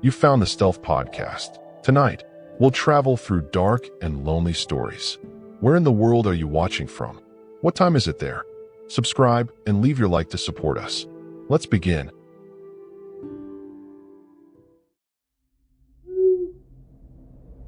You found the Stealth Podcast. Tonight, we'll travel through dark and lonely stories. Where in the world are you watching from? What time is it there? Subscribe and leave your like to support us. Let's begin.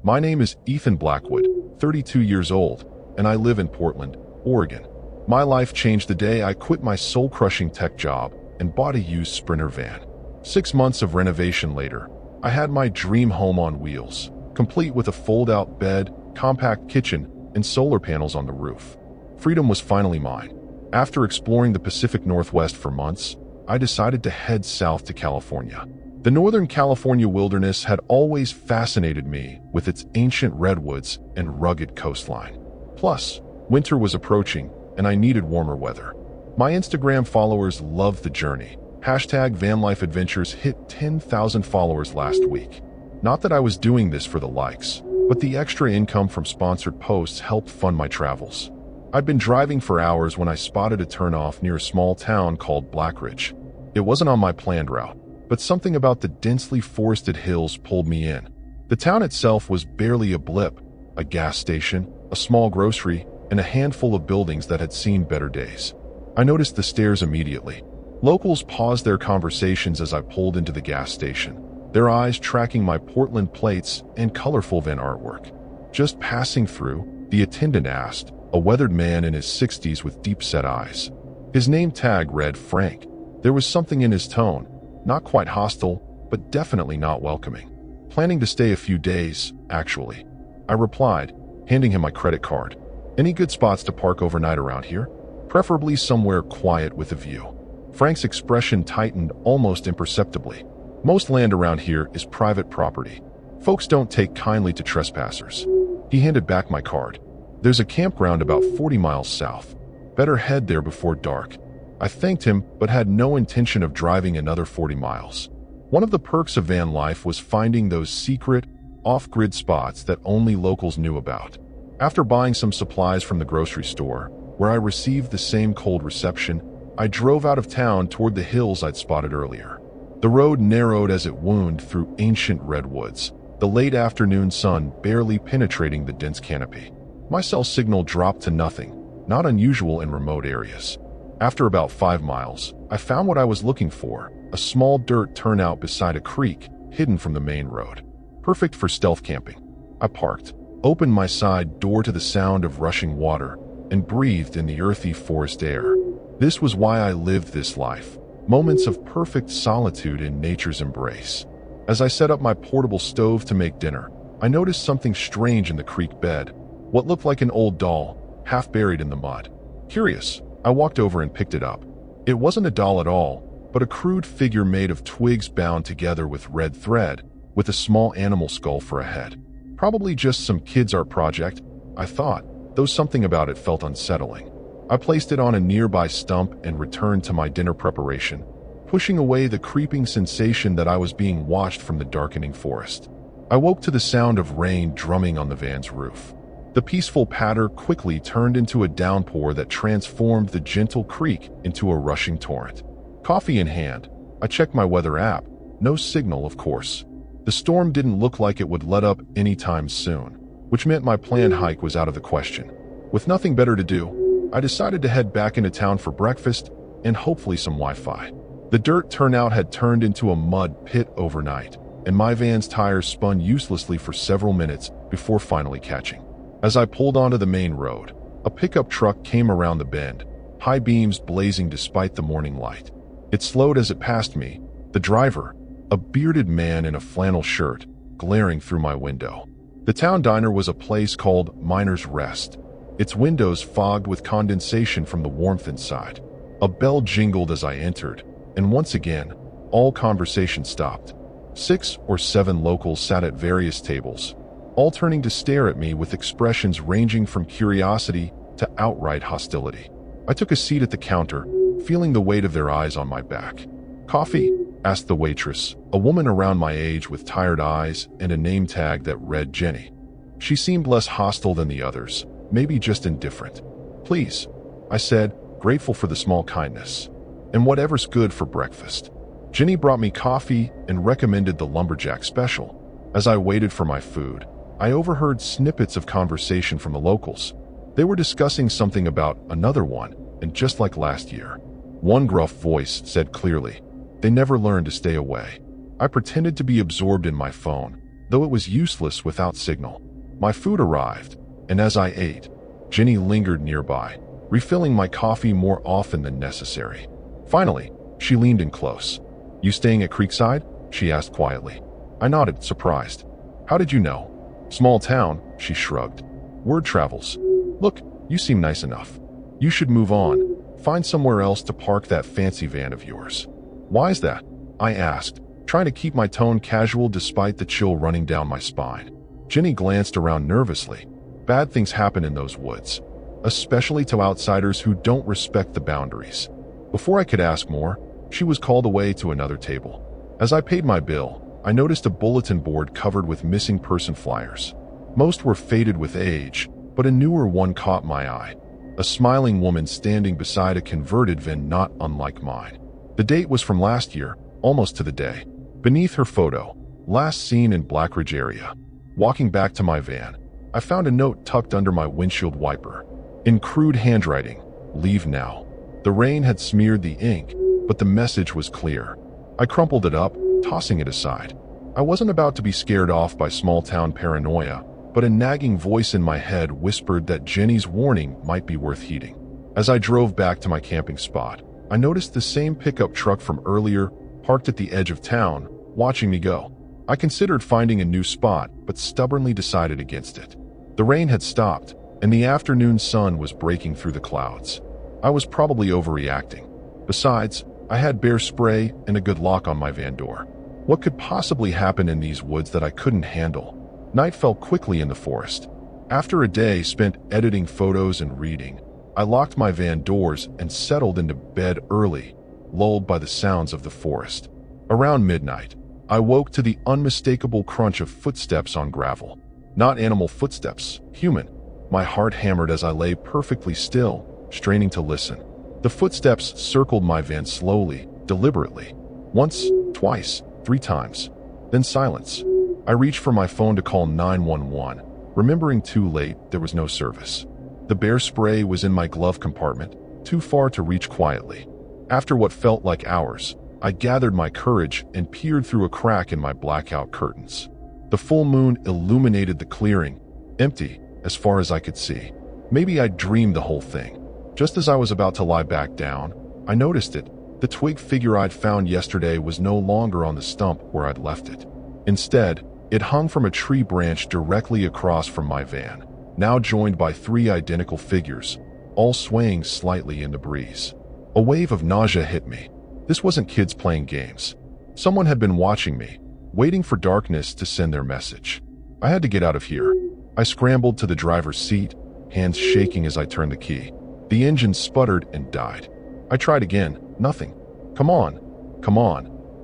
My name is Ethan Blackwood, 32 years old, and I live in Portland, Oregon. My life changed the day I quit my soul-crushing tech job and bought a used Sprinter van. 6 months of renovation later, I had my dream home on wheels, complete with a fold-out bed, compact kitchen, and solar panels on the roof. Freedom was finally mine. After exploring the Pacific Northwest for months, I decided to head south to California. The Northern California wilderness had always fascinated me with its ancient redwoods and rugged coastline. Plus, winter was approaching, and I needed warmer weather. My Instagram followers loved the journey. #Vanlife Adventures hit 10,000 followers last week. Not that I was doing this for the likes, but the extra income from sponsored posts helped fund my travels. I'd been driving for hours when I spotted a turnoff near a small town called Blackridge. It wasn't on my planned route, but something about the densely forested hills pulled me in. The town itself was barely a blip: a gas station, a small grocery, and a handful of buildings that had seen better days. I noticed the stairs immediately. Locals paused their conversations as I pulled into the gas station, their eyes tracking my Portland plates and colorful van artwork. Just passing through, the attendant asked, a weathered man in his 60s with deep-set eyes. His name tag read Frank. There was something in his tone, not quite hostile, but definitely not welcoming. Planning to stay a few days, actually. I replied, handing him my credit card. Any good spots to park overnight around here? Preferably somewhere quiet with a view. Frank's expression tightened almost imperceptibly. Most land around here is private property. Folks don't take kindly to trespassers. He handed back my card. There's a campground about 40 miles south. Better head there before dark. I thanked him, but had no intention of driving another 40 miles. One of the perks of van life was finding those secret, off-grid spots that only locals knew about. After buying some supplies from the grocery store, where I received the same cold reception, I drove out of town toward the hills I'd spotted earlier. The road narrowed as it wound through ancient redwoods, the late afternoon sun barely penetrating the dense canopy. My cell signal dropped to nothing, not unusual in remote areas. After about 5 miles, I found what I was looking for, a small dirt turnout beside a creek, hidden from the main road. Perfect for stealth camping. I parked, opened my side door to the sound of rushing water, and breathed in the earthy forest air. This was why I lived this life. Moments of perfect solitude in nature's embrace. As I set up my portable stove to make dinner, I noticed something strange in the creek bed. What looked like an old doll, half buried in the mud. Curious, I walked over and picked it up. It wasn't a doll at all, but a crude figure made of twigs bound together with red thread, with a small animal skull for a head. Probably just some kid's art project, I thought, though something about it felt unsettling. I placed it on a nearby stump and returned to my dinner preparation, pushing away the creeping sensation that I was being watched from the darkening forest. I woke to the sound of rain drumming on the van's roof. The peaceful patter quickly turned into a downpour that transformed the gentle creek into a rushing torrent. Coffee in hand, I checked my weather app. No signal, of course. The storm didn't look like it would let up anytime soon, which meant my planned hike was out of the question. With nothing better to do, I decided to head back into town for breakfast and hopefully some Wi-Fi. The dirt turnout had turned into a mud pit overnight, and my van's tires spun uselessly for several minutes before finally catching. As I pulled onto the main road, a pickup truck came around the bend, high beams blazing despite the morning light. It slowed as it passed me, the driver, a bearded man in a flannel shirt, glaring through my window. The town diner was a place called Miner's Rest, its windows fogged with condensation from the warmth inside. A bell jingled as I entered, and once again, all conversation stopped. 6 or 7 locals sat at various tables, all turning to stare at me with expressions ranging from curiosity to outright hostility. I took a seat at the counter, feeling the weight of their eyes on my back. "Coffee?" asked the waitress, a woman around my age with tired eyes and a name tag that read Jenny. She seemed less hostile than the others, maybe just indifferent. "Please," I said, grateful for the small kindness. "And whatever's good for breakfast." Jenny brought me coffee and recommended the lumberjack special. As I waited for my food, I overheard snippets of conversation from the locals. They were discussing something about another one, and just like last year. One gruff voice said clearly, "They never learned to stay away." I pretended to be absorbed in my phone, though it was useless without signal. My food arrived, and as I ate, Jenny lingered nearby, refilling my coffee more often than necessary. Finally, she leaned in close. "You staying at Creekside?" she asked quietly. I nodded, surprised. "How did you know?" "Small town," she shrugged. "Word travels. Look, you seem nice enough. You should move on. Find somewhere else to park that fancy van of yours." "Why is that?" I asked, trying to keep my tone casual despite the chill running down my spine. Jenny glanced around nervously. Bad things happen in those woods, especially to outsiders who don't respect the boundaries. Before I could ask more, she was called away to another table. As I paid my bill, I noticed a bulletin board covered with missing person flyers. Most were faded with age, but a newer one caught my eye. A smiling woman standing beside a converted van not unlike mine. The date was from last year, almost to the day. Beneath her photo, "Last seen in Blackridge area." Walking back to my van, I found a note tucked under my windshield wiper. In crude handwriting, "Leave now." The rain had smeared the ink, but the message was clear. I crumpled it up, tossing it aside. I wasn't about to be scared off by small-town paranoia, but a nagging voice in my head whispered that Jenny's warning might be worth heeding. As I drove back to my camping spot, I noticed the same pickup truck from earlier, parked at the edge of town, watching me go. I considered finding a new spot, but stubbornly decided against it. The rain had stopped, and the afternoon sun was breaking through the clouds. I was probably overreacting. Besides, I had bear spray and a good lock on my van door. What could possibly happen in these woods that I couldn't handle? Night fell quickly in the forest. After a day spent editing photos and reading, I locked my van doors and settled into bed early, lulled by the sounds of the forest. Around midnight, I woke to the unmistakable crunch of footsteps on gravel. Not animal footsteps, human. My heart hammered as I lay perfectly still, straining to listen. The footsteps circled my van slowly, deliberately. Once, twice, 3 times. Then silence. I reached for my phone to call 911, remembering too late there was no service. The bear spray was in my glove compartment, too far to reach quietly. After what felt like hours, I gathered my courage and peered through a crack in my blackout curtains. The full moon illuminated the clearing, empty as far as I could see. Maybe I'd dreamed the whole thing. Just as I was about to lie back down, I noticed it. The twig figure I'd found yesterday was no longer on the stump where I'd left it. Instead, it hung from a tree branch directly across from my van, now joined by 3 identical figures, all swaying slightly in the breeze. A wave of nausea hit me. This wasn't kids playing games. Someone had been watching me, waiting for darkness to send their message. I had to get out of here. I scrambled to the driver's seat, hands shaking as I turned the key. The engine sputtered and died. I tried again, nothing. Come on,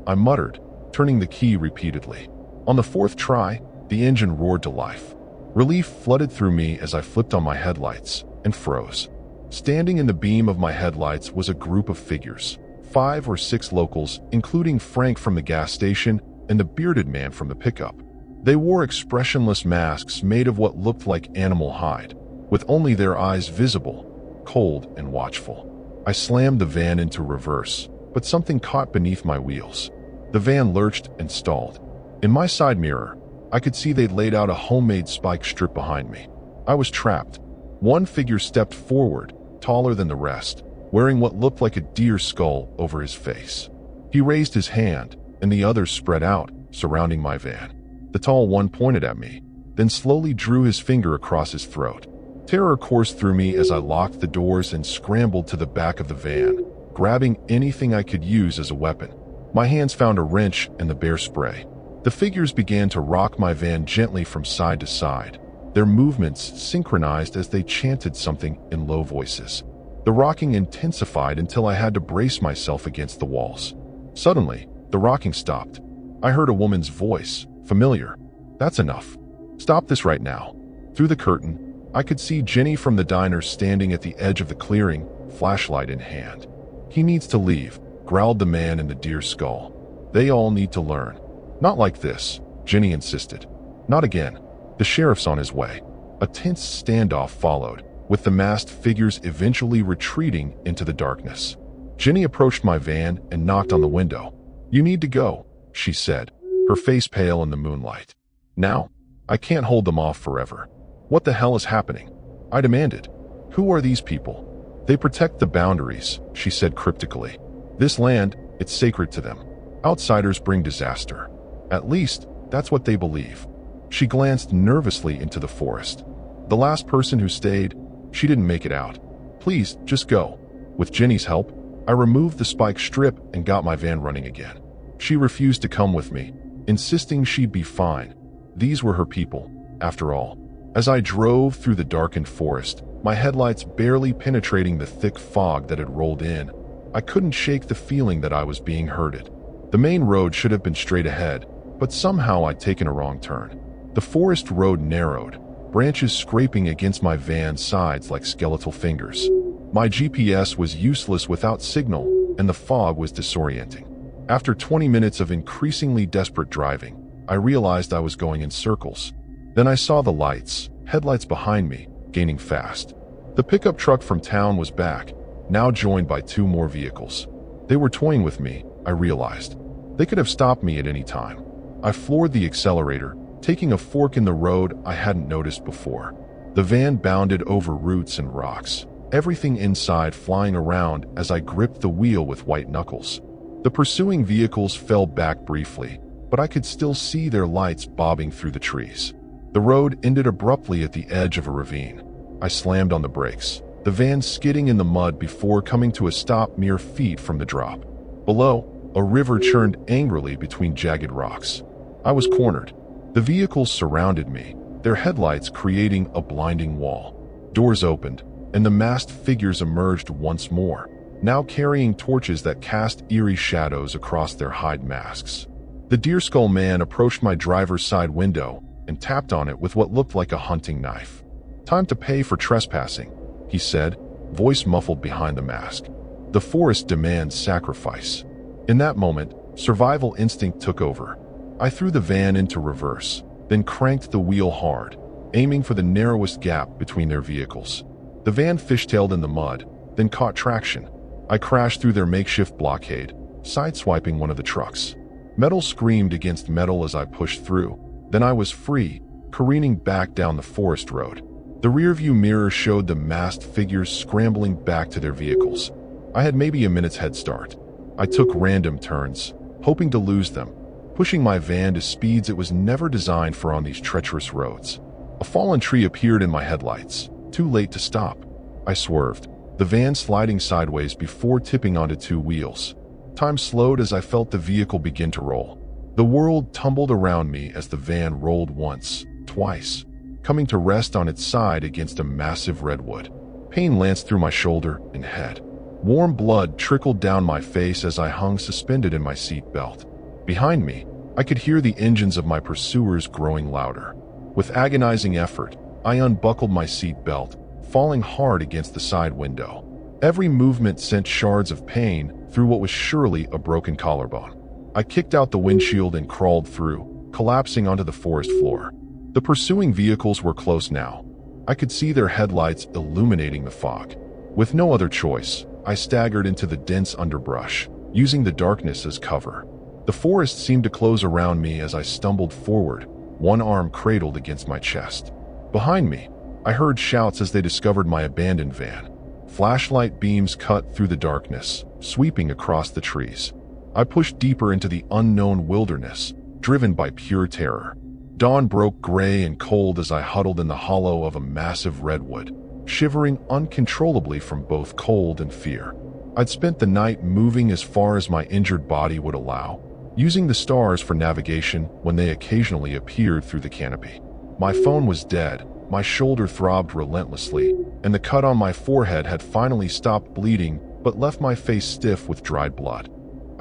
I muttered, turning the key repeatedly. On the 4th try, the engine roared to life. Relief flooded through me as I flipped on my headlights and froze. Standing in the beam of my headlights was a group of figures, 5 or 6 locals, including Frank from the gas station and the bearded man from the pickup. They wore expressionless masks made of what looked like animal hide, with only their eyes visible, cold and watchful. I slammed the van into reverse, but something caught beneath my wheels. The van lurched and stalled. In my side mirror, I could see they'd laid out a homemade spike strip behind me. I was trapped. One figure stepped forward, taller than the rest, wearing what looked like a deer skull over his face. He raised his hand, and the others spread out, surrounding my van. The tall one pointed at me, then slowly drew his finger across his throat. Terror coursed through me as I locked the doors and scrambled to the back of the van, grabbing anything I could use as a weapon. My hands found a wrench and the bear spray. The figures began to rock my van gently from side to side, their movements synchronized as they chanted something in low voices. The rocking intensified until I had to brace myself against the walls. Suddenly, the rocking stopped. I heard a woman's voice, familiar. "That's enough. Stop this right now." Through the curtain, I could see Jenny from the diner standing at the edge of the clearing, flashlight in hand. "He needs to leave," growled the man in the deer skull. They all need to learn. Not like this, Jenny insisted. Not again. The sheriff's on his way. A tense standoff followed, with the masked figures eventually retreating into the darkness. Jenny approached my van and knocked on the window. You need to go, she said, her face pale in the moonlight. Now? I can't hold them off forever. What the hell is happening? I demanded. Who are these people? They protect the boundaries, she said cryptically. This land, it's sacred to them. Outsiders bring disaster. At least, that's what they believe. She glanced nervously into the forest. The last person who stayed, she didn't make it out. Please, just go. With Jenny's help, I removed the spike strip and got my van running again. She refused to come with me, insisting she'd be fine. These were her people, after all. As I drove through the darkened forest, my headlights barely penetrating the thick fog that had rolled in, I couldn't shake the feeling that I was being herded. The main road should have been straight ahead, but somehow I'd taken a wrong turn. The forest road narrowed, branches scraping against my van's sides like skeletal fingers. My GPS was useless without signal, and the fog was disorienting. After 20 minutes of increasingly desperate driving, I realized I was going in circles. Then I saw the lights, headlights behind me, gaining fast. The pickup truck from town was back, now joined by 2 more vehicles. They were toying with me, I realized. They could have stopped me at any time. I floored the accelerator, taking a fork in the road I hadn't noticed before. The van bounded over roots and rocks, everything inside flying around as I gripped the wheel with white knuckles. The pursuing vehicles fell back briefly, but I could still see their lights bobbing through the trees. The road ended abruptly at the edge of a ravine. I slammed on the brakes, the van skidding in the mud before coming to a stop mere feet from the drop. Below, a river churned angrily between jagged rocks. I was cornered. The vehicles surrounded me, their headlights creating a blinding wall. Doors opened, and the masked figures emerged once more, now carrying torches that cast eerie shadows across their hide masks. The deerskull man approached my driver's side window and tapped on it with what looked like a hunting knife. Time to pay for trespassing, he said, voice muffled behind the mask. The forest demands sacrifice. In that moment, survival instinct took over. I threw the van into reverse, then cranked the wheel hard, aiming for the narrowest gap between their vehicles. The van fishtailed in the mud, then caught traction. I crashed through their makeshift blockade, sideswiping one of the trucks. Metal screamed against metal as I pushed through. Then I was free, careening back down the forest road. The rearview mirror showed the masked figures scrambling back to their vehicles. I had maybe a minute's head start. I took random turns, hoping to lose them, pushing my van to speeds it was never designed for on these treacherous roads. A fallen tree appeared in my headlights, too late to stop. I swerved, the van sliding sideways before tipping onto 2 wheels. Time slowed as I felt the vehicle begin to roll. The world tumbled around me as the van rolled once, twice, coming to rest on its side against a massive redwood. Pain lanced through my shoulder and head. Warm blood trickled down my face as I hung suspended in my seat belt. Behind me, I could hear the engines of my pursuers growing louder. With agonizing effort, I unbuckled my seat belt, falling hard against the side window. Every movement sent shards of pain through what was surely a broken collarbone. I kicked out the windshield and crawled through, collapsing onto the forest floor. The pursuing vehicles were close now. I could see their headlights illuminating the fog. With no other choice, I staggered into the dense underbrush, using the darkness as cover. The forest seemed to close around me as I stumbled forward, one arm cradled against my chest. Behind me, I heard shouts as they discovered my abandoned van. Flashlight beams cut through the darkness, sweeping across the trees. I pushed deeper into the unknown wilderness, driven by pure terror. Dawn broke gray and cold as I huddled in the hollow of a massive redwood, shivering uncontrollably from both cold and fear. I'd spent the night moving as far as my injured body would allow, using the stars for navigation when they occasionally appeared through the canopy. My phone was dead, my shoulder throbbed relentlessly, and the cut on my forehead had finally stopped bleeding but left my face stiff with dried blood.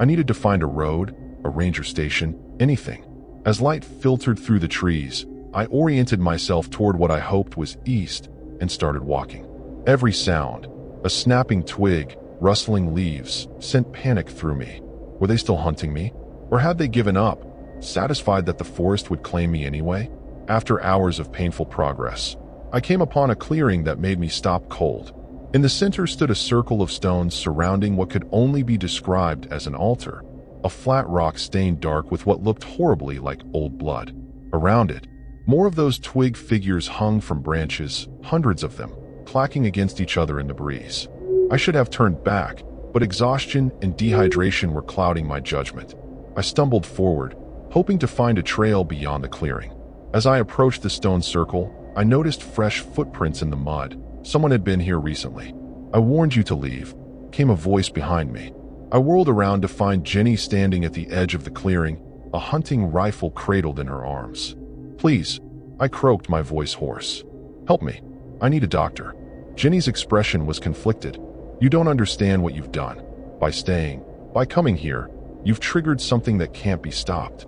I needed to find a road, a ranger station, anything. As light filtered through the trees, I oriented myself toward what I hoped was east and started walking. Every sound, a snapping twig, rustling leaves, sent panic through me. Were they still hunting me? Or had they given up, satisfied that the forest would claim me anyway? After hours of painful progress, I came upon a clearing that made me stop cold. In the center stood a circle of stones surrounding what could only be described as an altar, a flat rock stained dark with what looked horribly like old blood. Around it, more of those twig figures hung from branches, hundreds of them, clacking against each other in the breeze. I should have turned back, but exhaustion and dehydration were clouding my judgment. I stumbled forward, hoping to find a trail beyond the clearing. As I approached the stone circle, I noticed fresh footprints in the mud. Someone had been here recently. "I warned you to leave," came a voice behind me. I whirled around to find Jenny standing at the edge of the clearing, a hunting rifle cradled in her arms. "Please," I croaked, my voice hoarse. "Help me. I need a doctor." Jenny's expression was conflicted. "You don't understand what you've done. By staying, by coming here, you've triggered something that can't be stopped."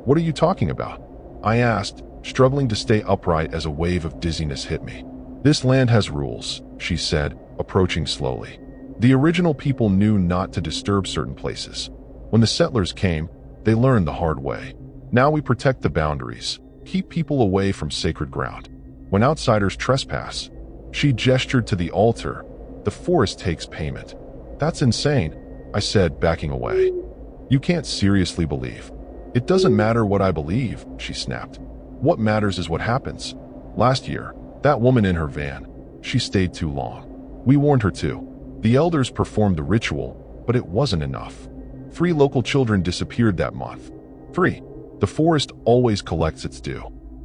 "What are you talking about?" I asked, struggling to stay upright as a wave of dizziness hit me. "This land has rules," she said, approaching slowly. "The original people knew not to disturb certain places. When the settlers came, they learned the hard way. Now we protect the boundaries, keep people away from sacred ground. When outsiders trespass," she gestured to the altar, "the forest takes payment." "That's insane," I said, backing away. "You can't seriously believe." "It doesn't matter what I believe," she snapped. "What matters is what happens. Last year, that woman in her van, she stayed too long. We warned her to. The elders performed the ritual, but it wasn't enough. 3 local children disappeared that month. 3. The forest always collects its due."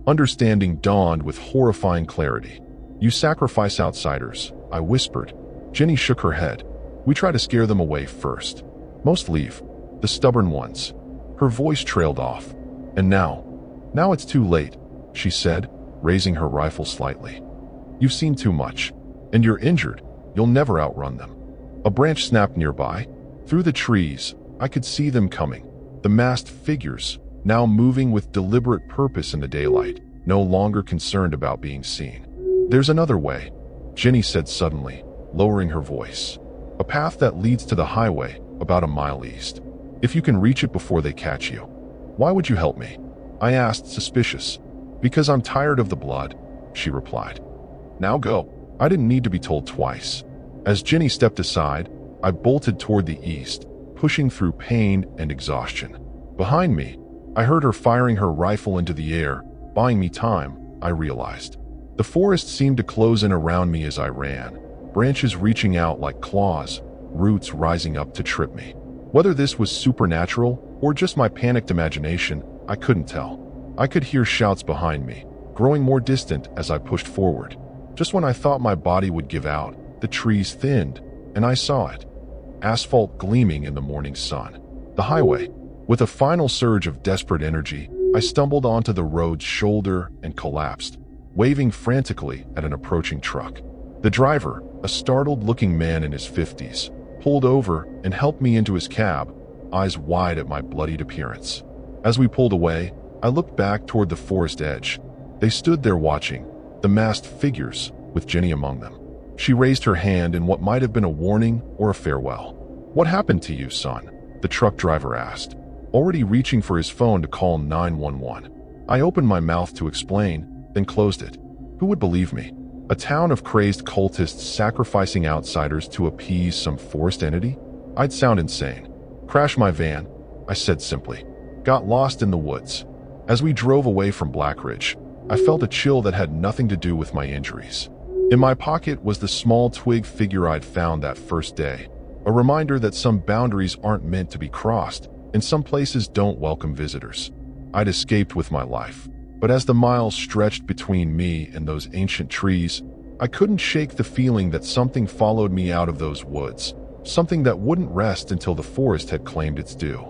Understanding dawned with horrifying clarity. "You sacrifice outsiders," I whispered. Jenny shook her head. "We try to scare them away first. Most leave, the stubborn ones." Her voice trailed off. "And now it's too late," she said, raising her rifle slightly. "You've seen too much, and you're injured. You'll never outrun them." A branch snapped nearby. Through the trees, I could see them coming. The masked figures, now moving with deliberate purpose in the daylight, no longer concerned about being seen. "There's another way," Jenny said suddenly, lowering her voice. "A path that leads to the highway, about a mile east. If you can reach it before they catch you." "Why would you help me?" I asked, suspicious. "Because I'm tired of the blood," she replied. "Now go." I didn't need to be told twice. As Jenny stepped aside, I bolted toward the east, pushing through pain and exhaustion. Behind me, I heard her firing her rifle into the air, buying me time, I realized. The forest seemed to close in around me as I ran, branches reaching out like claws, roots rising up to trip me. Whether this was supernatural or just my panicked imagination, I couldn't tell. I could hear shouts behind me, growing more distant as I pushed forward. Just when I thought my body would give out, the trees thinned, and I saw it. Asphalt gleaming in the morning sun. The highway. With a final surge of desperate energy, I stumbled onto the road's shoulder and collapsed, waving frantically at an approaching truck. The driver, a startled-looking man in his 50s, pulled over and helped me into his cab, eyes wide at my bloodied appearance. As we pulled away, I looked back toward the forest edge. They stood there watching, the masked figures, with Jenny among them. She raised her hand in what might have been a warning or a farewell. "What happened to you, son?" the truck driver asked, already reaching for his phone to call 911. I opened my mouth to explain, then closed it. Who would believe me? A town of crazed cultists sacrificing outsiders to appease some forest entity? I'd sound insane. "Crashed my van," I said simply. "Got lost in the woods." As we drove away from Blackridge, I felt a chill that had nothing to do with my injuries. In my pocket was the small twig figure I'd found that first day, a reminder that some boundaries aren't meant to be crossed, and some places don't welcome visitors. I'd escaped with my life, but as the miles stretched between me and those ancient trees, I couldn't shake the feeling that something followed me out of those woods, something that wouldn't rest until the forest had claimed its due.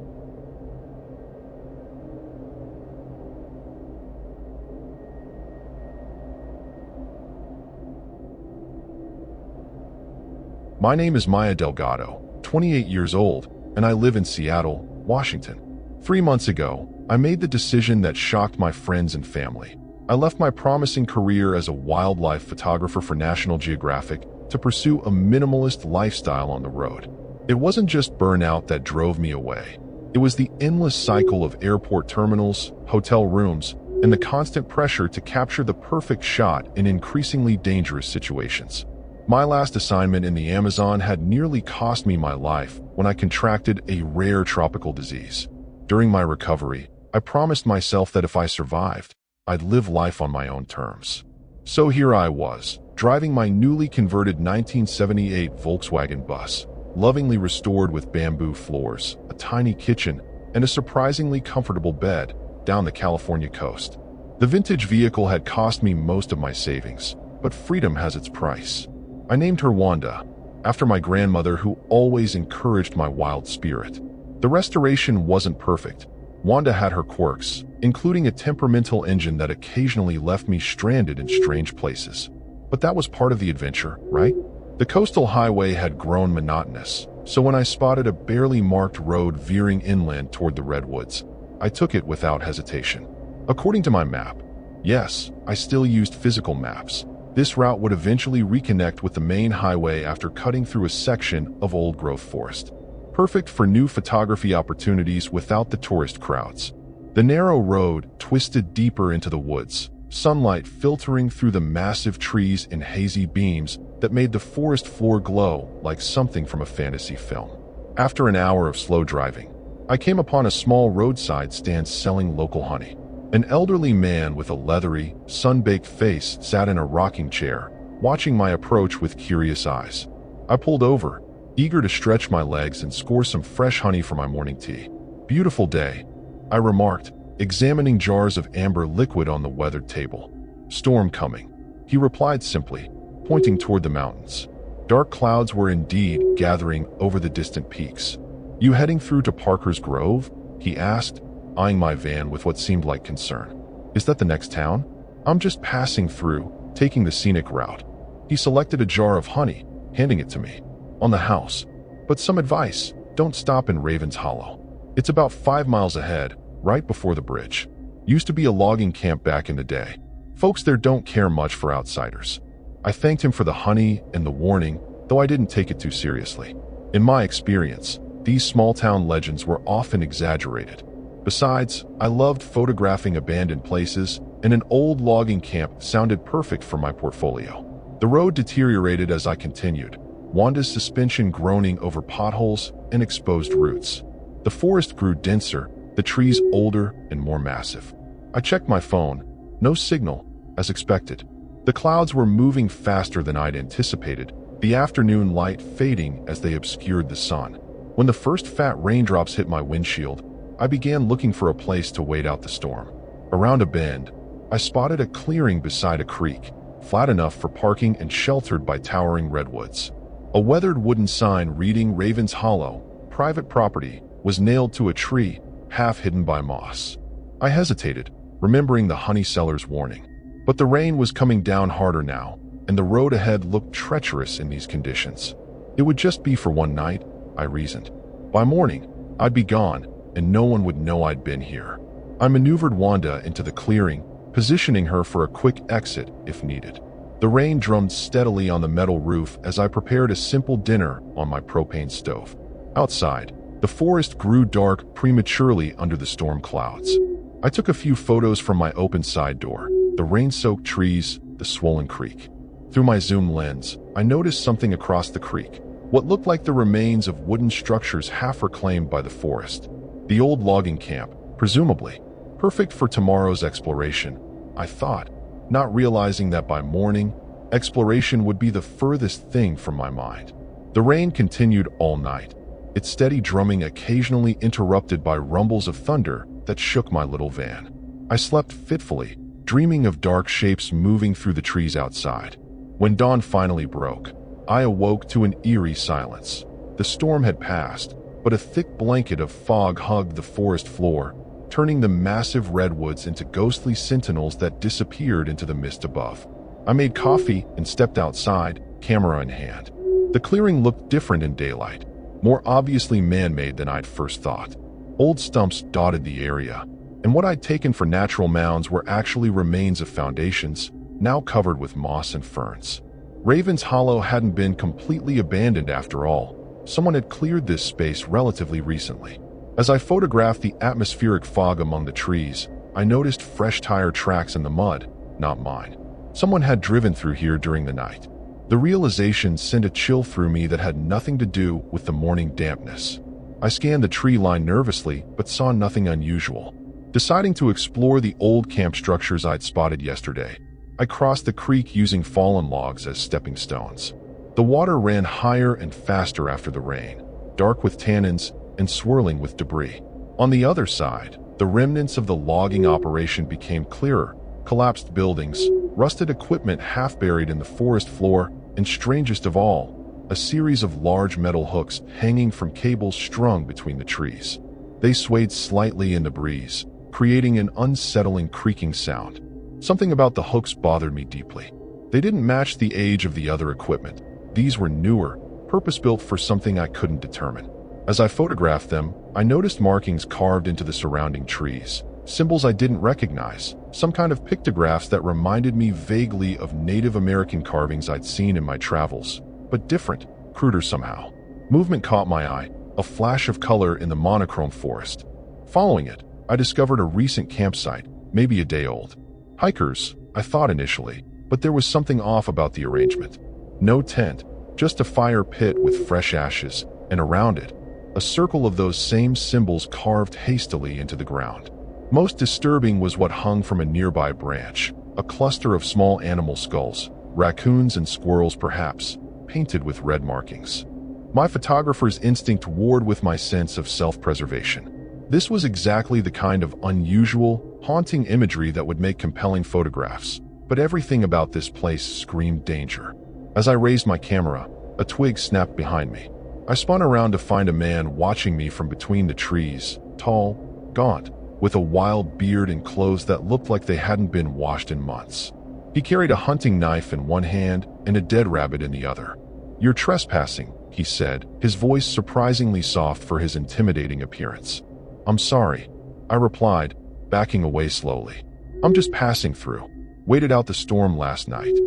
My name is Maya Delgado, 28 years old, and I live in Seattle, Washington. 3 months ago, I made the decision that shocked my friends and family. I left my promising career as a wildlife photographer for National Geographic to pursue a minimalist lifestyle on the road. It wasn't just burnout that drove me away. It was the endless cycle of airport terminals, hotel rooms, and the constant pressure to capture the perfect shot in increasingly dangerous situations. My last assignment in the Amazon had nearly cost me my life when I contracted a rare tropical disease. During my recovery, I promised myself that if I survived, I'd live life on my own terms. So here I was, driving my newly converted 1978 Volkswagen bus, lovingly restored with bamboo floors, a tiny kitchen, and a surprisingly comfortable bed, down the California coast. The vintage vehicle had cost me most of my savings, but freedom has its price. I named her Wanda, after my grandmother who always encouraged my wild spirit. The restoration wasn't perfect. Wanda had her quirks, including a temperamental engine that occasionally left me stranded in strange places. But that was part of the adventure, right? The coastal highway had grown monotonous, so when I spotted a barely marked road veering inland toward the redwoods, I took it without hesitation. According to my map, yes, I still used physical maps, this route would eventually reconnect with the main highway after cutting through a section of old-growth forest. Perfect for new photography opportunities without the tourist crowds. The narrow road twisted deeper into the woods, sunlight filtering through the massive trees in hazy beams that made the forest floor glow like something from a fantasy film. After an hour of slow driving, I came upon a small roadside stand selling local honey. An elderly man with a leathery, sun-baked face sat in a rocking chair, watching my approach with curious eyes. I pulled over, eager to stretch my legs and score some fresh honey for my morning tea. "Beautiful day," I remarked, examining jars of amber liquid on the weathered table. "Storm coming," he replied simply, pointing toward the mountains. Dark clouds were indeed gathering over the distant peaks. "You heading through to Parker's Grove?" he asked, eyeing my van with what seemed like concern. "Is that the next town?" "I'm just passing through, taking the scenic route." He selected a jar of honey, handing it to me. "On the house. But some advice, don't stop in Ravens Hollow. It's about 5 miles ahead, right before the bridge. Used to be a logging camp back in the day. Folks there don't care much for outsiders." I thanked him for the honey and the warning, though I didn't take it too seriously. In my experience, these small-town legends were often exaggerated. Besides, I loved photographing abandoned places, and an old logging camp sounded perfect for my portfolio. The road deteriorated as I continued, Wanda's suspension groaning over potholes and exposed roots. The forest grew denser, the trees older and more massive. I checked my phone. No signal, as expected. The clouds were moving faster than I'd anticipated, the afternoon light fading as they obscured the sun. When the first fat raindrops hit my windshield, I began looking for a place to wait out the storm. Around a bend, I spotted a clearing beside a creek, flat enough for parking and sheltered by towering redwoods. A weathered wooden sign reading Ravens Hollow, private property, was nailed to a tree, half hidden by moss. I hesitated, remembering the honey seller's warning. But the rain was coming down harder now, and the road ahead looked treacherous in these conditions. It would just be for one night, I reasoned. By morning, I'd be gone, and no one would know I'd been here. I maneuvered Wanda into the clearing, positioning her for a quick exit if needed. The rain drummed steadily on the metal roof as I prepared a simple dinner on my propane stove. Outside, the forest grew dark prematurely under the storm clouds. I took a few photos from my open side door, the rain-soaked trees, the swollen creek. Through my zoom lens, I noticed something across the creek, what looked like the remains of wooden structures half reclaimed by the forest. The old logging camp, presumably. Perfect for tomorrow's exploration, I thought, not realizing that by morning, exploration would be the furthest thing from my mind. The rain continued all night, its steady drumming occasionally interrupted by rumbles of thunder that shook my little van. I slept fitfully, dreaming of dark shapes moving through the trees outside. When dawn finally broke, I awoke to an eerie silence. The storm had passed, but a thick blanket of fog hugged the forest floor, turning the massive redwoods into ghostly sentinels that disappeared into the mist above. I made coffee and stepped outside, camera in hand. The clearing looked different in daylight, more obviously man-made than I'd first thought. Old stumps dotted the area, and what I'd taken for natural mounds were actually remains of foundations, now covered with moss and ferns. Ravens Hollow hadn't been completely abandoned after all. Someone had cleared this space relatively recently. As I photographed the atmospheric fog among the trees, I noticed fresh tire tracks in the mud, not mine. Someone had driven through here during the night. The realization sent a chill through me that had nothing to do with the morning dampness. I scanned the tree line nervously, but saw nothing unusual. Deciding to explore the old camp structures I'd spotted yesterday, I crossed the creek using fallen logs as stepping stones. The water ran higher and faster after the rain, dark with tannins and swirling with debris. On the other side, the remnants of the logging operation became clearer: collapsed buildings, rusted equipment half buried in the forest floor, and strangest of all, a series of large metal hooks hanging from cables strung between the trees. They swayed slightly in the breeze, creating an unsettling creaking sound. Something about the hooks bothered me deeply. They didn't match the age of the other equipment. These were newer, purpose-built for something I couldn't determine. As I photographed them, I noticed markings carved into the surrounding trees, symbols I didn't recognize, some kind of pictographs that reminded me vaguely of Native American carvings I'd seen in my travels, but different, cruder somehow. Movement caught my eye, a flash of color in the monochrome forest. Following it, I discovered a recent campsite, maybe a day old. Hikers, I thought initially, but there was something off about the arrangement. No tent, just a fire pit with fresh ashes, and around it, a circle of those same symbols carved hastily into the ground. Most disturbing was what hung from a nearby branch, a cluster of small animal skulls, raccoons and squirrels perhaps, painted with red markings. My photographer's instinct warred with my sense of self-preservation. This was exactly the kind of unusual, haunting imagery that would make compelling photographs, but everything about this place screamed danger. As I raised my camera, a twig snapped behind me. I spun around to find a man watching me from between the trees, tall, gaunt, with a wild beard and clothes that looked like they hadn't been washed in months. He carried a hunting knife in one hand and a dead rabbit in the other. "You're trespassing," he said, his voice surprisingly soft for his intimidating appearance. "I'm sorry," I replied, backing away slowly. "I'm just passing through. Waited out the storm last night."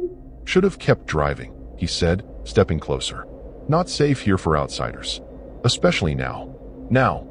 "Should have kept driving," he said, stepping closer. "Not safe here for outsiders. Especially now." "Now?"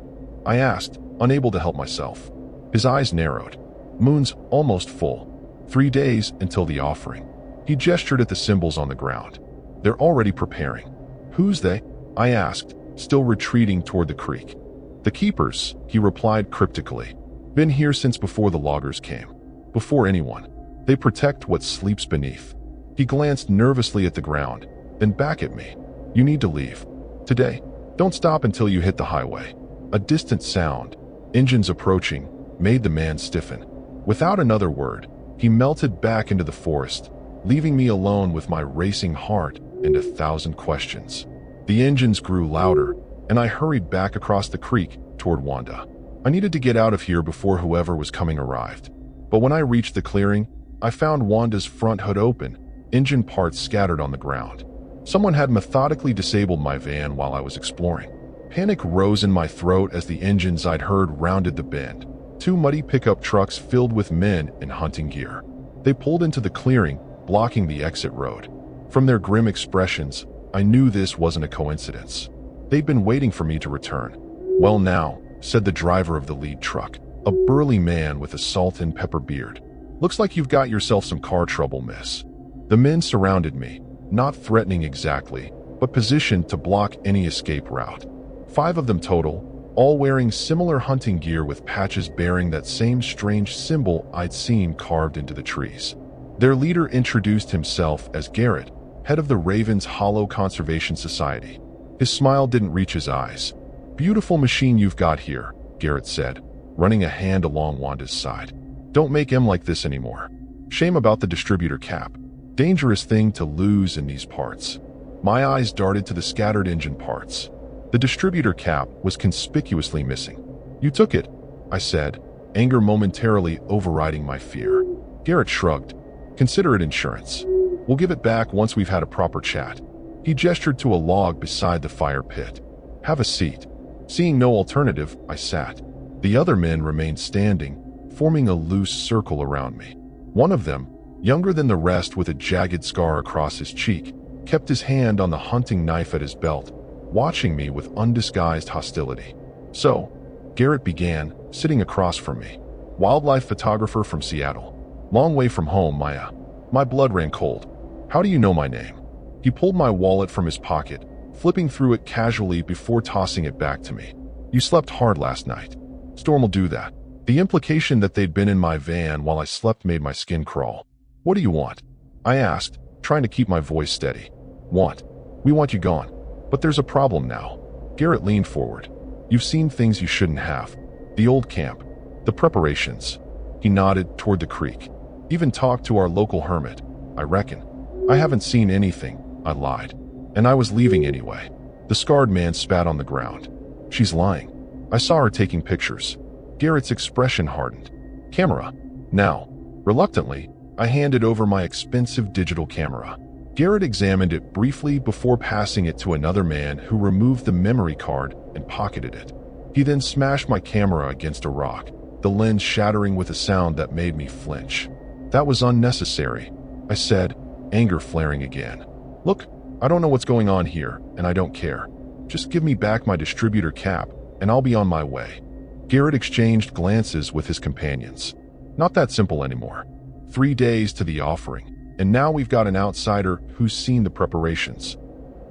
I asked, unable to help myself. His eyes narrowed. "Moon's almost full. 3 days until the offering." He gestured at the symbols on the ground. "They're already preparing." "Who's they?" I asked, still retreating toward the creek. "The keepers," he replied cryptically. "Been here since before the loggers came. Before anyone. They protect what sleeps beneath." He glanced nervously at the ground, then back at me. "You need to leave. Today. Don't stop until you hit the highway." A distant sound, engines approaching, made the man stiffen. Without another word, he melted back into the forest, leaving me alone with my racing heart and 1,000 questions. The engines grew louder, and I hurried back across the creek toward Wanda. I needed to get out of here before whoever was coming arrived. But when I reached the clearing, I found Wanda's front hood open, engine parts scattered on the ground. Someone had methodically disabled my van while I was exploring. Panic rose in my throat as the engines I'd heard rounded the bend. 2 muddy pickup trucks filled with men in hunting gear. They pulled into the clearing, blocking the exit road. From their grim expressions, I knew this wasn't a coincidence. They'd been waiting for me to return. "Well now," said the driver of the lead truck, a burly man with a salt and pepper beard. "Looks like you've got yourself some car trouble, miss." The men surrounded me, not threatening exactly, but positioned to block any escape route. 5 of them total, all wearing similar hunting gear with patches bearing that same strange symbol I'd seen carved into the trees. Their leader introduced himself as Garrett, head of the Ravens Hollow Conservation Society. His smile didn't reach his eyes. "Beautiful machine you've got here," Garrett said, running a hand along Wanda's side. "Don't make him like this anymore. Shame about the distributor cap. Dangerous thing to lose in these parts." My eyes darted to the scattered engine parts. The distributor cap was conspicuously missing. "You took it," I said, anger momentarily overriding my fear. Garrett shrugged. "Consider it insurance. We'll give it back once we've had a proper chat." He gestured to a log beside the fire pit. "Have a seat." Seeing no alternative, I sat. The other men remained standing, forming a loose circle around me. One of them, younger than the rest with a jagged scar across his cheek, kept his hand on the hunting knife at his belt, watching me with undisguised hostility. "So, Garrett began, sitting across from me. Wildlife photographer from Seattle. Long way from home, Maya. My blood ran cold. How do you know my name? He pulled my wallet from his pocket, flipping through it casually before tossing it back to me. You slept hard last night. Storm will do that. The implication that they'd been in my van while I slept made my skin crawl. What do you want? I asked, trying to keep my voice steady. Want? We want you gone. But there's a problem now. Garrett leaned forward. You've seen things you shouldn't have. The old camp. The preparations. He nodded toward the creek. Even talked to our local hermit, I reckon. I haven't seen anything, I lied. And I was leaving anyway. The scarred man spat on the ground. She's lying. I saw her taking pictures. Garrett's expression hardened. Camera. Now. Reluctantly, I handed over my expensive digital camera. Garrett examined it briefly before passing it to another man who removed the memory card and pocketed it. He then smashed my camera against a rock, the lens shattering with a sound that made me flinch. That was unnecessary, I said, anger flaring again. Look, I don't know what's going on here, and I don't care. Just give me back my distributor cap, and I'll be on my way. Garrett exchanged glances with his companions. Not that simple anymore. 3 days to the offering, and now we've got an outsider who's seen the preparations.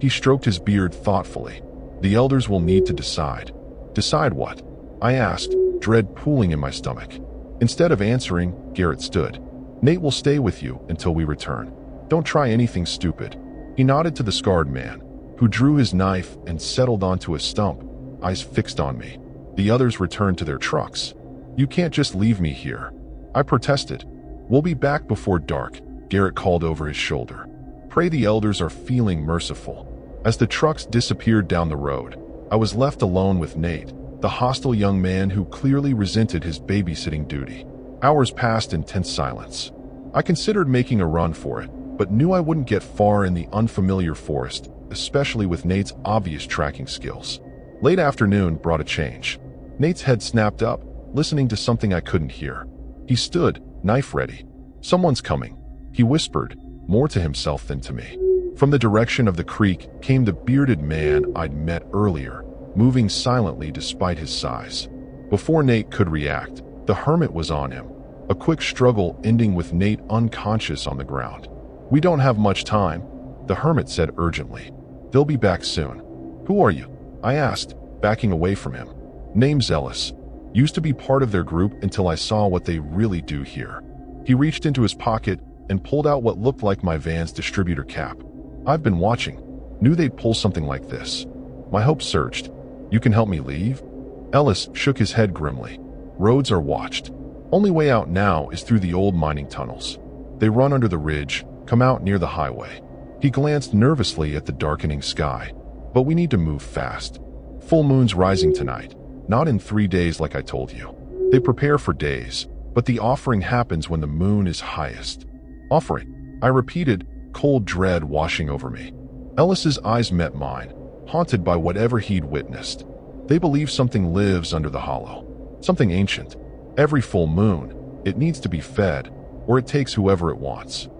He stroked his beard thoughtfully. The elders will need to decide. Decide what? I asked, dread pooling in my stomach. Instead of answering, Garrett stood. Nate will stay with you until we return. Don't try anything stupid. He nodded to the scarred man, who drew his knife and settled onto a stump, eyes fixed on me. The others returned to their trucks. You can't just leave me here. I protested. We'll be back before dark, Garrett called over his shoulder. Pray the elders are feeling merciful. As the trucks disappeared down the road, I was left alone with Nate, the hostile young man who clearly resented his babysitting duty. Hours passed in tense silence. I considered making a run for it, but knew I wouldn't get far in the unfamiliar forest, especially with Nate's obvious tracking skills. Late afternoon brought a change. Nate's head snapped up, listening to something I couldn't hear. He stood, knife ready. Someone's coming, he whispered, more to himself than to me. From the direction of the creek came the bearded man I'd met earlier, moving silently despite his size. Before Nate could react, the hermit was on him, a quick struggle ending with Nate unconscious on the ground. We don't have much time, the hermit said urgently. They'll be back soon. Who are you? I asked, backing away from him. Name's Ellis. Used to be part of their group until I saw what they really do here. He reached into his pocket and pulled out what looked like my van's distributor cap. I've been watching. Knew they'd pull something like this. My hopes surged. You can help me leave? Ellis shook his head grimly. Roads are watched. Only way out now is through the old mining tunnels. They run under the ridge, come out near the highway. He glanced nervously at the darkening sky. But we need to move fast. Full moon's rising tonight. Not in 3 days like I told you. They prepare for days, but the offering happens when the moon is highest. Offering, I repeated, cold dread washing over me. Ellis's eyes met mine, haunted by whatever he'd witnessed. They believe something lives under the hollow. Something ancient. Every full moon, it needs to be fed, or it takes whoever it wants.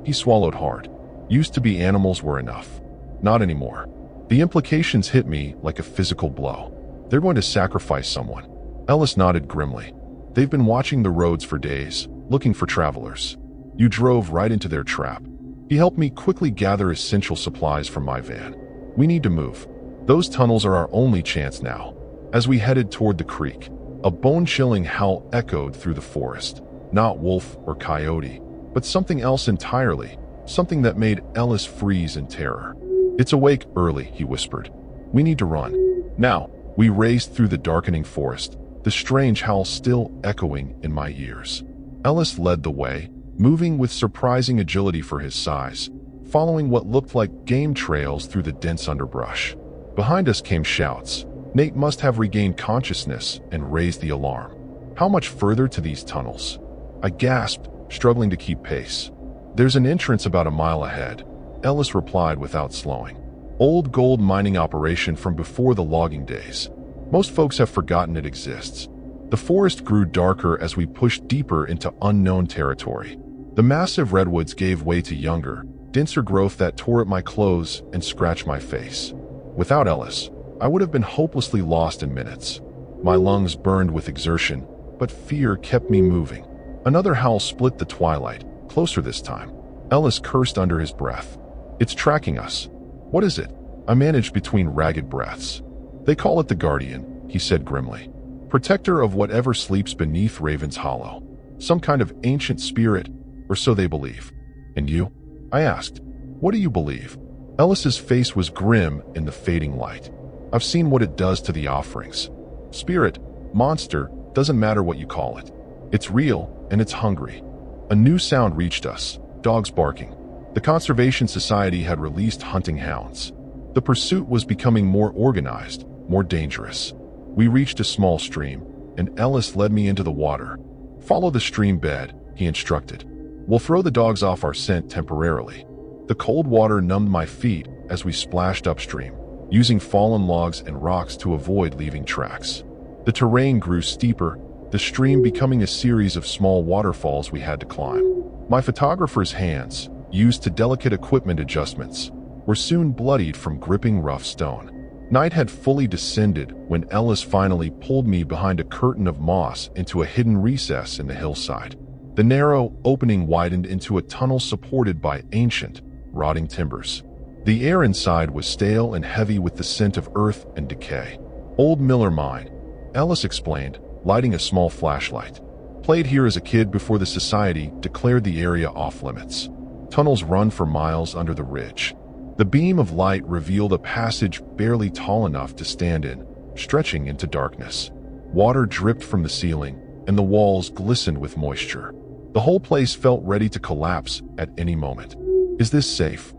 He swallowed hard. Used to be animals were enough. Not anymore. The implications hit me like a physical blow. They're going to sacrifice someone. Ellis nodded grimly. They've been watching the roads for days, looking for travelers. You drove right into their trap. He helped me quickly gather essential supplies from my van. We need to move. Those tunnels are our only chance now. As we headed toward the creek, a bone-chilling howl echoed through the forest. Not wolf or coyote, but something else entirely, something that made Ellis freeze in terror. It's awake early, he whispered. We need to run. Now. We raced through the darkening forest, the strange howl still echoing in my ears. Ellis led the way, moving with surprising agility for his size, following what looked like game trails through the dense underbrush. Behind us came shouts. Nate must have regained consciousness and raised the alarm. How much further to these tunnels? I gasped, struggling to keep pace. There's an entrance about a mile ahead, Ellis replied without slowing. Old gold mining operation from before the logging days. Most folks have forgotten it exists. The forest grew darker as we pushed deeper into unknown territory. The massive redwoods gave way to younger, denser growth that tore at my clothes and scratched my face. Without Ellis, I would have been hopelessly lost in minutes. My lungs burned with exertion, but fear kept me moving. Another howl split the twilight, closer this time. Ellis cursed under his breath. "It's tracking us." "What is it?" I managed between ragged breaths. "They call it the Guardian," he said grimly. "Protector of whatever sleeps beneath Raven's Hollow. Some kind of ancient spirit, or so they believe." "And you?" I asked. "What do you believe?" Ellis's face was grim in the fading light. "I've seen what it does to the offerings. Spirit, monster, doesn't matter what you call it. It's real, and it's hungry." A new sound reached us, dogs barking. The Conservation Society had released hunting hounds. The pursuit was becoming more organized, more dangerous. We reached a small stream, and Ellis led me into the water. "Follow the stream bed," he instructed. "We'll throw the dogs off our scent temporarily." The cold water numbed my feet as we splashed upstream, using fallen logs and rocks to avoid leaving tracks. The terrain grew steeper, the stream becoming a series of small waterfalls we had to climb. My photographer's hands, used to delicate equipment adjustments, were soon bloodied from gripping rough stone. Night had fully descended when Ellis finally pulled me behind a curtain of moss into a hidden recess in the hillside. The narrow opening widened into a tunnel supported by ancient, rotting timbers. The air inside was stale and heavy with the scent of earth and decay. "Old Miller Mine," Ellis explained, lighting a small flashlight. "Played here as a kid before the Society declared the area off-limits. Tunnels run for miles under the ridge." The beam of light revealed a passage barely tall enough to stand in, stretching into darkness. Water dripped from the ceiling, and the walls glistened with moisture. The whole place felt ready to collapse at any moment. "Is this safe?"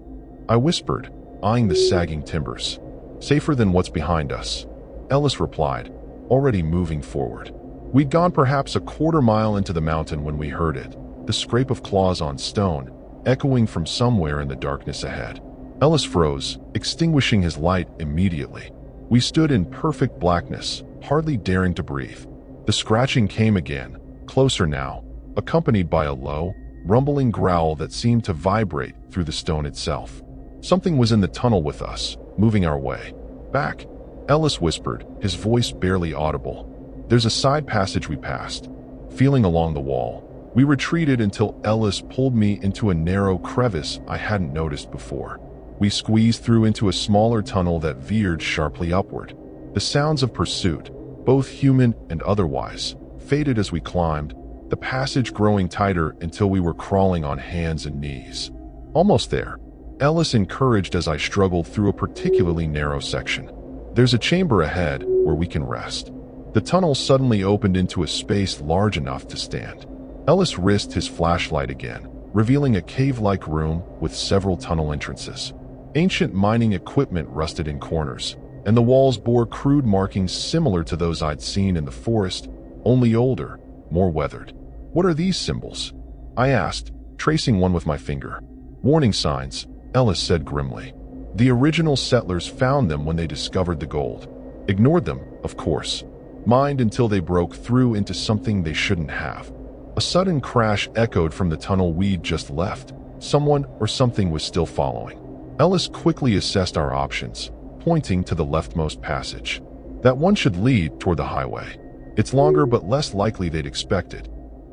I whispered, eyeing the sagging timbers. "Safer than what's behind us," Ellis replied, already moving forward. We'd gone perhaps a quarter mile into the mountain when we heard it, the scrape of claws on stone, echoing from somewhere in the darkness ahead. Ellis froze, extinguishing his light immediately. We stood in perfect blackness, hardly daring to breathe. The scratching came again, closer now, accompanied by a low, rumbling growl that seemed to vibrate through the stone itself. Something was in the tunnel with us, moving our way. "Back," Ellis whispered, his voice barely audible. "There's a side passage we passed." Feeling along the wall, we retreated until Ellis pulled me into a narrow crevice I hadn't noticed before. We squeezed through into a smaller tunnel that veered sharply upward. The sounds of pursuit, both human and otherwise, faded as we climbed, the passage growing tighter until we were crawling on hands and knees. "Almost there," Ellis encouraged as I struggled through a particularly narrow section. "There's a chamber ahead where we can rest." The tunnel suddenly opened into a space large enough to stand. Ellis risked his flashlight again, revealing a cave-like room with several tunnel entrances. Ancient mining equipment rusted in corners, and the walls bore crude markings similar to those I'd seen in the forest, only older, more weathered. "What are these symbols?" I asked, tracing one with my finger. "Warning signs," Ellis said grimly. "The original settlers found them when they discovered the gold. Ignored them, of course. Mined until they broke through into something they shouldn't have." A sudden crash echoed from the tunnel we'd just left. Someone or something was still following. Ellis quickly assessed our options, pointing to the leftmost passage. "That one should lead toward the highway. It's longer but less likely they'd expected."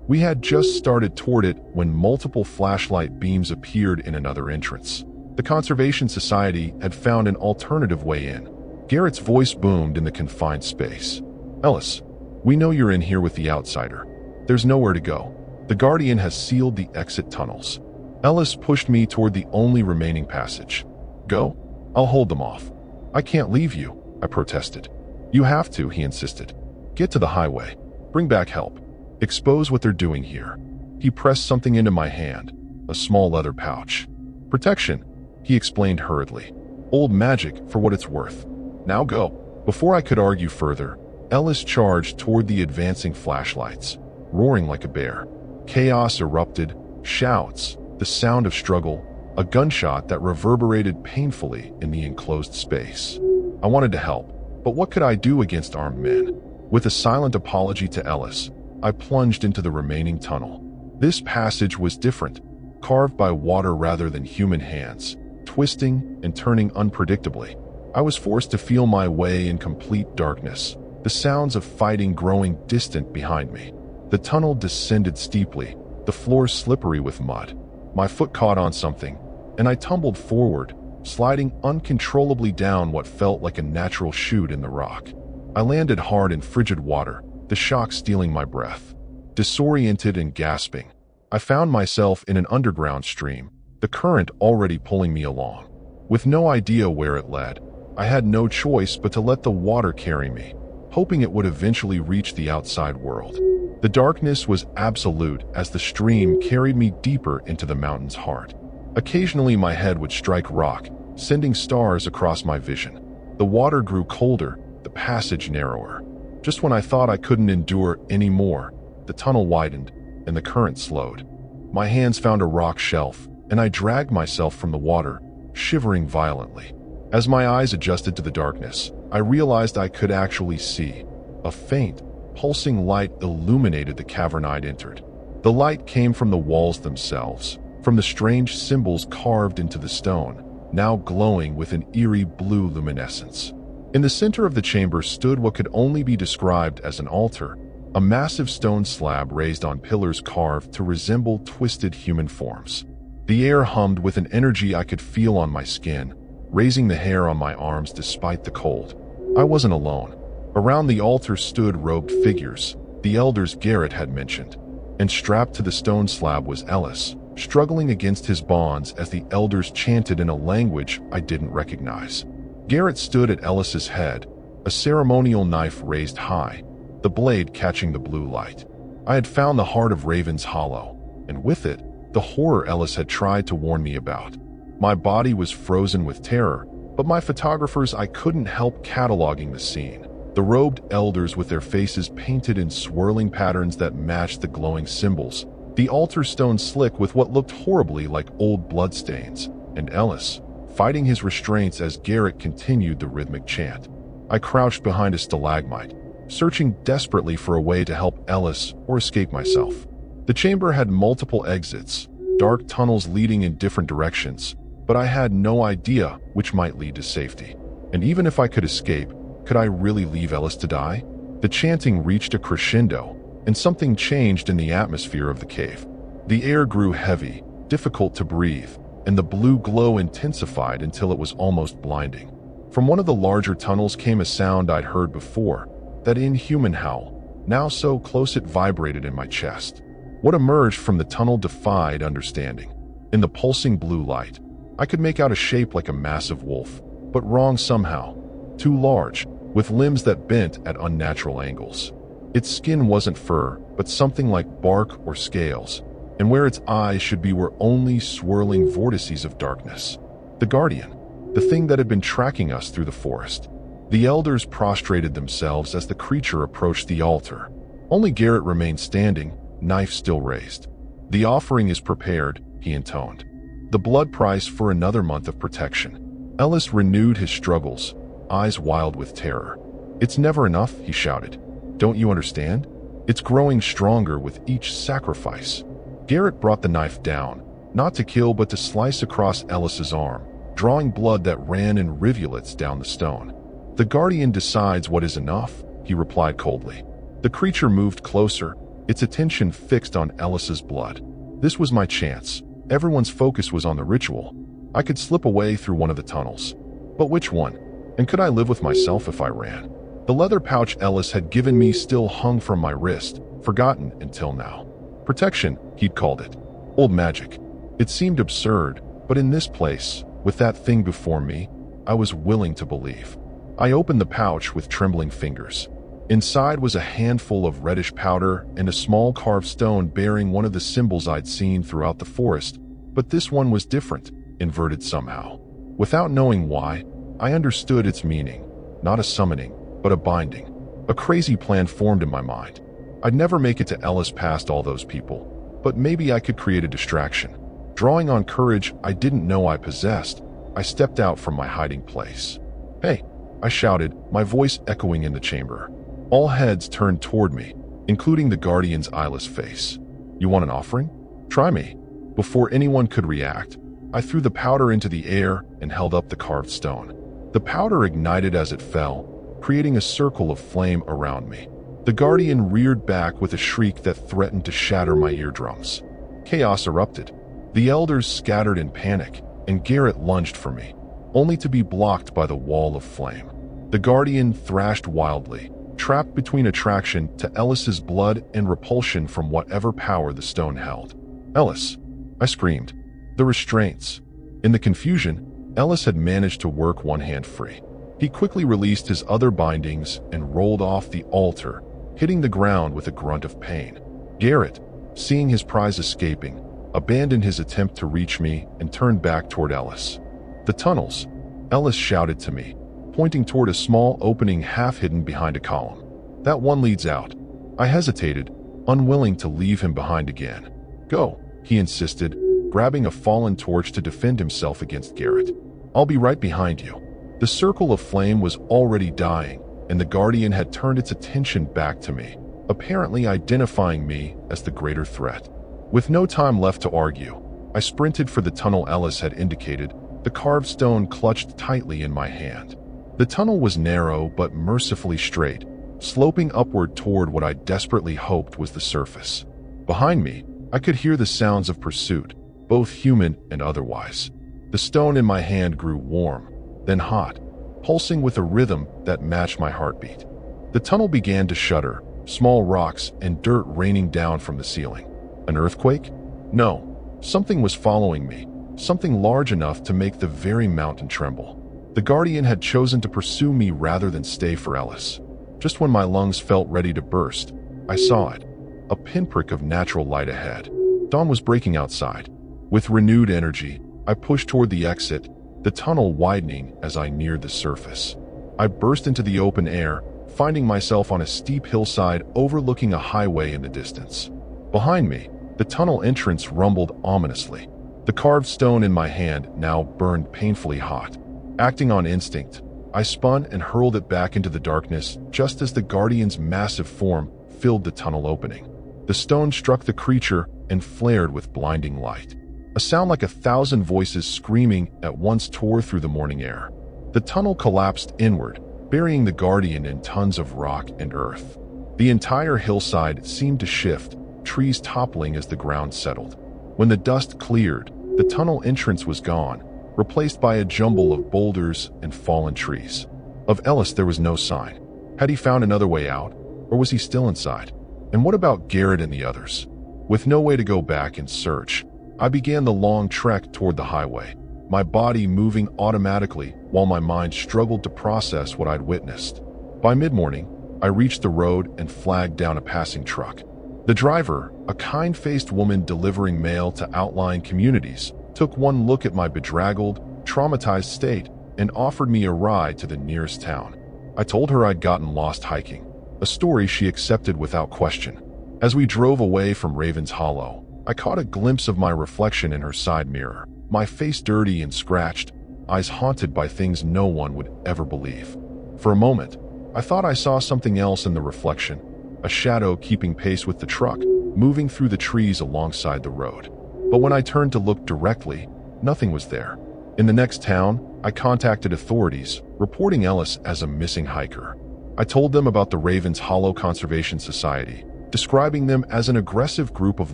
We had just started toward it when multiple flashlight beams appeared in another entrance. The Conservation Society had found an alternative way in. Garrett's voice boomed in the confined space. "Ellis, we know you're in here with the outsider. There's nowhere to go. The Guardian has sealed the exit tunnels." Ellis pushed me toward the only remaining passage. "Go? I'll hold them off." "I can't leave you," I protested. "You have to," he insisted. "Get to the highway. Bring back help. Expose what they're doing here." He pressed something into my hand, a small leather pouch. "Protection," he explained hurriedly. "Old magic for what it's worth. Now go." Before I could argue further, Ellis charged toward the advancing flashlights, roaring like a bear. Chaos erupted, shouts, the sound of struggle, a gunshot that reverberated painfully in the enclosed space. I wanted to help, but what could I do against armed men? With a silent apology to Ellis, I plunged into the remaining tunnel. This passage was different, carved by water rather than human hands, twisting and turning unpredictably. I was forced to feel my way in complete darkness, the sounds of fighting growing distant behind me. The tunnel descended steeply, the floor slippery with mud. My foot caught on something, and I tumbled forward, sliding uncontrollably down what felt like a natural chute in the rock. I landed hard in frigid water, the shock stealing my breath. Disoriented and gasping, I found myself in an underground stream, the current already pulling me along. With no idea where it led, I had no choice but to let the water carry me, hoping it would eventually reach the outside world. The darkness was absolute as the stream carried me deeper into the mountain's heart. Occasionally my head would strike rock, sending stars across my vision. The water grew colder, the passage narrower. Just when I thought I couldn't endure any more, the tunnel widened and the current slowed. My hands found a rock shelf, and I dragged myself from the water, shivering violently. As my eyes adjusted to the darkness, I realized I could actually see. A faint, pulsing light illuminated the cavern I'd entered. The light came from the walls themselves, from the strange symbols carved into the stone, now glowing with an eerie blue luminescence. In the center of the chamber stood what could only be described as an altar, a massive stone slab raised on pillars carved to resemble twisted human forms. The air hummed with an energy I could feel on my skin, raising the hair on my arms despite the cold. I wasn't alone. Around the altar stood robed figures, the elders Garrett had mentioned, and strapped to the stone slab was Ellis, struggling against his bonds as the elders chanted in a language I didn't recognize. Garrett stood at Ellis's head, a ceremonial knife raised high, the blade catching the blue light. I had found the heart of Raven's Hollow, and with it, the horror Ellis had tried to warn me about. My body was frozen with terror, but my photographers I couldn't help cataloging the scene. The robed elders with their faces painted in swirling patterns that matched the glowing symbols, the altar stone slick with what looked horribly like old bloodstains, and Ellis, fighting his restraints as Garrett continued the rhythmic chant. I crouched behind a stalagmite, searching desperately for a way to help Ellis or escape myself. The chamber had multiple exits, dark tunnels leading in different directions, but I had no idea which might lead to safety. And even if I could escape, could I really leave Ellis to die? The chanting reached a crescendo, and something changed in the atmosphere of the cave. The air grew heavy, difficult to breathe, and the blue glow intensified until it was almost blinding. From one of the larger tunnels came a sound I'd heard before, that inhuman howl, now so close it vibrated in my chest. What emerged from the tunnel defied understanding. In the pulsing blue light, I could make out a shape like a massive wolf, but wrong somehow. Too large, with limbs that bent at unnatural angles. Its skin wasn't fur, but something like bark or scales, and where its eyes should be were only swirling vortices of darkness. The Guardian, the thing that had been tracking us through the forest. The elders prostrated themselves as the creature approached the altar. Only Garrett remained standing, knife still raised. "The offering is prepared," he intoned. "The blood price for another month of protection." Ellis renewed his struggles, eyes wild with terror. "It's never enough," he shouted. "Don't you understand? It's growing stronger with each sacrifice." Garrett brought the knife down, not to kill but to slice across Ellis's arm, drawing blood that ran in rivulets down the stone. "The Guardian decides what is enough," he replied coldly. The creature moved closer, its attention fixed on Ellis's blood. This was my chance. Everyone's focus was on the ritual. I could slip away through one of the tunnels. But which one? And could I live with myself if I ran? The leather pouch Ellis had given me still hung from my wrist, forgotten until now. Protection, he'd called it. Old magic. It seemed absurd, but in this place, with that thing before me, I was willing to believe. I opened the pouch with trembling fingers. Inside was a handful of reddish powder and a small carved stone bearing one of the symbols I'd seen throughout the forest, but this one was different, inverted somehow. Without knowing why, I understood its meaning. Not a summoning, but a binding. A crazy plan formed in my mind. I'd never make it to Ellis past all those people, but maybe I could create a distraction. Drawing on courage I didn't know I possessed, I stepped out from my hiding place. "Hey!" I shouted, my voice echoing in the chamber. All heads turned toward me, including the Guardian's eyeless face. "You want an offering? Try me." Before anyone could react, I threw the powder into the air and held up the carved stone. The powder ignited as it fell, creating a circle of flame around me. The Guardian reared back with a shriek that threatened to shatter my eardrums. Chaos erupted. The elders scattered in panic, and Garrett lunged for me, only to be blocked by the wall of flame. The Guardian thrashed wildly, trapped between attraction to Ellis's blood and repulsion from whatever power the stone held. "Ellis!" I screamed. The restraints. In the confusion, Ellis had managed to work one hand free. He quickly released his other bindings and rolled off the altar, hitting the ground with a grunt of pain. Garrett, seeing his prize escaping, abandoned his attempt to reach me and turned back toward Ellis. "The tunnels," Ellis shouted to me, pointing toward a small opening half hidden behind a column. "That one leads out." I hesitated, unwilling to leave him behind again. "Go," he insisted, grabbing a fallen torch to defend himself against Garrett. "I'll be right behind you." The circle of flame was already dying, and the Guardian had turned its attention back to me, apparently identifying me as the greater threat. With no time left to argue, I sprinted for the tunnel Ellis had indicated, the carved stone clutched tightly in my hand. The tunnel was narrow but mercifully straight, sloping upward toward what I desperately hoped was the surface. Behind me, I could hear the sounds of pursuit, both human and otherwise. The stone in my hand grew warm, then hot, pulsing with a rhythm that matched my heartbeat. The tunnel began to shudder, small rocks and dirt raining down from the ceiling. An earthquake? No. Something was following me, something large enough to make the very mountain tremble. The Guardian had chosen to pursue me rather than stay for Ellis. Just when my lungs felt ready to burst, I saw it, a pinprick of natural light ahead. Dawn was breaking outside. With renewed energy, I pushed toward the exit, the tunnel widening as I neared the surface. I burst into the open air, finding myself on a steep hillside overlooking a highway in the distance. Behind me, the tunnel entrance rumbled ominously. The carved stone in my hand now burned painfully hot. Acting on instinct, I spun and hurled it back into the darkness just as the Guardian's massive form filled the tunnel opening. The stone struck the creature and flared with blinding light. A sound like 1,000 voices screaming at once tore through the morning air. The tunnel collapsed inward, burying the Guardian in tons of rock and earth. The entire hillside seemed to shift, trees toppling as the ground settled. When the dust cleared, the tunnel entrance was gone, replaced by a jumble of boulders and fallen trees. Of Ellis there was no sign. Had he found another way out, or was he still inside? And what about Garrett and the others? With no way to go back and search, I began the long trek toward the highway, my body moving automatically while my mind struggled to process what I'd witnessed. By mid-morning, I reached the road and flagged down a passing truck. The driver, a kind-faced woman delivering mail to outlying communities, took one look at my bedraggled, traumatized state and offered me a ride to the nearest town. I told her I'd gotten lost hiking, a story she accepted without question. As we drove away from Raven's Hollow, I caught a glimpse of my reflection in her side mirror, my face dirty and scratched, eyes haunted by things no one would ever believe. For a moment, I thought I saw something else in the reflection, a shadow keeping pace with the truck, moving through the trees alongside the road. But when I turned to look directly, nothing was there. In the next town, I contacted authorities, reporting Ellis as a missing hiker. I told them about the Raven's Hollow Conservation Society, describing them as an aggressive group of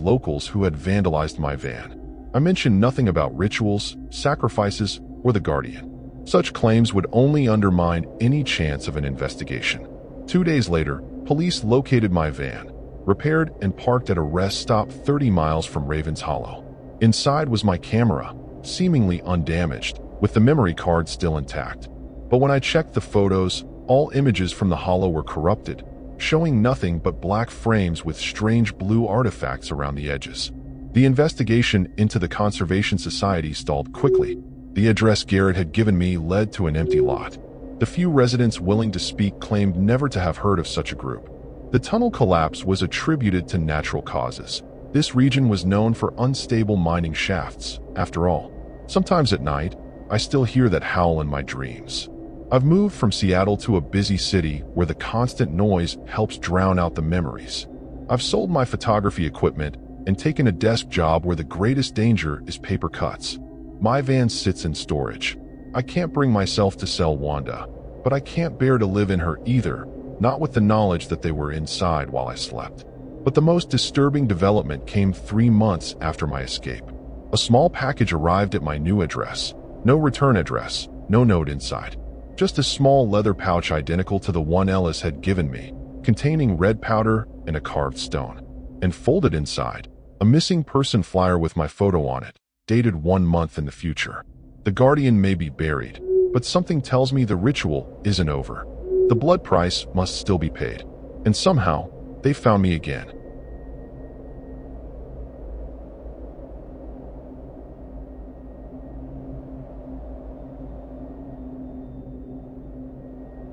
locals who had vandalized my van. I mentioned nothing about rituals, sacrifices, or the Guardian. Such claims would only undermine any chance of an investigation. 2 days later, police located my van, repaired and parked at a rest stop 30 miles from Raven's Hollow. Inside was my camera, seemingly undamaged, with the memory card still intact. But when I checked the photos, all images from the hollow were corrupted, showing nothing but black frames with strange blue artifacts around the edges. The investigation into the Conservation Society stalled quickly. The address Garrett had given me led to an empty lot. The few residents willing to speak claimed never to have heard of such a group. The tunnel collapse was attributed to natural causes. This region was known for unstable mining shafts, after all. Sometimes at night, I still hear that howl in my dreams. I've moved from Seattle to a busy city where the constant noise helps drown out the memories. I've sold my photography equipment and taken a desk job where the greatest danger is paper cuts. My van sits in storage. I can't bring myself to sell Wanda. but I can't bear to live in her either, not with the knowledge that they were inside while I slept. But the most disturbing development came 3 months after my escape. A small package arrived at my new address. No return address, no note inside. Just a small leather pouch identical to the one Ellis had given me, containing red powder and a carved stone. And folded inside, a missing person flyer with my photo on it, dated 1 month in the future. The guardian may be buried, but something tells me the ritual isn't over. The blood price must still be paid. And somehow, they found me again.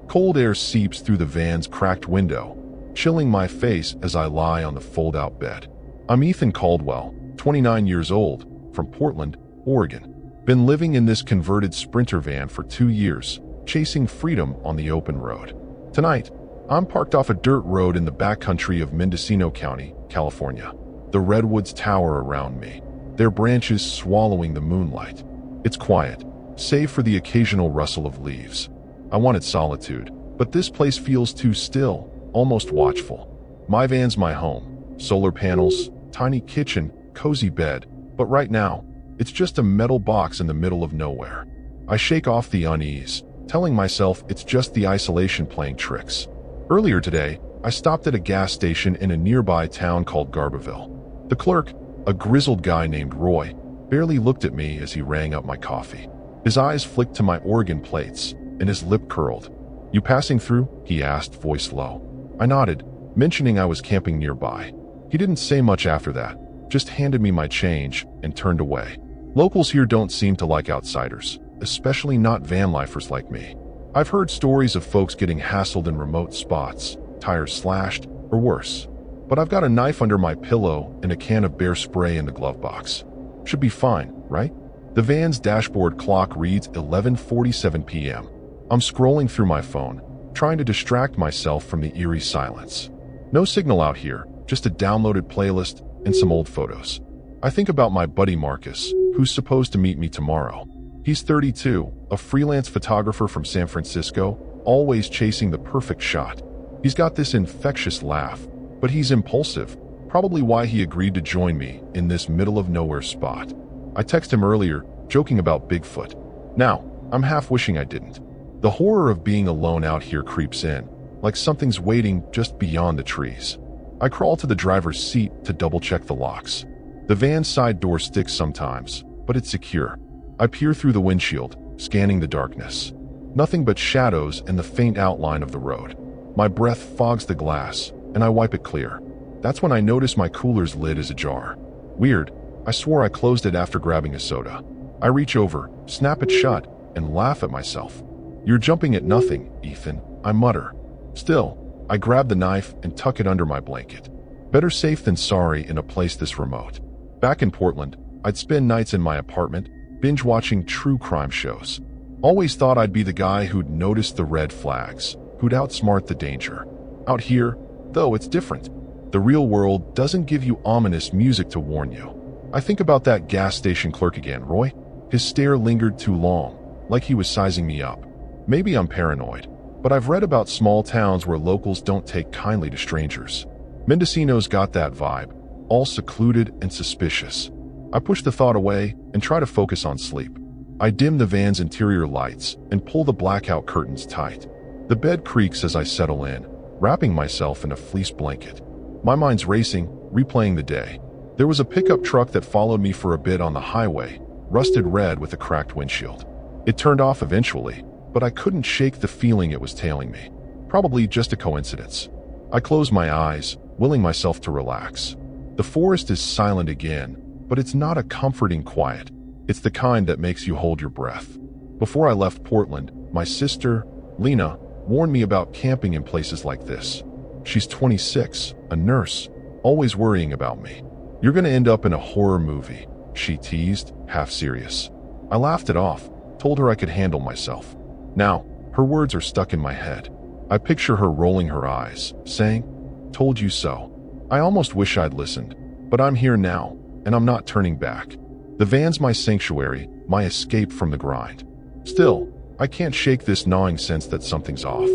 Cold air seeps through the van's cracked window, chilling my face as I lie on the fold-out bed. I'm Ethan Caldwell, 29 years old, from Portland, Oregon. Been living in this converted Sprinter van for 2 years, chasing freedom on the open road. Tonight, I'm parked off a dirt road in the backcountry of Mendocino County, California. The redwoods tower around me, their branches swallowing the moonlight. It's quiet, save for the occasional rustle of leaves. I wanted solitude, but this place feels too still, almost watchful. My van's my home. Solar panels, tiny kitchen, cozy bed, but right now, it's just a metal box in the middle of nowhere. I shake off the unease, telling myself it's just the isolation playing tricks. Earlier today, I stopped at a gas station in a nearby town called Garberville. The clerk, a grizzled guy named Roy, barely looked at me as he rang up my coffee. His eyes flicked to my Oregon plates, and his lip curled. "You passing through?" he asked, voice low. I nodded, mentioning I was camping nearby. He didn't say much after that, just handed me my change and turned away. Locals here don't seem to like outsiders, especially not vanlifers like me. I've heard stories of folks getting hassled in remote spots, tires slashed, or worse. But I've got a knife under my pillow and a can of bear spray in the glove box. Should be fine, right? The van's dashboard clock reads 11:47 p.m. I'm scrolling through my phone, trying to distract myself from the eerie silence. No signal out here, just a downloaded playlist and some old photos. I think about my buddy Marcus, who's supposed to meet me tomorrow. He's 32, a freelance photographer from San Francisco, always chasing the perfect shot. He's got this infectious laugh, but he's impulsive, probably why he agreed to join me in this middle-of-nowhere spot. I texted him earlier, joking about Bigfoot. Now, I'm half wishing I didn't. The horror of being alone out here creeps in, like something's waiting just beyond the trees. I crawl to the driver's seat to double-check the locks. The van's side door sticks sometimes, but it's secure. I peer through the windshield, scanning the darkness. Nothing but shadows and the faint outline of the road. My breath fogs the glass, and I wipe it clear. That's when I notice my cooler's lid is ajar. Weird, I swore I closed it after grabbing a soda. I reach over, snap it shut, and laugh at myself. "You're jumping at nothing, Ethan," I mutter. Still, I grab the knife and tuck it under my blanket. Better safe than sorry in a place this remote. Back in Portland, I'd spend nights in my apartment, binge-watching true crime shows. Always thought I'd be the guy who'd notice the red flags, who'd outsmart the danger. Out here, though, it's different. The real world doesn't give you ominous music to warn you. I think about that gas station clerk again, Roy. His stare lingered too long, like he was sizing me up. Maybe I'm paranoid, but I've read about small towns where locals don't take kindly to strangers. Mendocino's got that vibe, all secluded and suspicious. I push the thought away and try to focus on sleep. I dim the van's interior lights and pull the blackout curtains tight. The bed creaks as I settle in, wrapping myself in a fleece blanket. My mind's racing, replaying the day. There was a pickup truck that followed me for a bit on the highway, rusted red with a cracked windshield. It turned off eventually, but I couldn't shake the feeling it was tailing me. Probably just a coincidence. I close my eyes, willing myself to relax. The forest is silent again, but it's not a comforting quiet. It's the kind that makes you hold your breath. Before I left Portland, my sister, Lena, warned me about camping in places like this. She's 26, a nurse, always worrying about me. "You're gonna end up in a horror movie," she teased, half serious. I laughed it off, told her I could handle myself. Now, her words are stuck in my head. I picture her rolling her eyes, saying, "Told you so." I almost wish I'd listened, but I'm here now, and I'm not turning back. The van's my sanctuary, my escape from the grind. Still, I can't shake this gnawing sense that something's off.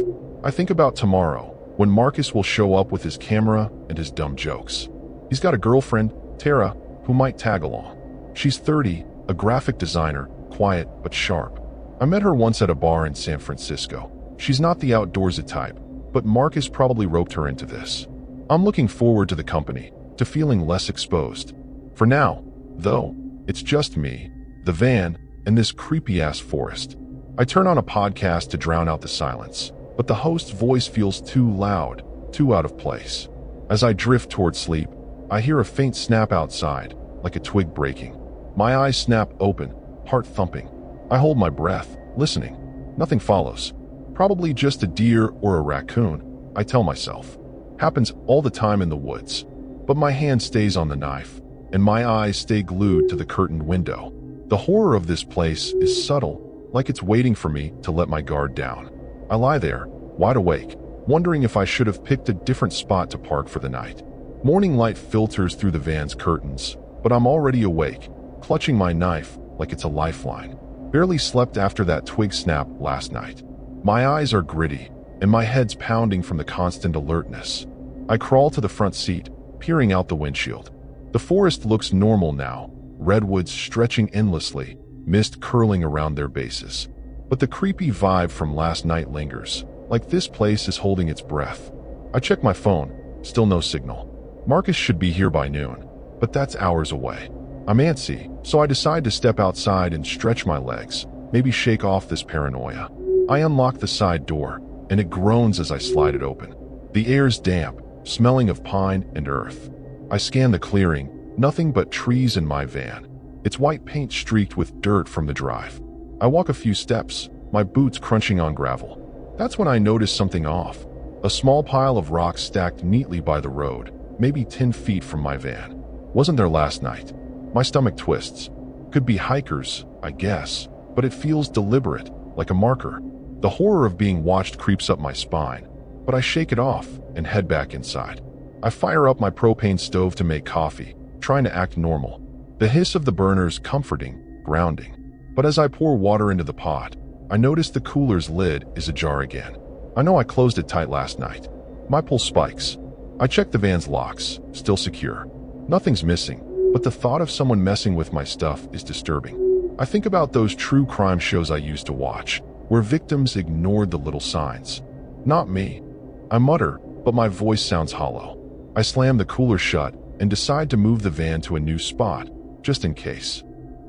I think about tomorrow, when Marcus will show up with his camera and his dumb jokes. He's got a girlfriend, Tara, who might tag along. She's 30, a graphic designer, quiet but sharp. I met her once at a bar in San Francisco. She's not the outdoorsy type, but Marcus probably roped her into this. I'm looking forward to the company, to feeling less exposed. For now, though, it's just me, the van, and this creepy-ass forest. I turn on a podcast to drown out the silence, but the host's voice feels too loud, too out of place. As I drift toward sleep, I hear a faint snap outside, like a twig breaking. My eyes snap open, heart thumping. I hold my breath, listening. Nothing follows. Probably just a deer or a raccoon, I tell myself. Happens all the time in the woods. But my hand stays on the knife, and my eyes stay glued to the curtained window. The horror of this place is subtle, like it's waiting for me to let my guard down. I lie there, wide awake, wondering if I should have picked a different spot to park for the night. Morning light filters through the van's curtains, but I'm already awake, clutching my knife like it's a lifeline. Barely slept after that twig snap last night. My eyes are gritty, and my head's pounding from the constant alertness. I crawl to the front seat, peering out the windshield. The forest looks normal now, redwoods stretching endlessly, mist curling around their bases. But the creepy vibe from last night lingers, like this place is holding its breath. I check my phone, still no signal. Marcus should be here by noon, but that's hours away. I'm antsy, so I decide to step outside and stretch my legs, maybe shake off this paranoia. I unlock the side door, and it groans as I slide it open. The air's damp, smelling of pine and earth. I scan the clearing, nothing but trees in my van. Its white paint streaked with dirt from the drive. I walk a few steps, my boots crunching on gravel. That's when I notice something off. A small pile of rocks stacked neatly by the road, maybe 10 feet from my van. Wasn't there last night. My stomach twists. Could be hikers, I guess, but it feels deliberate, like a marker. The horror of being watched creeps up my spine, but I shake it off and head back inside. I fire up my propane stove to make coffee, trying to act normal. The hiss of the burner's comforting, grounding. But as I pour water into the pot, I notice the cooler's lid is ajar again. I know I closed it tight last night. My pulse spikes. I check the van's locks, still secure. Nothing's missing, but the thought of someone messing with my stuff is disturbing. I think about those true crime shows I used to watch, where victims ignored the little signs. Not me. I mutter, but my voice sounds hollow. I slam the cooler shut and decide to move the van to a new spot, just in case.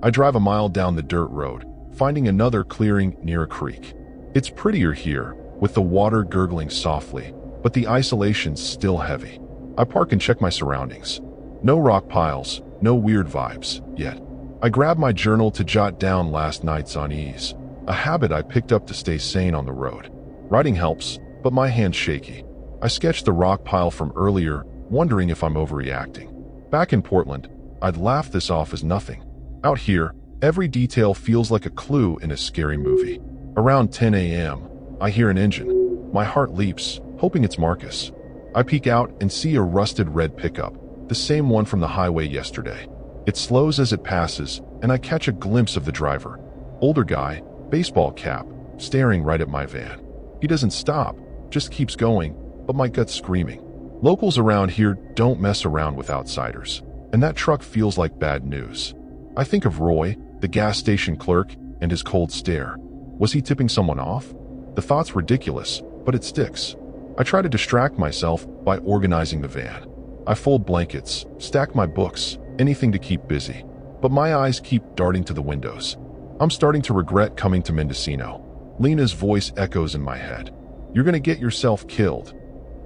I drive a mile down the dirt road, finding another clearing near a creek. It's prettier here, with the water gurgling softly, but the isolation's still heavy. I park and check my surroundings. No rock piles, no weird vibes, yet. I grab my journal to jot down last night's unease, a habit I picked up to stay sane on the road. Writing helps, but my hand's shaky. I sketch the rock pile from earlier, wondering if I'm overreacting. Back in Portland, I'd laugh this off as nothing. Out here, every detail feels like a clue in a scary movie. Around 10 a.m., I hear an engine. My heart leaps, hoping it's Marcus. I peek out and see a rusted red pickup, the same one from the highway yesterday. It slows as it passes, and I catch a glimpse of the driver. Older guy, baseball cap, staring right at my van. He doesn't stop, just keeps going, but my gut's screaming. Locals around here don't mess around with outsiders, and that truck feels like bad news. I think of Roy, the gas station clerk, and his cold stare. Was he tipping someone off? The thought's ridiculous, but it sticks. I try to distract myself by organizing the van. I fold blankets, stack my books, anything to keep busy. But my eyes keep darting to the windows. I'm starting to regret coming to Mendocino. Lena's voice echoes in my head. You're gonna get yourself killed.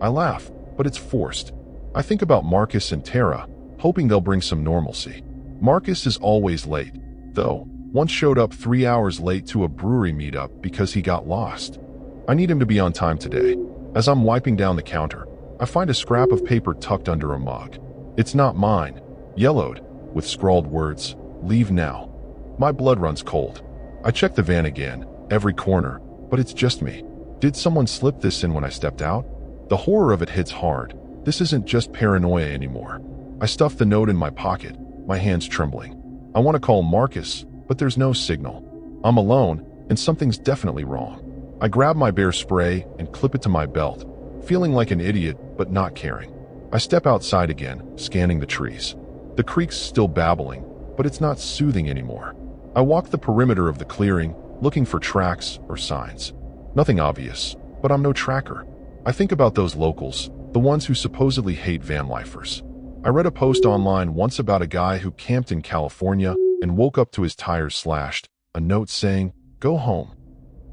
I laugh, but it's forced. I think about Marcus and Tara, hoping they'll bring some normalcy. Marcus is always late, though. Once showed up 3 hours late to a brewery meetup because he got lost. I need him to be on time today. As I'm wiping down the counter, I find a scrap of paper tucked under a mug. It's not mine, yellowed, with scrawled words, "Leave now." My blood runs cold. I check the van again, every corner, but it's just me. Did someone slip this in when I stepped out? The horror of it hits hard. This isn't just paranoia anymore. I stuff the note in my pocket, my hands trembling. I want to call Marcus, but there's no signal. I'm alone, and something's definitely wrong. I grab my bear spray and clip it to my belt, feeling like an idiot but not caring. I step outside again, scanning the trees. The creek's still babbling, but it's not soothing anymore. I walk the perimeter of the clearing, looking for tracks or signs. Nothing obvious, but I'm no tracker. I think about those locals, the ones who supposedly hate vanlifers. I read a post online once about a guy who camped in California and woke up to his tires slashed, a note saying, "Go home."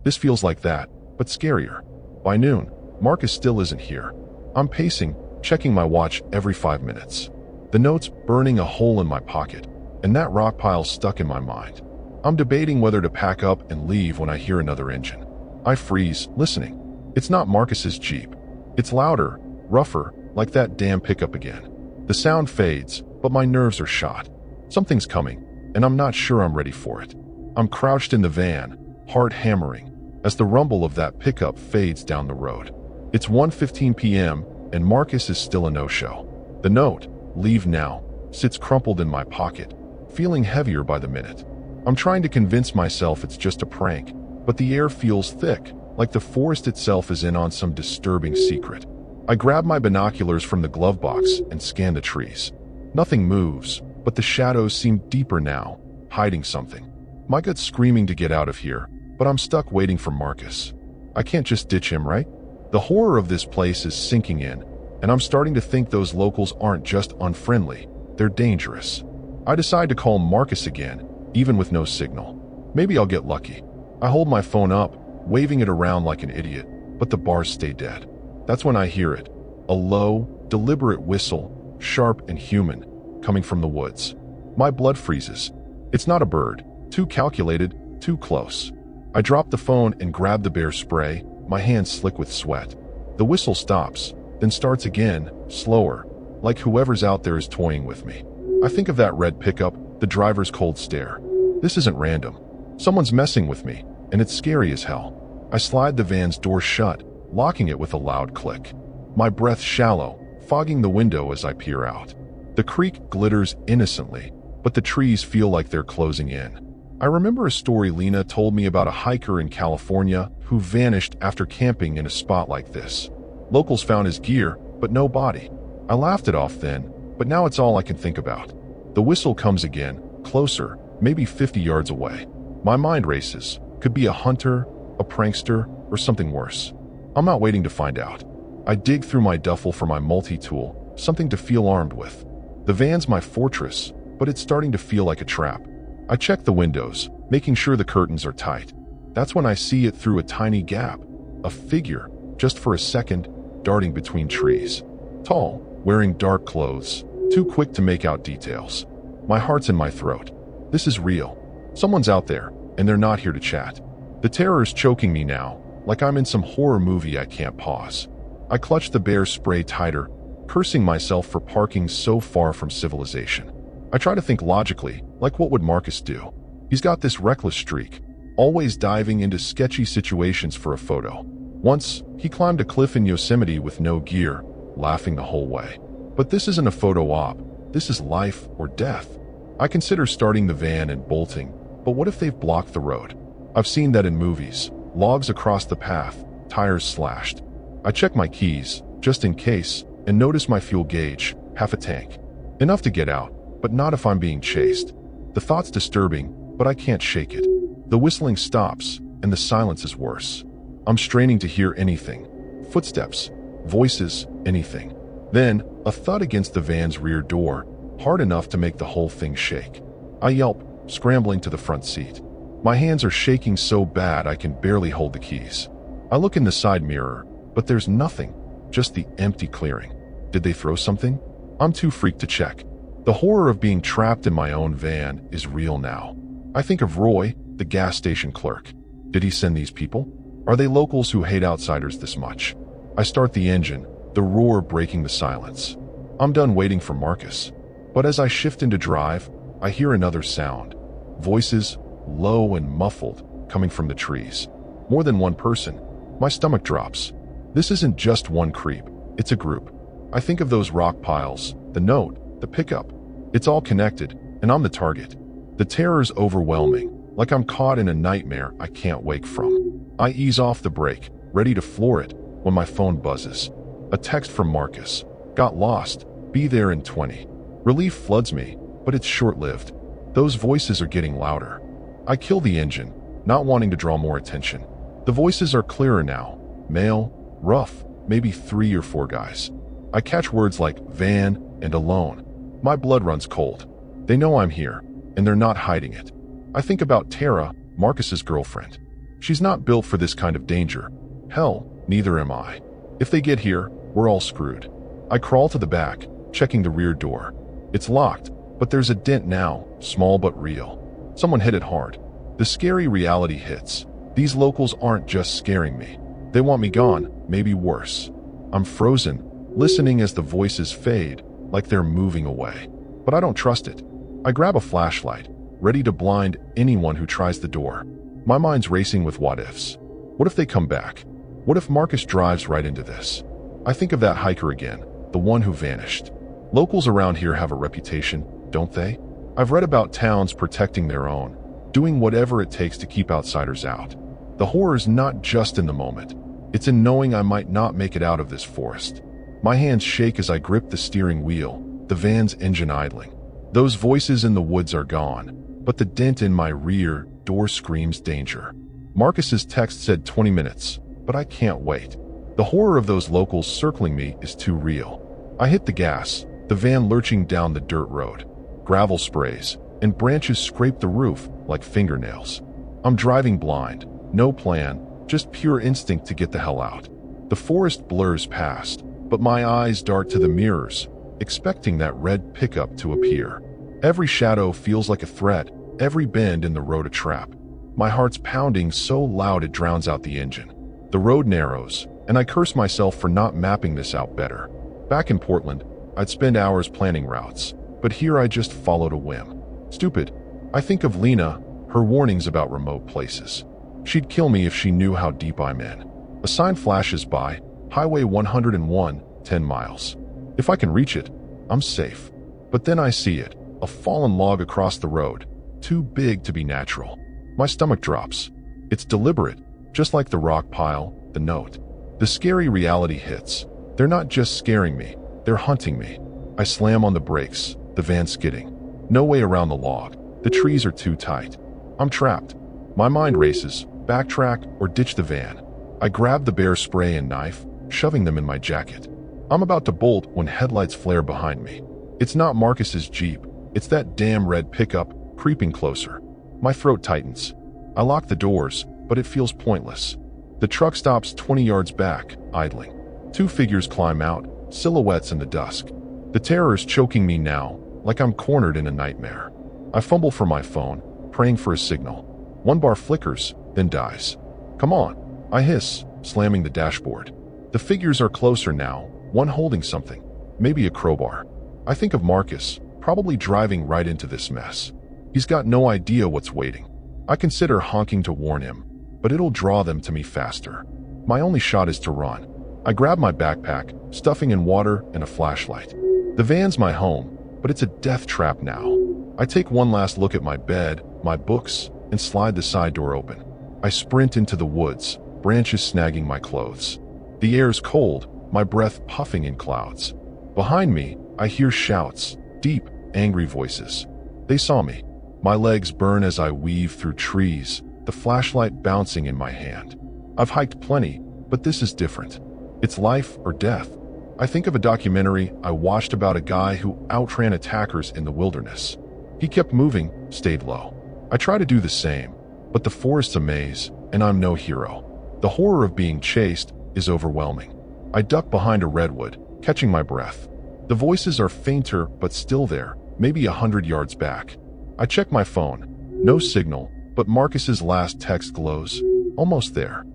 This feels like that, but scarier. By noon, Marcus still isn't here. I'm pacing, checking my watch every 5 minutes. The note's burning a hole in my pocket, and that rock pile's stuck in my mind. I'm debating whether to pack up and leave when I hear another engine. I freeze, listening. It's not Marcus's Jeep. It's louder, rougher, like that damn pickup again. The sound fades, but my nerves are shot. Something's coming, and I'm not sure I'm ready for it. I'm crouched in the van, heart hammering, as the rumble of that pickup fades down the road. It's 1:15 p.m., and Marcus is still a no-show. The note, "Leave now," sits crumpled in my pocket, feeling heavier by the minute. I'm trying to convince myself it's just a prank, but the air feels thick, like the forest itself is in on some disturbing secret. I grab my binoculars from the glove box and scan the trees. Nothing moves, but the shadows seem deeper now, hiding something. My gut's screaming to get out of here, but I'm stuck waiting for Marcus. I can't just ditch him, right? The horror of this place is sinking in, and I'm starting to think those locals aren't just unfriendly, they're dangerous. I decide to call Marcus again, even with no signal. Maybe I'll get lucky. I hold my phone up, waving it around like an idiot, but the bars stay dead. That's when I hear it. A low, deliberate whistle, sharp and human, coming from the woods. My blood freezes. It's not a bird. Too calculated, too close. I drop the phone and grab the bear spray, my hands slick with sweat. The whistle stops, then starts again, slower, like whoever's out there is toying with me. I think of that red pickup, the driver's cold stare. This isn't random. Someone's messing with me, and it's scary as hell. I slide the van's door shut, locking it with a loud click. My breath shallow, fogging the window as I peer out. The creek glitters innocently, but the trees feel like they're closing in. I remember a story Lena told me about a hiker in California who vanished after camping in a spot like this. Locals found his gear, but no body. I laughed it off then, but now it's all I can think about. The whistle comes again, closer, maybe 50 yards away. My mind races. Could be a hunter, a prankster, or something worse. I'm not waiting to find out. I dig through my duffel for my multi-tool, something to feel armed with. The van's my fortress, but it's starting to feel like a trap. I check the windows, making sure the curtains are tight. That's when I see it through a tiny gap. A figure, just for a second, darting between trees. Tall, wearing dark clothes, too quick to make out details. My heart's in my throat. This is real. Someone's out there, and they're not here to chat. The terror's choking me now, like I'm in some horror movie I can't pause. I clutch the bear spray tighter, cursing myself for parking so far from civilization. I try to think logically, like what would Marcus do? He's got this reckless streak, always diving into sketchy situations for a photo. Once, he climbed a cliff in Yosemite with no gear, laughing the whole way. But this isn't a photo op, this is life or death. I consider starting the van and bolting, but what if they've blocked the road? I've seen that in movies. Logs across the path, tires slashed. I check my keys, just in case, and notice my fuel gauge, half a tank. Enough to get out, but not if I'm being chased. The thought's disturbing, but I can't shake it. The whistling stops, and the silence is worse. I'm straining to hear anything. Footsteps, voices, anything. Then, a thud against the van's rear door, hard enough to make the whole thing shake. I yelp, scrambling to the front seat. My hands are shaking so bad I can barely hold the keys. I look in the side mirror, but there's nothing, just the empty clearing. Did they throw something? I'm too freaked to check. The horror of being trapped in my own van is real now. I think of Roy, the gas station clerk. Did he send these people? Are they locals who hate outsiders this much? I start the engine, the roar breaking the silence. I'm done waiting for Marcus. But as I shift into drive, I hear another sound. Voices, low and muffled, coming from the trees. More than one person. My stomach drops. This isn't just one creep, it's a group. I think of those rock piles, the note, the pickup. It's all connected, and I'm the target. The terror's overwhelming, like I'm caught in a nightmare I can't wake from. I ease off the brake, ready to floor it, when my phone buzzes. A text from Marcus. Got lost. Be there in 20. Relief floods me, but it's short-lived. Those voices are getting louder. I kill the engine, not wanting to draw more attention. The voices are clearer now. Male, rough, maybe 3 or 4 guys. I catch words like van and alone. My blood runs cold. They know I'm here, and they're not hiding it. I think about Tara, Marcus's girlfriend. She's not built for this kind of danger. Hell, neither am I. If they get here, we're all screwed. I crawl to the back, checking the rear door. It's locked, but there's a dent now, small but real. Someone hit it hard. The scary reality hits. These locals aren't just scaring me. They want me gone, maybe worse. I'm frozen, listening as the voices fade, like they're moving away. But I don't trust it. I grab a flashlight, ready to blind anyone who tries the door. My mind's racing with what-ifs. What if they come back? What if Marcus drives right into this? I think of that hiker again, the one who vanished. Locals around here have a reputation, don't they? I've read about towns protecting their own, doing whatever it takes to keep outsiders out. The horror's not just in the moment. It's in knowing I might not make it out of this forest. My hands shake as I grip the steering wheel, the van's engine idling. Those voices in the woods are gone, but the dent in my rear door screams danger. Marcus's text said 20 minutes, but I can't wait. The horror of those locals circling me is too real. I hit the gas, the van lurching down the dirt road. Gravel sprays, and branches scrape the roof like fingernails. I'm driving blind, no plan, just pure instinct to get the hell out. The forest blurs past, but my eyes dart to the mirrors, expecting that red pickup to appear. Every shadow feels like a threat, every bend in the road a trap. My heart's pounding so loud it drowns out the engine. The road narrows, and I curse myself for not mapping this out better. Back in Portland, I'd spend hours planning routes, but here I just followed a whim. Stupid. I think of Lena, her warnings about remote places. She'd kill me if she knew how deep I'm in. A sign flashes by, Highway 101, 10 miles. If I can reach it, I'm safe. But then I see it, a fallen log across the road, too big to be natural. My stomach drops. It's deliberate, just like the rock pile, the note. The scary reality hits. They're not just scaring me, they're hunting me. I slam on the brakes, the van skidding. No way around the log. The trees are too tight. I'm trapped. My mind races, backtrack or ditch the van. I grab the bear spray and knife, shoving them in my jacket. I'm about to bolt when headlights flare behind me. It's not Marcus's Jeep. It's that damn red pickup, creeping closer. My throat tightens. I lock the doors, but it feels pointless. The truck stops 20 yards back, idling. 2 figures climb out, silhouettes in the dusk. The terror's choking me now, like I'm cornered in a nightmare. I fumble for my phone, praying for a signal. 1 bar flickers, then dies. Come on, I hiss, slamming the dashboard. The figures are closer now, one holding something, maybe a crowbar. I think of Marcus, probably driving right into this mess. He's got no idea what's waiting. I consider honking to warn him, but it'll draw them to me faster. My only shot is to run. I grab my backpack, stuffing in water and a flashlight. The van's my home, but it's a death trap now. I take one last look at my bed, my books, and slide the side door open. I sprint into the woods, branches snagging my clothes. The air's cold, my breath puffing in clouds. Behind me, I hear shouts, deep, angry voices. They saw me. My legs burn as I weave through trees, the flashlight bouncing in my hand. I've hiked plenty, but this is different. It's life or death. I think of a documentary I watched about a guy who outran attackers in the wilderness. He kept moving, stayed low. I try to do the same, but the forest's a maze, and I'm no hero. The horror of being chased is overwhelming. I duck behind a redwood, catching my breath. The voices are fainter but still there, maybe 100 yards back. I check my phone. No signal, but Marcus's last text glows. Almost there.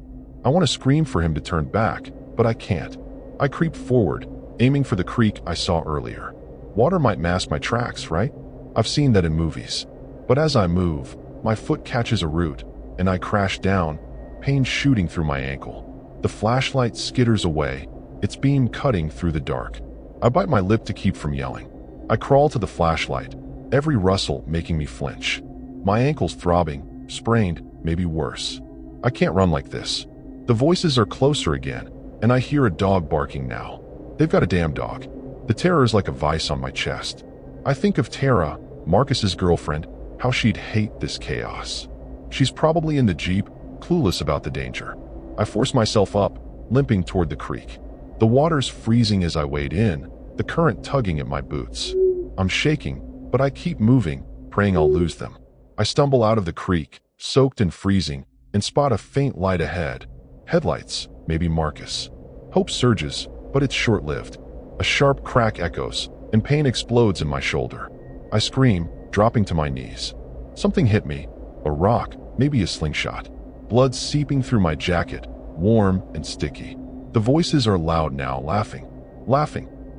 I want to scream for him to turn back, but I can't. I creep forward, aiming for the creek I saw earlier. Water might mask my tracks, right? I've seen that in movies. But as I move, my foot catches a root, and I crash down, pain shooting through my ankle. The flashlight skitters away, its beam cutting through the dark. I bite my lip to keep from yelling. I crawl to the flashlight, every rustle making me flinch. My ankle's throbbing, sprained, maybe worse. I can't run like this. The voices are closer again, and I hear a dog barking now. They've got a damn dog. The terror is like a vice on my chest. I think of Tara, Marcus's girlfriend, how she'd hate this chaos. She's probably in the Jeep, clueless about the danger. I force myself up, limping toward the creek. The water's freezing as I wade in, the current tugging at my boots. I'm shaking, but I keep moving, praying I'll lose them. I stumble out of the creek, soaked and freezing, and spot a faint light ahead. Headlights, maybe Marcus. Hope surges, but it's short-lived. A sharp crack echoes, and pain explodes in my shoulder. I scream, dropping to my knees. Something hit me. A rock, maybe a slingshot. Blood seeping through my jacket, warm and sticky. The voices are loud now, laughing.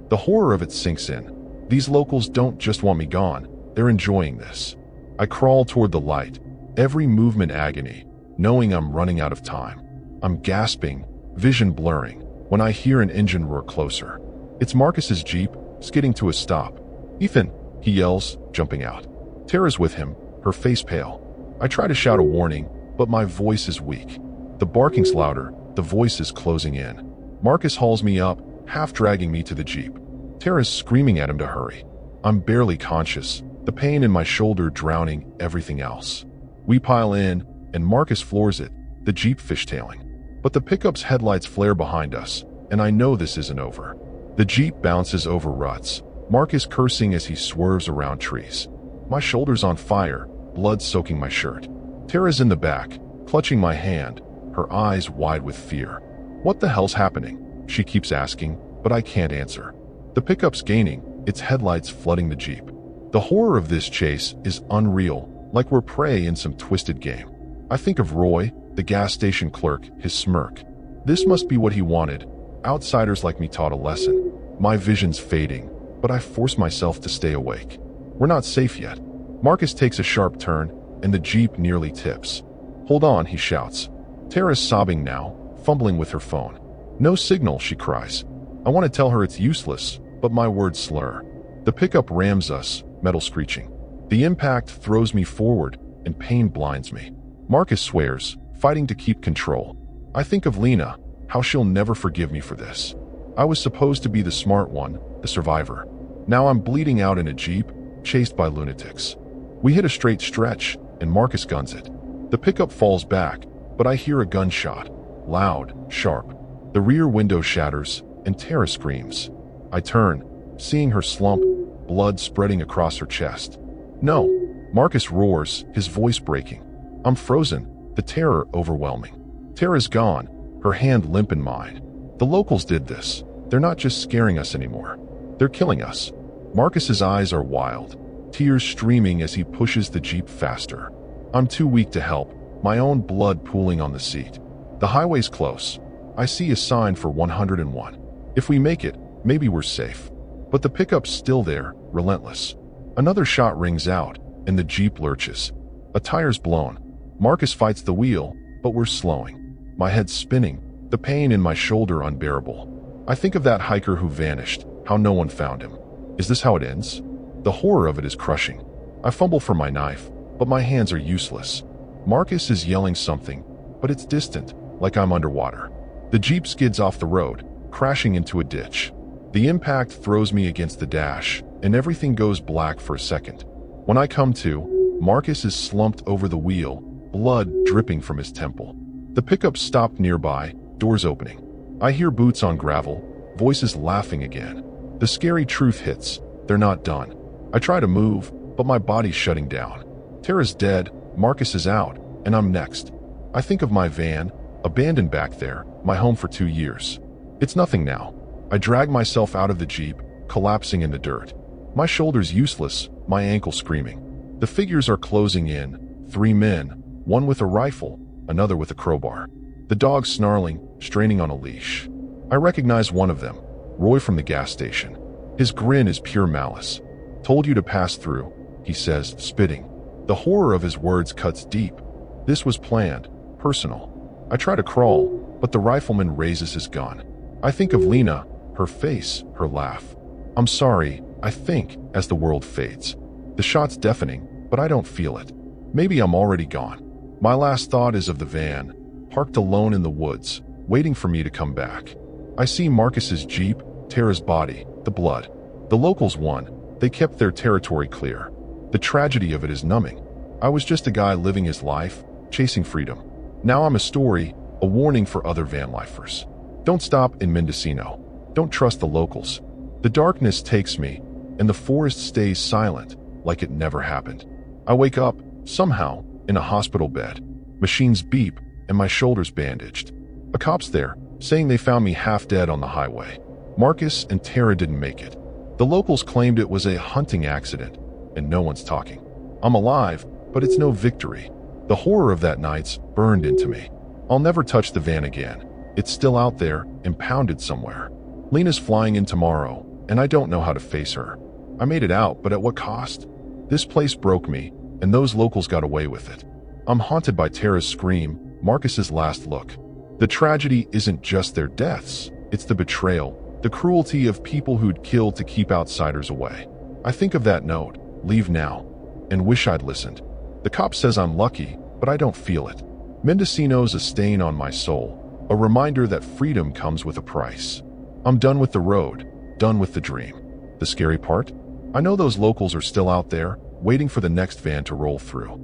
The horror of it sinks in. These locals don't just want me gone, they're enjoying this. I crawl toward the light, every movement agony, knowing I'm running out of time. I'm gasping, vision blurring, when I hear an engine roar closer. It's Marcus's Jeep, skidding to a stop. "Ethan," he yells, jumping out. Tara's with him, her face pale. I try to shout a warning, but my voice is weak. The barking's louder, the voice is closing in. Marcus hauls me up, half dragging me to the Jeep. Tara's screaming at him to hurry. I'm barely conscious, the pain in my shoulder drowning everything else. We pile in, and Marcus floors it, the Jeep fishtailing. But the pickup's headlights flare behind us, and I know this isn't over. The Jeep bounces over ruts, Marcus cursing as he swerves around trees. My shoulder's on fire, blood soaking my shirt. Tara's in the back, clutching my hand, her eyes wide with fear. "What the hell's happening?" she keeps asking, but I can't answer. The pickup's gaining, its headlights flooding the Jeep. The horror of this chase is unreal, like we're prey in some twisted game. I think of Roy, the gas station clerk, his smirk. This must be what he wanted. Outsiders like me taught a lesson. My vision's fading, but I force myself to stay awake. We're not safe yet. Marcus takes a sharp turn, and the Jeep nearly tips. "Hold on," he shouts. Tara's sobbing now, fumbling with her phone. "No signal," she cries. I want to tell her it's useless, but my words slur. The pickup rams us, metal screeching. The impact throws me forward, and pain blinds me. Marcus swears, fighting to keep control. I think of Lena, how she'll never forgive me for this. I was supposed to be the smart one, the survivor. Now I'm bleeding out in a Jeep, chased by lunatics. We hit a straight stretch, and Marcus guns it. The pickup falls back, but I hear a gunshot. Loud, sharp. The rear window shatters, and Tara screams. I turn, seeing her slump, blood spreading across her chest. "No!" Marcus roars, his voice breaking. I'm frozen, the terror overwhelming. Tara's gone, her hand limp in mine. The locals did this. They're not just scaring us anymore. They're killing us. Marcus's eyes are wild, tears streaming as he pushes the Jeep faster. I'm too weak to help, my own blood pooling on the seat. The highway's close. I see a sign for 101. If we make it, maybe we're safe. But the pickup's still there, relentless. Another shot rings out, and the Jeep lurches. A tire's blown. Marcus fights the wheel, but we're slowing. My head's spinning, the pain in my shoulder unbearable. I think of that hiker who vanished, how no one found him. Is this how it ends? The horror of it is crushing. I fumble for my knife, but my hands are useless. Marcus is yelling something, but it's distant, like I'm underwater. The Jeep skids off the road, crashing into a ditch. The impact throws me against the dash, and everything goes black for a second. When I come to, Marcus is slumped over the wheel, blood dripping from his temple. The pickup stopped nearby, doors opening. I hear boots on gravel, voices laughing again. The scary truth hits, they're not done. I try to move, but my body's shutting down. Tara's dead, Marcus is out, and I'm next. I think of my van, abandoned back there, my home for 2 years. It's nothing now. I drag myself out of the Jeep, collapsing in the dirt. My shoulder's useless, my ankle screaming. The figures are closing in, 3 men, one with a rifle, another with a crowbar. The dog snarling, straining on a leash. I recognize one of them, Roy from the gas station. His grin is pure malice. "Told you to pass through," he says, spitting. The horror of his words cuts deep. This was planned, personal. I try to crawl, but the rifleman raises his gun. I think of Lena, her face, her laugh. "I'm sorry," I think, as the world fades. The shot's deafening, but I don't feel it. Maybe I'm already gone. My last thought is of the van, parked alone in the woods, waiting for me to come back. I see Marcus's Jeep, Tara's body, the blood. The locals won. They kept their territory clear. The tragedy of it is numbing. I was just a guy living his life, chasing freedom. Now I'm a story, a warning for other vanlifers. Don't stop in Mendocino. Don't trust the locals. The darkness takes me, and the forest stays silent, like it never happened. I wake up, somehow, in a hospital bed. Machines beep, and my shoulders bandaged. A cop's there, saying they found me half dead on the highway. Marcus and Tara didn't make it. The locals claimed it was a hunting accident, and no one's talking. I'm alive, but it's no victory. The horror of that night's burned into me. I'll never touch the van again. It's still out there, impounded somewhere. Lena's flying in tomorrow, and I don't know how to face her. I made it out, but at what cost? This place broke me, and those locals got away with it. I'm haunted by Tara's scream, Marcus's last look. The tragedy isn't just their deaths, it's the betrayal, the cruelty of people who'd kill to keep outsiders away. I think of that note, leave now, and wish I'd listened. The cop says I'm lucky, but I don't feel it. Mendocino's a stain on my soul, a reminder that freedom comes with a price. I'm done with the road, done with the dream. The scary part? I know those locals are still out there, waiting for the next van to roll through.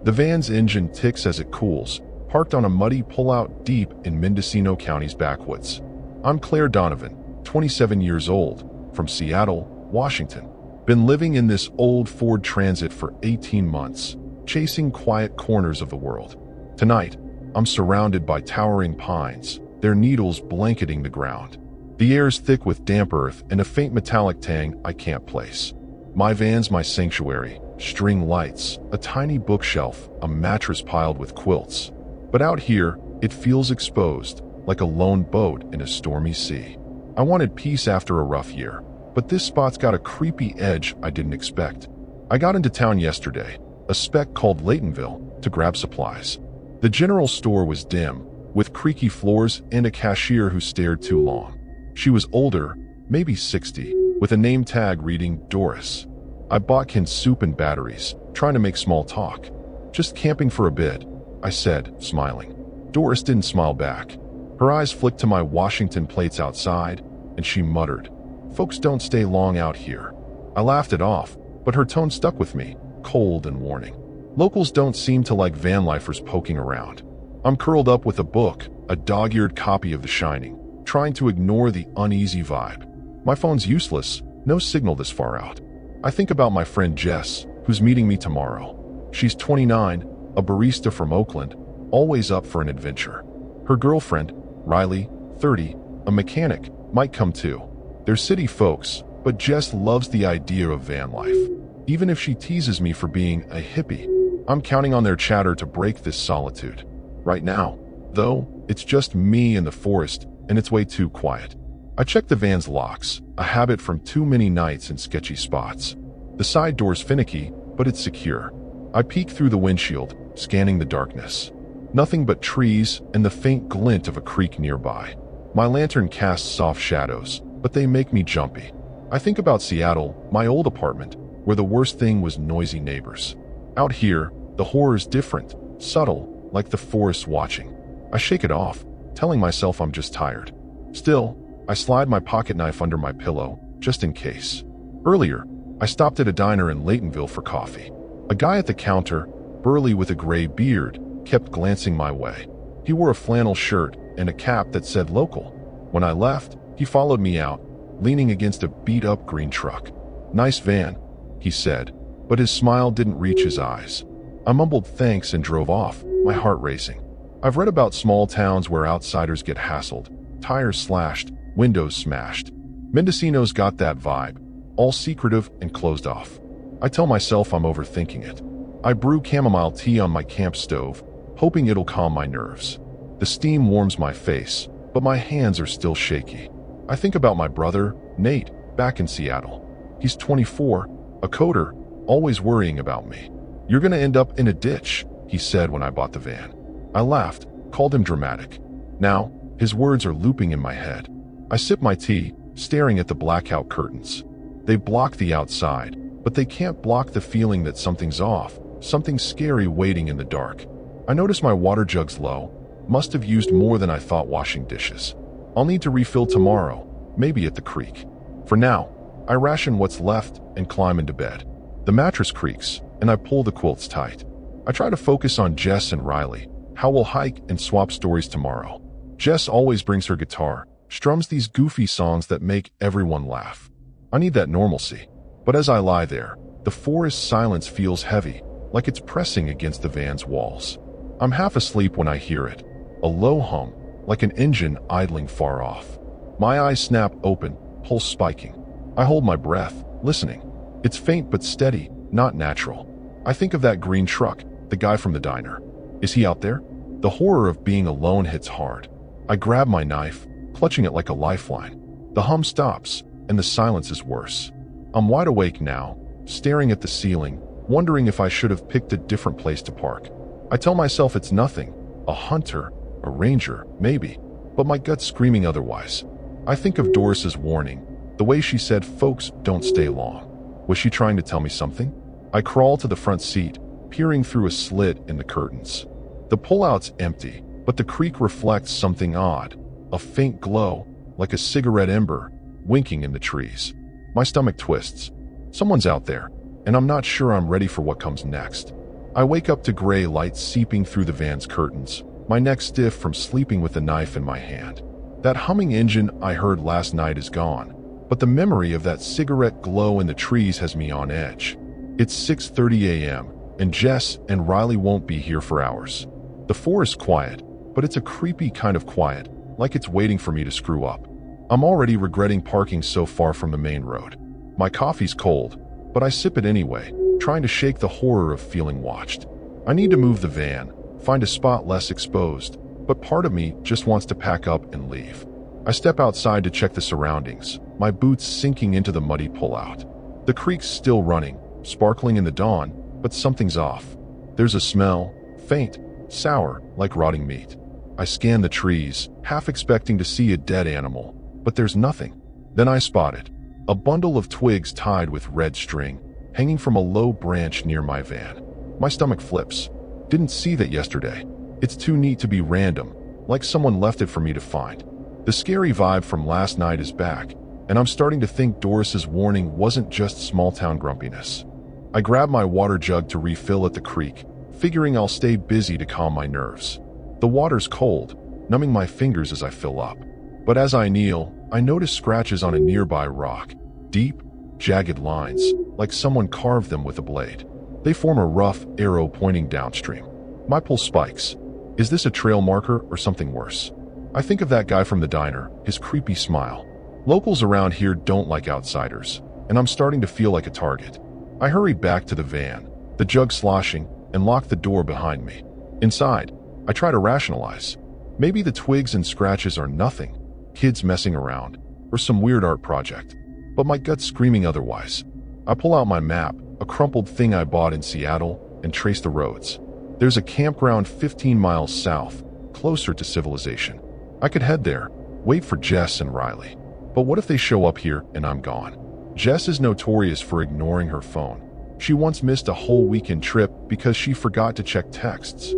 The van's engine ticks as it cools, parked on a muddy pullout deep in Mendocino County's backwoods. I'm Claire Donovan, 27 years old, from Seattle, Washington. Been living in this old Ford Transit for 18 months, chasing quiet corners of the world. Tonight, I'm surrounded by towering pines, their needles blanketing the ground. The air's thick with damp earth and a faint metallic tang I can't place. My van's my sanctuary, string lights, a tiny bookshelf, a mattress piled with quilts. But out here, it feels exposed, like a lone boat in a stormy sea. I wanted peace after a rough year, but this spot's got a creepy edge I didn't expect. I got into town yesterday, a spec called Laytonville, to grab supplies. The general store was dim, with creaky floors and a cashier who stared too long. She was older, maybe 60, with a name tag reading Doris. I bought canned soup and batteries, trying to make small talk. Just camping for a bit, I said, smiling. Doris didn't smile back. Her eyes flicked to my Washington plates outside, and she muttered, "Folks don't stay long out here." I laughed it off, but her tone stuck with me, cold and warning. Locals don't seem to like vanlifers poking around. I'm curled up with a book, a dog-eared copy of The Shining, trying to ignore the uneasy vibe. My phone's useless, no signal this far out. I think about my friend Jess, who's meeting me tomorrow. She's 29, a barista from Oakland, always up for an adventure. Her girlfriend, Riley, 30, a mechanic, might come too. They're city folks, but Jess loves the idea of van life. Even if she teases me for being a hippie, I'm counting on their chatter to break this solitude. Right now, though, it's just me and the forest, and it's way too quiet. I check the van's locks, a habit from too many nights in sketchy spots. The side door's finicky, but it's secure. I peek through the windshield, scanning the darkness. Nothing but trees and the faint glint of a creek nearby. My lantern casts soft shadows, but they make me jumpy. I think about Seattle, my old apartment, where the worst thing was noisy neighbors. Out here, the horror's different, subtle, like the forest watching. I shake it off, telling myself I'm just tired. Still, I slide my pocket knife under my pillow, just in case. Earlier, I stopped at a diner in Laytonville for coffee. A guy at the counter, burly with a gray beard, kept glancing my way. He wore a flannel shirt and a cap that said local. When I left, he followed me out, leaning against a beat-up green truck. "Nice van," he said, but his smile didn't reach his eyes. I mumbled thanks and drove off, my heart racing. I've read about small towns where outsiders get hassled, tires slashed, windows smashed. Mendocino's got that vibe, all secretive and closed off. I tell myself I'm overthinking it. I brew chamomile tea on my camp stove, hoping it'll calm my nerves. The steam warms my face, but my hands are still shaky. I think about my brother, Nate, back in Seattle. He's 24, a coder, always worrying about me. "You're gonna end up in a ditch," he said when I bought the van. I laughed, called him dramatic. Now, his words are looping in my head. I sip my tea, staring at the blackout curtains. They block the outside, but they can't block the feeling that something's off, something scary waiting in the dark. I notice my water jug's low. Must have used more than I thought washing dishes. I'll need to refill tomorrow, maybe at the creek. For now, I ration what's left and climb into bed. The mattress creaks, and I pull the quilts tight. I try to focus on Jess and Riley, how we'll hike and swap stories tomorrow. Jess always brings her guitar, strums these goofy songs that make everyone laugh. I need that normalcy. But as I lie there, the forest silence feels heavy, like it's pressing against the van's walls. I'm half asleep when I hear it, a low hum, like an engine idling far off. My eyes snap open, pulse spiking. I hold my breath, listening. It's faint but steady, not natural. I think of that green truck, the guy from the diner. Is he out there? The horror of being alone hits hard. I grab my knife, clutching it like a lifeline. The hum stops, and the silence is worse. I'm wide awake now, staring at the ceiling, wondering if I should have picked a different place to park. I tell myself it's nothing, a hunter, a ranger, maybe, but my gut's screaming otherwise. I think of Doris's warning, the way she said folks don't stay long. Was she trying to tell me something? I crawl to the front seat, peering through a slit in the curtains. The pullout's empty, but the creek reflects something odd, a faint glow, like a cigarette ember, winking in the trees. My stomach twists. Someone's out there, and I'm not sure I'm ready for what comes next. I wake up to gray light seeping through the van's curtains, my neck stiff from sleeping with a knife in my hand. That humming engine I heard last night is gone, but the memory of that cigarette glow in the trees has me on edge. It's 6:30 a.m., and Jess and Riley won't be here for hours. The forest's quiet, but it's a creepy kind of quiet, like it's waiting for me to screw up. I'm already regretting parking so far from the main road. My coffee's cold, but I sip it anyway, trying to shake the horror of feeling watched. I need to move the van, find a spot less exposed, but part of me just wants to pack up and leave. I step outside to check the surroundings, my boots sinking into the muddy pullout. The creek's still running, sparkling in the dawn, but something's off. There's a smell, faint, sour, like rotting meat. I scan the trees, half expecting to see a dead animal, but there's nothing. Then I spot it, a bundle of twigs tied with red string, hanging from a low branch near my van. My stomach flips. Didn't see that yesterday. It's too neat to be random, like someone left it for me to find. The scary vibe from last night is back, and I'm starting to think Doris's warning wasn't just small-town grumpiness. I grab my water jug to refill at the creek, figuring I'll stay busy to calm my nerves. The water's cold, numbing my fingers as I fill up. But as I kneel, I notice scratches on a nearby rock, deep, jagged lines, like someone carved them with a blade. They form a rough arrow pointing downstream. My pulse spikes. Is this a trail marker or something worse? I think of that guy from the diner, his creepy smile. Locals around here don't like outsiders, and I'm starting to feel like a target. I hurry back to the van, the jug sloshing, and lock the door behind me. Inside, I try to rationalize. Maybe the twigs and scratches are nothing, kids messing around, or some weird art project. But my gut's screaming otherwise. I pull out my map, a crumpled thing I bought in Seattle, and trace the roads. There's a campground 15 miles south, closer to civilization. I could head there, wait for Jess and Riley. But what if they show up here and I'm gone? Jess is notorious for ignoring her phone. She once missed a whole weekend trip because she forgot to check texts.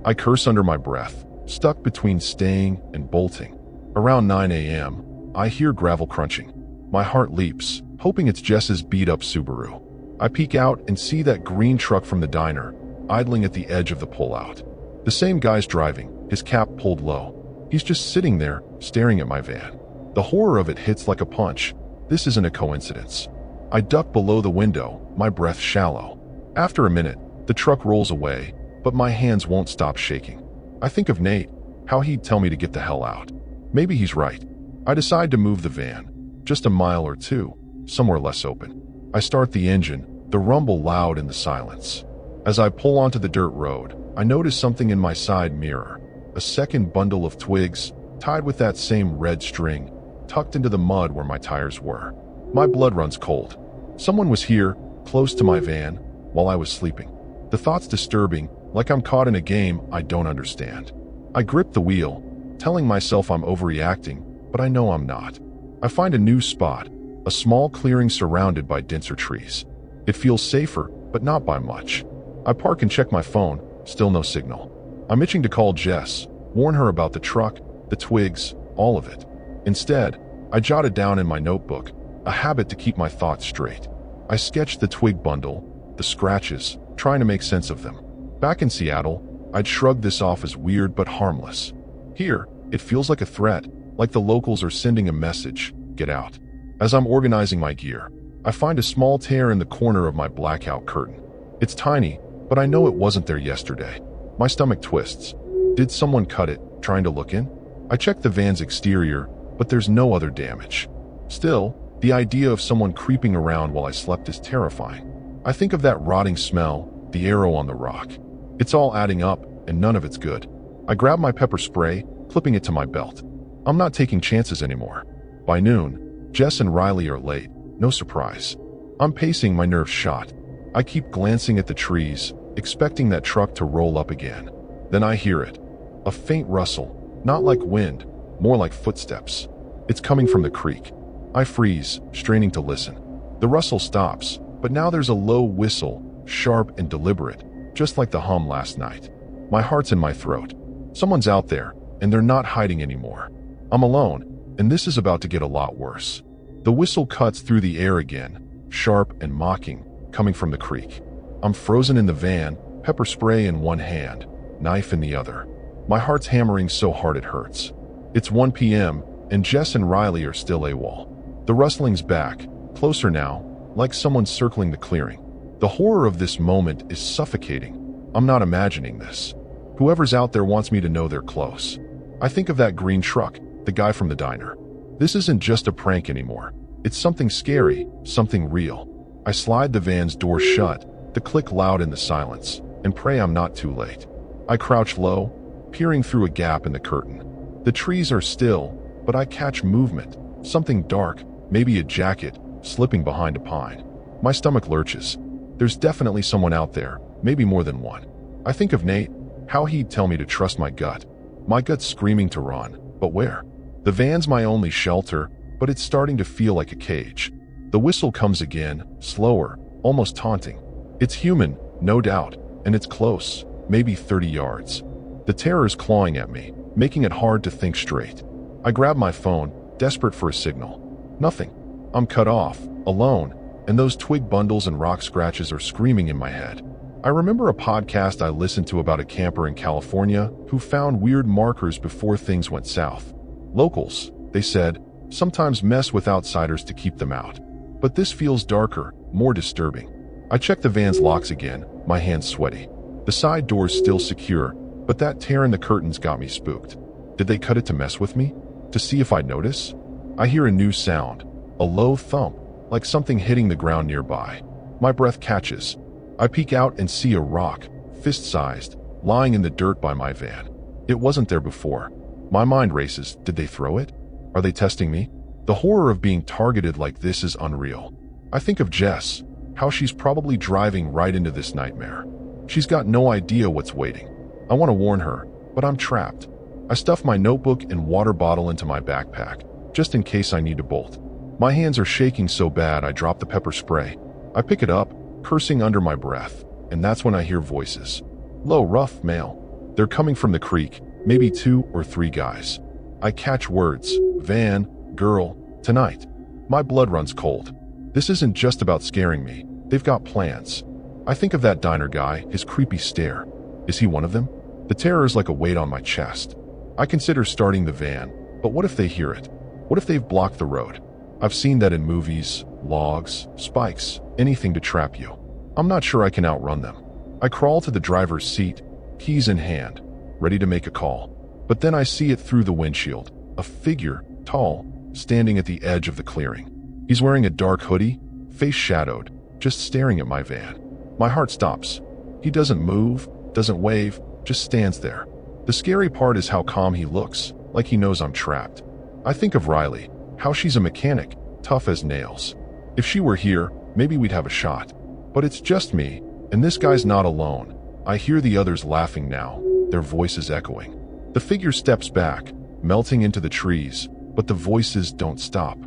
I curse under my breath, stuck between staying and bolting. Around 9 a.m., I hear gravel crunching. My heart leaps, hoping it's Jess's beat-up Subaru. I peek out and see that green truck from the diner, idling at the edge of the pullout. The same guy's driving, his cap pulled low. He's just sitting there, staring at my van. The horror of it hits like a punch. This isn't a coincidence. I duck below the window, my breath shallow. After a minute, the truck rolls away, but my hands won't stop shaking. I think of Nate, how he'd tell me to get the hell out. Maybe he's right. I decide to move the van, just a mile or two, somewhere less open. I start the engine, the rumble loud in the silence. As I pull onto the dirt road, I notice something in my side mirror, a second bundle of twigs, tied with that same red string, tucked into the mud where my tires were. My blood runs cold. Someone was here, close to my van, while I was sleeping. The thought's disturbing, like I'm caught in a game I don't understand. I grip the wheel, telling myself I'm overreacting, but I know I'm not. I find a new spot, a small clearing surrounded by denser trees. It feels safer, but not by much. I park and check my phone, still no signal. I'm itching to call Jess, warn her about the truck, the twigs, all of it. Instead, I jotted down in my notebook, a habit to keep my thoughts straight. I sketched the twig bundle, the scratches, trying to make sense of them. Back in Seattle, I'd shrugged this off as weird but harmless. Here, it feels like a threat, like the locals are sending a message, get out. As I'm organizing my gear, I find a small tear in the corner of my blackout curtain. It's tiny, but I know it wasn't there yesterday. My stomach twists. Did someone cut it, trying to look in? I check the van's exterior, but there's no other damage. Still, the idea of someone creeping around while I slept is terrifying. I think of that rotting smell, the arrow on the rock. It's all adding up, and none of it's good. I grab my pepper spray, clipping it to my belt. I'm not taking chances anymore. By noon, Jess and Riley are late, no surprise. I'm pacing, my nerves shot. I keep glancing at the trees, expecting that truck to roll up again. Then I hear it. A faint rustle, not like wind, more like footsteps. It's coming from the creek. I freeze, straining to listen. The rustle stops, but now there's a low whistle, sharp and deliberate, just like the hum last night. My heart's in my throat. Someone's out there, and they're not hiding anymore. I'm alone, and this is about to get a lot worse. The whistle cuts through the air again, sharp and mocking, coming from the creek. I'm frozen in the van, pepper spray in one hand, knife in the other. My heart's hammering so hard it hurts. It's 1 p.m., and Jess and Riley are still AWOL. The rustling's back, closer now, like someone circling the clearing. The horror of this moment is suffocating. I'm not imagining this. Whoever's out there wants me to know they're close. I think of that green truck, the guy from the diner. This isn't just a prank anymore. It's something scary, something real. I slide the van's door shut, the click loud in the silence, and pray I'm not too late. I crouch low, peering through a gap in the curtain. The trees are still, but I catch movement, something dark, maybe a jacket, slipping behind a pine. My stomach lurches. There's definitely someone out there, maybe more than one. I think of Nate, how he'd tell me to trust my gut. My gut's screaming to run, but where? The van's my only shelter, but it's starting to feel like a cage. The whistle comes again, slower, almost taunting. It's human, no doubt, and it's close, maybe 30 yards. The terror's clawing at me, making it hard to think straight. I grab my phone, desperate for a signal. Nothing. I'm cut off, alone, and those twig bundles and rock scratches are screaming in my head. I remember a podcast I listened to about a camper in California who found weird markers before things went south. Locals, they said, sometimes mess with outsiders to keep them out. But this feels darker, more disturbing. I check the van's locks again, my hands sweaty. The side door's still secure, but that tear in the curtains got me spooked. Did they cut it to mess with me? To see if I'd notice? I hear a new sound, a low thump, like something hitting the ground nearby. My breath catches. I peek out and see a rock, fist-sized, lying in the dirt by my van. It wasn't there before. My mind races. Did they throw it? Are they testing me? The horror of being targeted like this is unreal. I think of Jess, how she's probably driving right into this nightmare. She's got no idea what's waiting. I want to warn her, but I'm trapped. I stuff my notebook and water bottle into my backpack, just in case I need to bolt. My hands are shaking so bad I drop the pepper spray. I pick it up, cursing under my breath, and that's when I hear voices. Low, rough male. They're coming from the creek, maybe 2 or 3 guys. I catch words, van, girl, tonight. My blood runs cold. This isn't just about scaring me. They've got plans. I think of that diner guy, his creepy stare. Is he one of them? The terror is like a weight on my chest. I consider starting the van, but what if they hear it? What if they've blocked the road? I've seen that in movies, logs, spikes, anything to trap you. I'm not sure I can outrun them. I crawl to the driver's seat, keys in hand, ready to make a call. But then I see it through the windshield, a figure, tall, standing at the edge of the clearing. He's wearing a dark hoodie, face shadowed, just staring at my van. My heart stops. He doesn't move, doesn't wave, just stands there. The scary part is how calm he looks, like he knows I'm trapped. I think of Riley, how she's a mechanic, tough as nails. If she were here, maybe we'd have a shot. But it's just me, and this guy's not alone. I hear the others laughing now, their voices echoing. The figure steps back, melting into the trees, but the voices don't stop.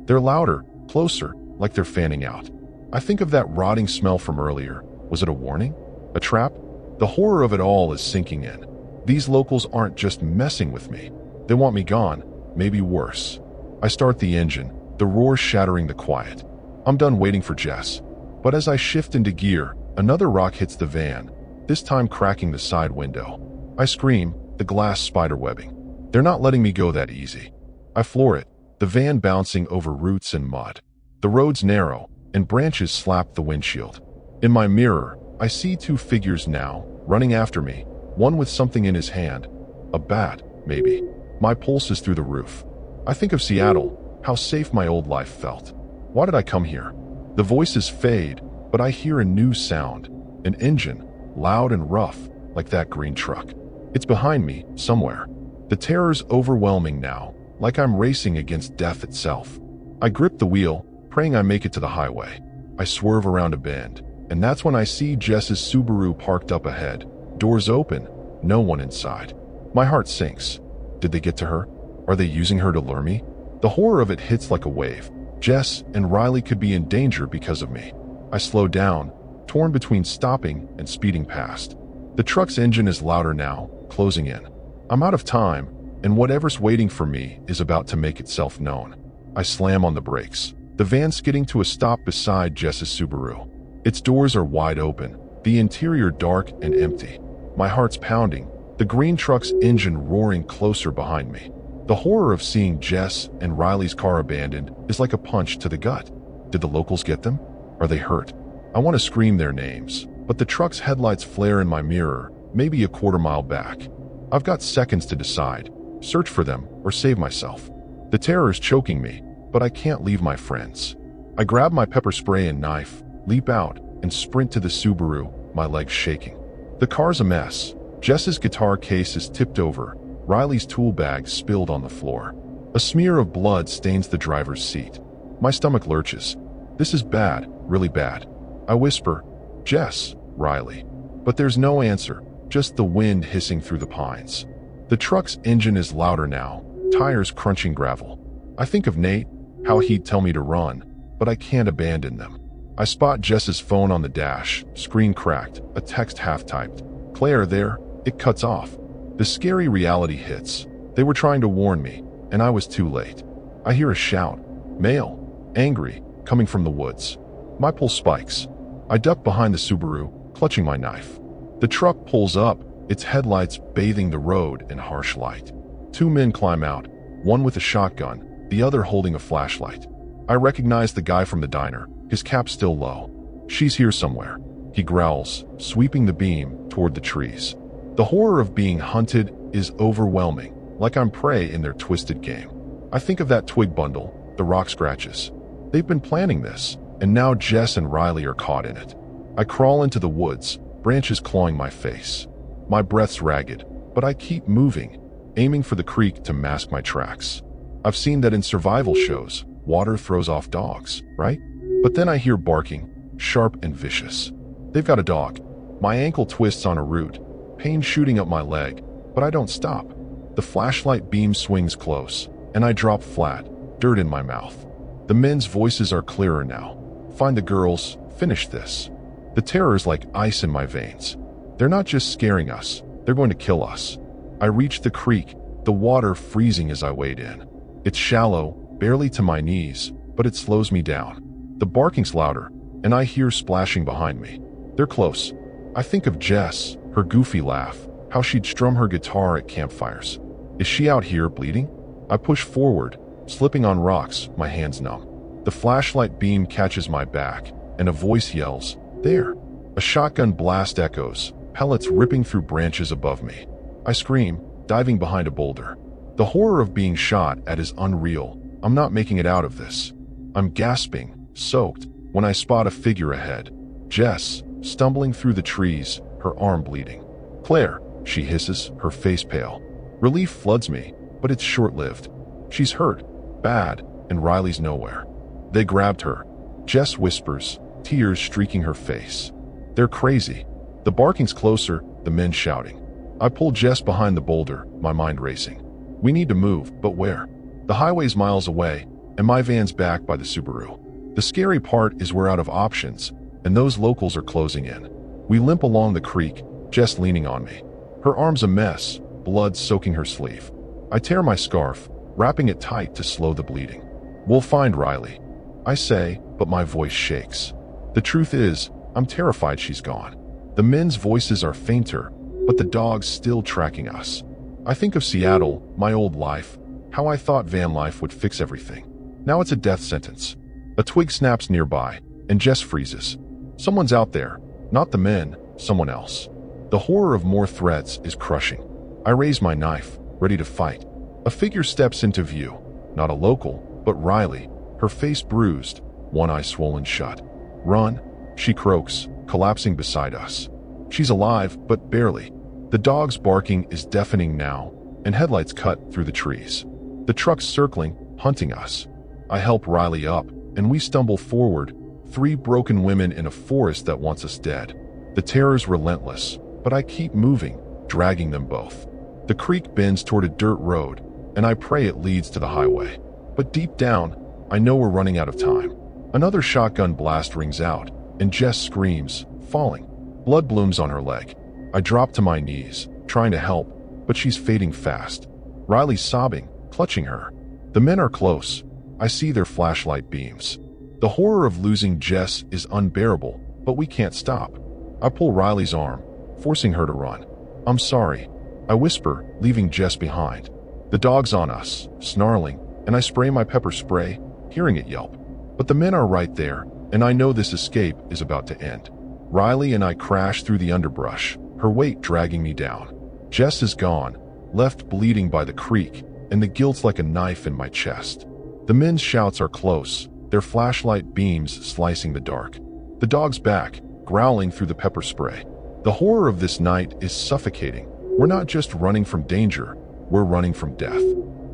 They're louder, closer, like they're fanning out. I think of that rotting smell from earlier. Was it a warning? A trap? The horror of it all is sinking in. These locals aren't just messing with me. They want me gone, maybe worse. I start the engine, the roar shattering the quiet. I'm done waiting for Jess. But as I shift into gear, another rock hits the van, this time cracking the side window. I scream, the glass spiderwebbing. They're not letting me go that easy. I floor it, the van bouncing over roots and mud. The road's narrow, and branches slap the windshield. In my mirror, I see two figures now, running after me, one with something in his hand. A bat, maybe. My pulse is through the roof. I think of Seattle, how safe my old life felt. Why did I come here? The voices fade, but I hear a new sound. An engine, loud and rough, like that green truck. It's behind me, somewhere. The terror's overwhelming now, like I'm racing against death itself. I grip the wheel, praying I make it to the highway. I swerve around a bend, and that's when I see Jess's Subaru parked up ahead. Doors open, no one inside. My heart sinks. Did they get to her? Are they using her to lure me? The horror of it hits like a wave. Jess and Riley could be in danger because of me. I slow down, torn between stopping and speeding past. The truck's engine is louder now, closing in. I'm out of time, and whatever's waiting for me is about to make itself known. I slam on the brakes, the van skidding to a stop beside Jess's Subaru. Its doors are wide open, the interior dark and empty. My heart's pounding, the green truck's engine roaring closer behind me. The horror of seeing Jess and Riley's car abandoned is like a punch to the gut. Did the locals get them? Are they hurt? I want to scream their names, but the truck's headlights flare in my mirror, maybe a quarter-mile back. I've got seconds to decide, search for them or save myself. The terror's choking me, but I can't leave my friends. I grab my pepper spray and knife, leap out, and sprint to the Subaru, my legs shaking. The car's a mess. Jess's guitar case is tipped over, Riley's tool bag spilled on the floor. A smear of blood stains the driver's seat. My stomach lurches. This is bad, really bad. I whisper, Jess, Riley. But there's no answer, just the wind hissing through the pines. The truck's engine is louder now, tires crunching gravel. I think of Nate, how he'd tell me to run, but I can't abandon them. I spot Jess's phone on the dash, screen cracked, a text half-typed. Claire there, it cuts off. The scary reality hits. They were trying to warn me, and I was too late. I hear a shout, male, angry, coming from the woods. My pulse spikes. I duck behind the Subaru, clutching my knife. The truck pulls up, its headlights bathing the road in harsh light. Two men climb out, one with a shotgun, the other holding a flashlight. I recognize the guy from the diner, his cap still low. She's here somewhere, he growls, sweeping the beam toward the trees. The horror of being hunted is overwhelming, like I'm prey in their twisted game. I think of that twig bundle, the rock scratches. They've been planning this, and now Jess and Riley are caught in it. I crawl into the woods, branches clawing my face. My breath's ragged, but I keep moving, aiming for the creek to mask my tracks. I've seen that in survival shows, water throws off dogs, right? But then I hear barking, sharp and vicious. They've got a dog. My ankle twists on a root, pain shooting up my leg, but I don't stop. The flashlight beam swings close, and I drop flat, dirt in my mouth. The men's voices are clearer now. Find the girls, finish this. The terror's like ice in my veins. They're not just scaring us, they're going to kill us. I reach the creek, the water freezing as I wade in. It's shallow, barely to my knees, but it slows me down. The barking's louder, and I hear splashing behind me. They're close. I think of Jess, her goofy laugh, how she'd strum her guitar at campfires. Is she out here bleeding? I push forward, slipping on rocks, my hands numb. The flashlight beam catches my back, and a voice yells, there. A shotgun blast echoes, pellets ripping through branches above me. I scream, diving behind a boulder. The horror of being shot at is unreal. I'm not making it out of this. I'm gasping, soaked, when I spot a figure ahead. Jess, stumbling through the trees, her arm bleeding. Claire, she hisses, her face pale. Relief floods me, but it's short-lived. She's hurt, bad, and Riley's nowhere. They grabbed her. Jess whispers, tears streaking her face. They're crazy. The barking's closer, the men shouting. I pull Jess behind the boulder, my mind racing. We need to move, but where? The highway's miles away, and my van's back by the Subaru. The scary part is we're out of options, and those locals are closing in. We limp along the creek, Jess leaning on me. Her arm's a mess, blood soaking her sleeve. I tear my scarf, wrapping it tight to slow the bleeding. We'll find Riley, I say, but my voice shakes. The truth is, I'm terrified she's gone. The men's voices are fainter, but the dog's still tracking us. I think of Seattle, my old life, how I thought Vanlife would fix everything. Now it's a death sentence. A twig snaps nearby, and Jess freezes. Someone's out there, not the men, someone else. The horror of more threats is crushing. I raise my knife, ready to fight. A figure steps into view, not a local, but Riley, her face bruised, one eye swollen shut. Run, she croaks, collapsing beside us. She's alive, but barely. The dog's barking is deafening now, and headlights cut through the trees. The truck's circling, hunting us. I help Riley up, and we stumble forward, 3 broken women in a forest that wants us dead. The terror's relentless, but I keep moving, dragging them both. The creek bends toward a dirt road, and I pray it leads to the highway. But deep down, I know we're running out of time. Another shotgun blast rings out, and Jess screams, falling. Blood blooms on her leg. I drop to my knees, trying to help, but she's fading fast. Riley's sobbing, clutching her. The men are close. I see their flashlight beams. The horror of losing Jess is unbearable, but we can't stop. I pull Riley's arm, forcing her to run. I'm sorry, I whisper, leaving Jess behind. The dog's on us, snarling, and I spray my pepper spray, hearing it yelp. But the men are right there, and I know this escape is about to end. Riley and I crash through the underbrush, her weight dragging me down. Jess is gone, left bleeding by the creek, and the guilt's like a knife in my chest. The men's shouts are close, their flashlight beams slicing the dark. The dog's back, growling through the pepper spray. The horror of this night is suffocating. We're not just running from danger, we're running from death.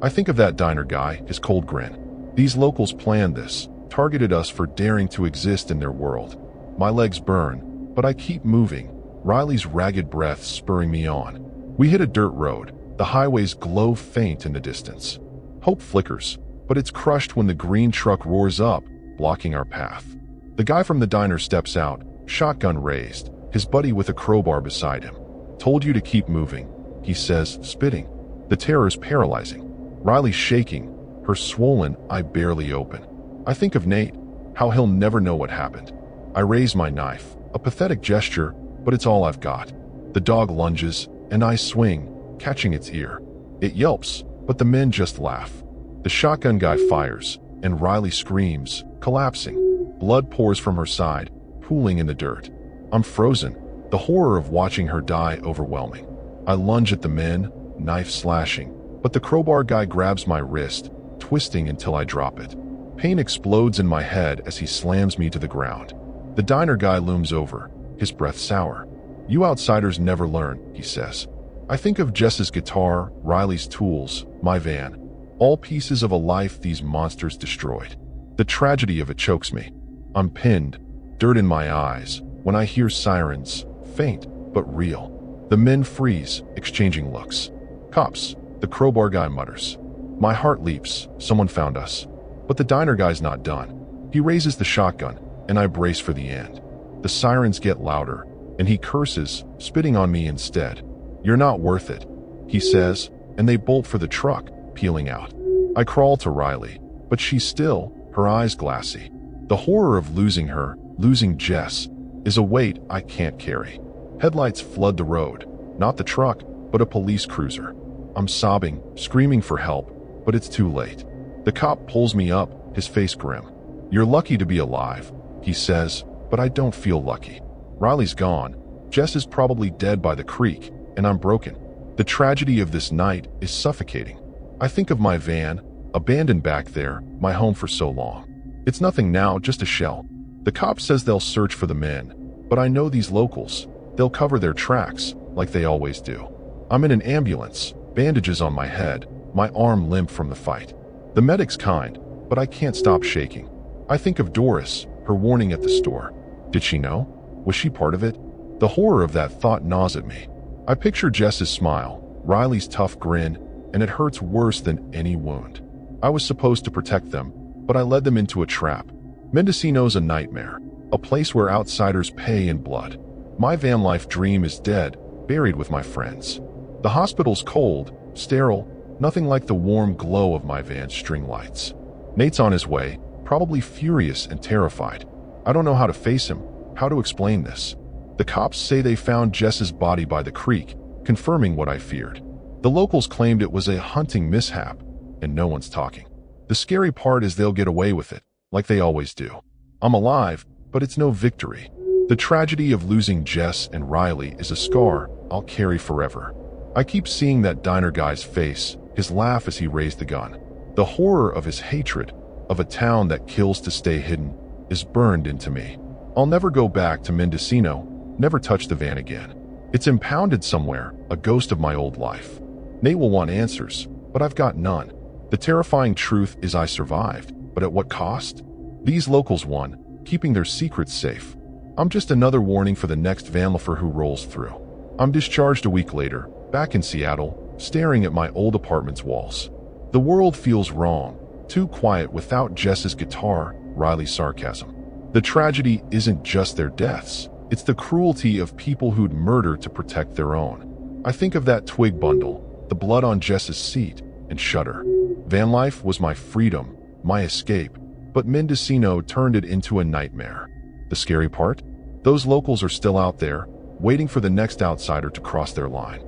I think of that diner guy, his cold grin. These locals planned this, targeted us for daring to exist in their world. My legs burn, but I keep moving, Riley's ragged breath spurring me on. We hit a dirt road, the highway's glow faint in the distance. Hope flickers, but it's crushed when the green truck roars up, blocking our path. The guy from the diner steps out, shotgun raised, his buddy with a crowbar beside him. Told you to keep moving, he says, spitting. The terror's paralyzing. Riley's shaking, her swollen eye barely open. I think of Nate, how he'll never know what happened. I raise my knife, a pathetic gesture, but it's all I've got. The dog lunges, and I swing, catching its ear. It yelps, but the men just laugh. The shotgun guy fires, and Riley screams, collapsing. Blood pours from her side, pooling in the dirt. I'm frozen, the horror of watching her die overwhelming. I lunge at the men, knife slashing, but the crowbar guy grabs my wrist, twisting until I drop it. Pain explodes in my head as he slams me to the ground. The diner guy looms over, his breath sour. You outsiders never learn, he says. I think of Jess's guitar, Riley's tools, my van, all pieces of a life these monsters destroyed. The tragedy of it chokes me. I'm pinned, dirt in my eyes, when I hear sirens, faint but real. The men freeze, exchanging looks. Cops, the crowbar guy mutters. My heart leaps, someone found us. But the diner guy's not done. He raises the shotgun, and I brace for the end. The sirens get louder, and he curses, spitting on me instead. You're not worth it, he says, and they bolt for the truck, peeling out. I crawl to Riley, but she's still, her eyes glassy. The horror of losing her, losing Jess, is a weight I can't carry. Headlights flood the road, not the truck, but a police cruiser. I'm sobbing, screaming for help, but it's too late. The cop pulls me up, his face grim. You're lucky to be alive, he says, but I don't feel lucky. Riley's gone. Jess is probably dead by the creek, and I'm broken. The tragedy of this night is suffocating. I think of my van, abandoned back there, my home for so long. It's nothing now, just a shell. The cop says they'll search for the men, but I know these locals. They'll cover their tracks, like they always do. I'm in an ambulance, bandages on my head, my arm limp from the fight. The medic's kind, but I can't stop shaking. I think of Doris, her warning at the store. Did she know? Was she part of it? The horror of that thought gnaws at me. I picture Jess's smile, Riley's tough grin, and it hurts worse than any wound. I was supposed to protect them, but I led them into a trap. Mendocino's a nightmare, a place where outsiders pay in blood. My van life dream is dead, buried with my friends. The hospital's cold, sterile, nothing like the warm glow of my van's string lights. Nate's on his way, probably furious and terrified. I don't know how to face him, how to explain this. The cops say they found Jess's body by the creek, confirming what I feared. The locals claimed it was a hunting mishap, and no one's talking. The scary part is they'll get away with it, like they always do. I'm alive, but it's no victory. The tragedy of losing Jess and Riley is a scar I'll carry forever. I keep seeing that diner guy's face, his laugh as he raised the gun. The horror of his hatred, of a town that kills to stay hidden, is burned into me. I'll never go back to Mendocino, never touch the van again. It's impounded somewhere, a ghost of my old life. Nate will want answers, but I've got none. The terrifying truth is I survived, but at what cost? These locals won, keeping their secrets safe. I'm just another warning for the next vanlifer who rolls through. I'm discharged a week later, back in Seattle, staring at my old apartment's walls. The world feels wrong, too quiet without Jess's guitar, Riley's sarcasm. The tragedy isn't just their deaths, it's the cruelty of people who'd murder to protect their own. I think of that twig bundle, the blood on Jess's seat, and shudder. Van life was my freedom, my escape, but Mendocino turned it into a nightmare. The scary part? Those locals are still out there, waiting for the next outsider to cross their line.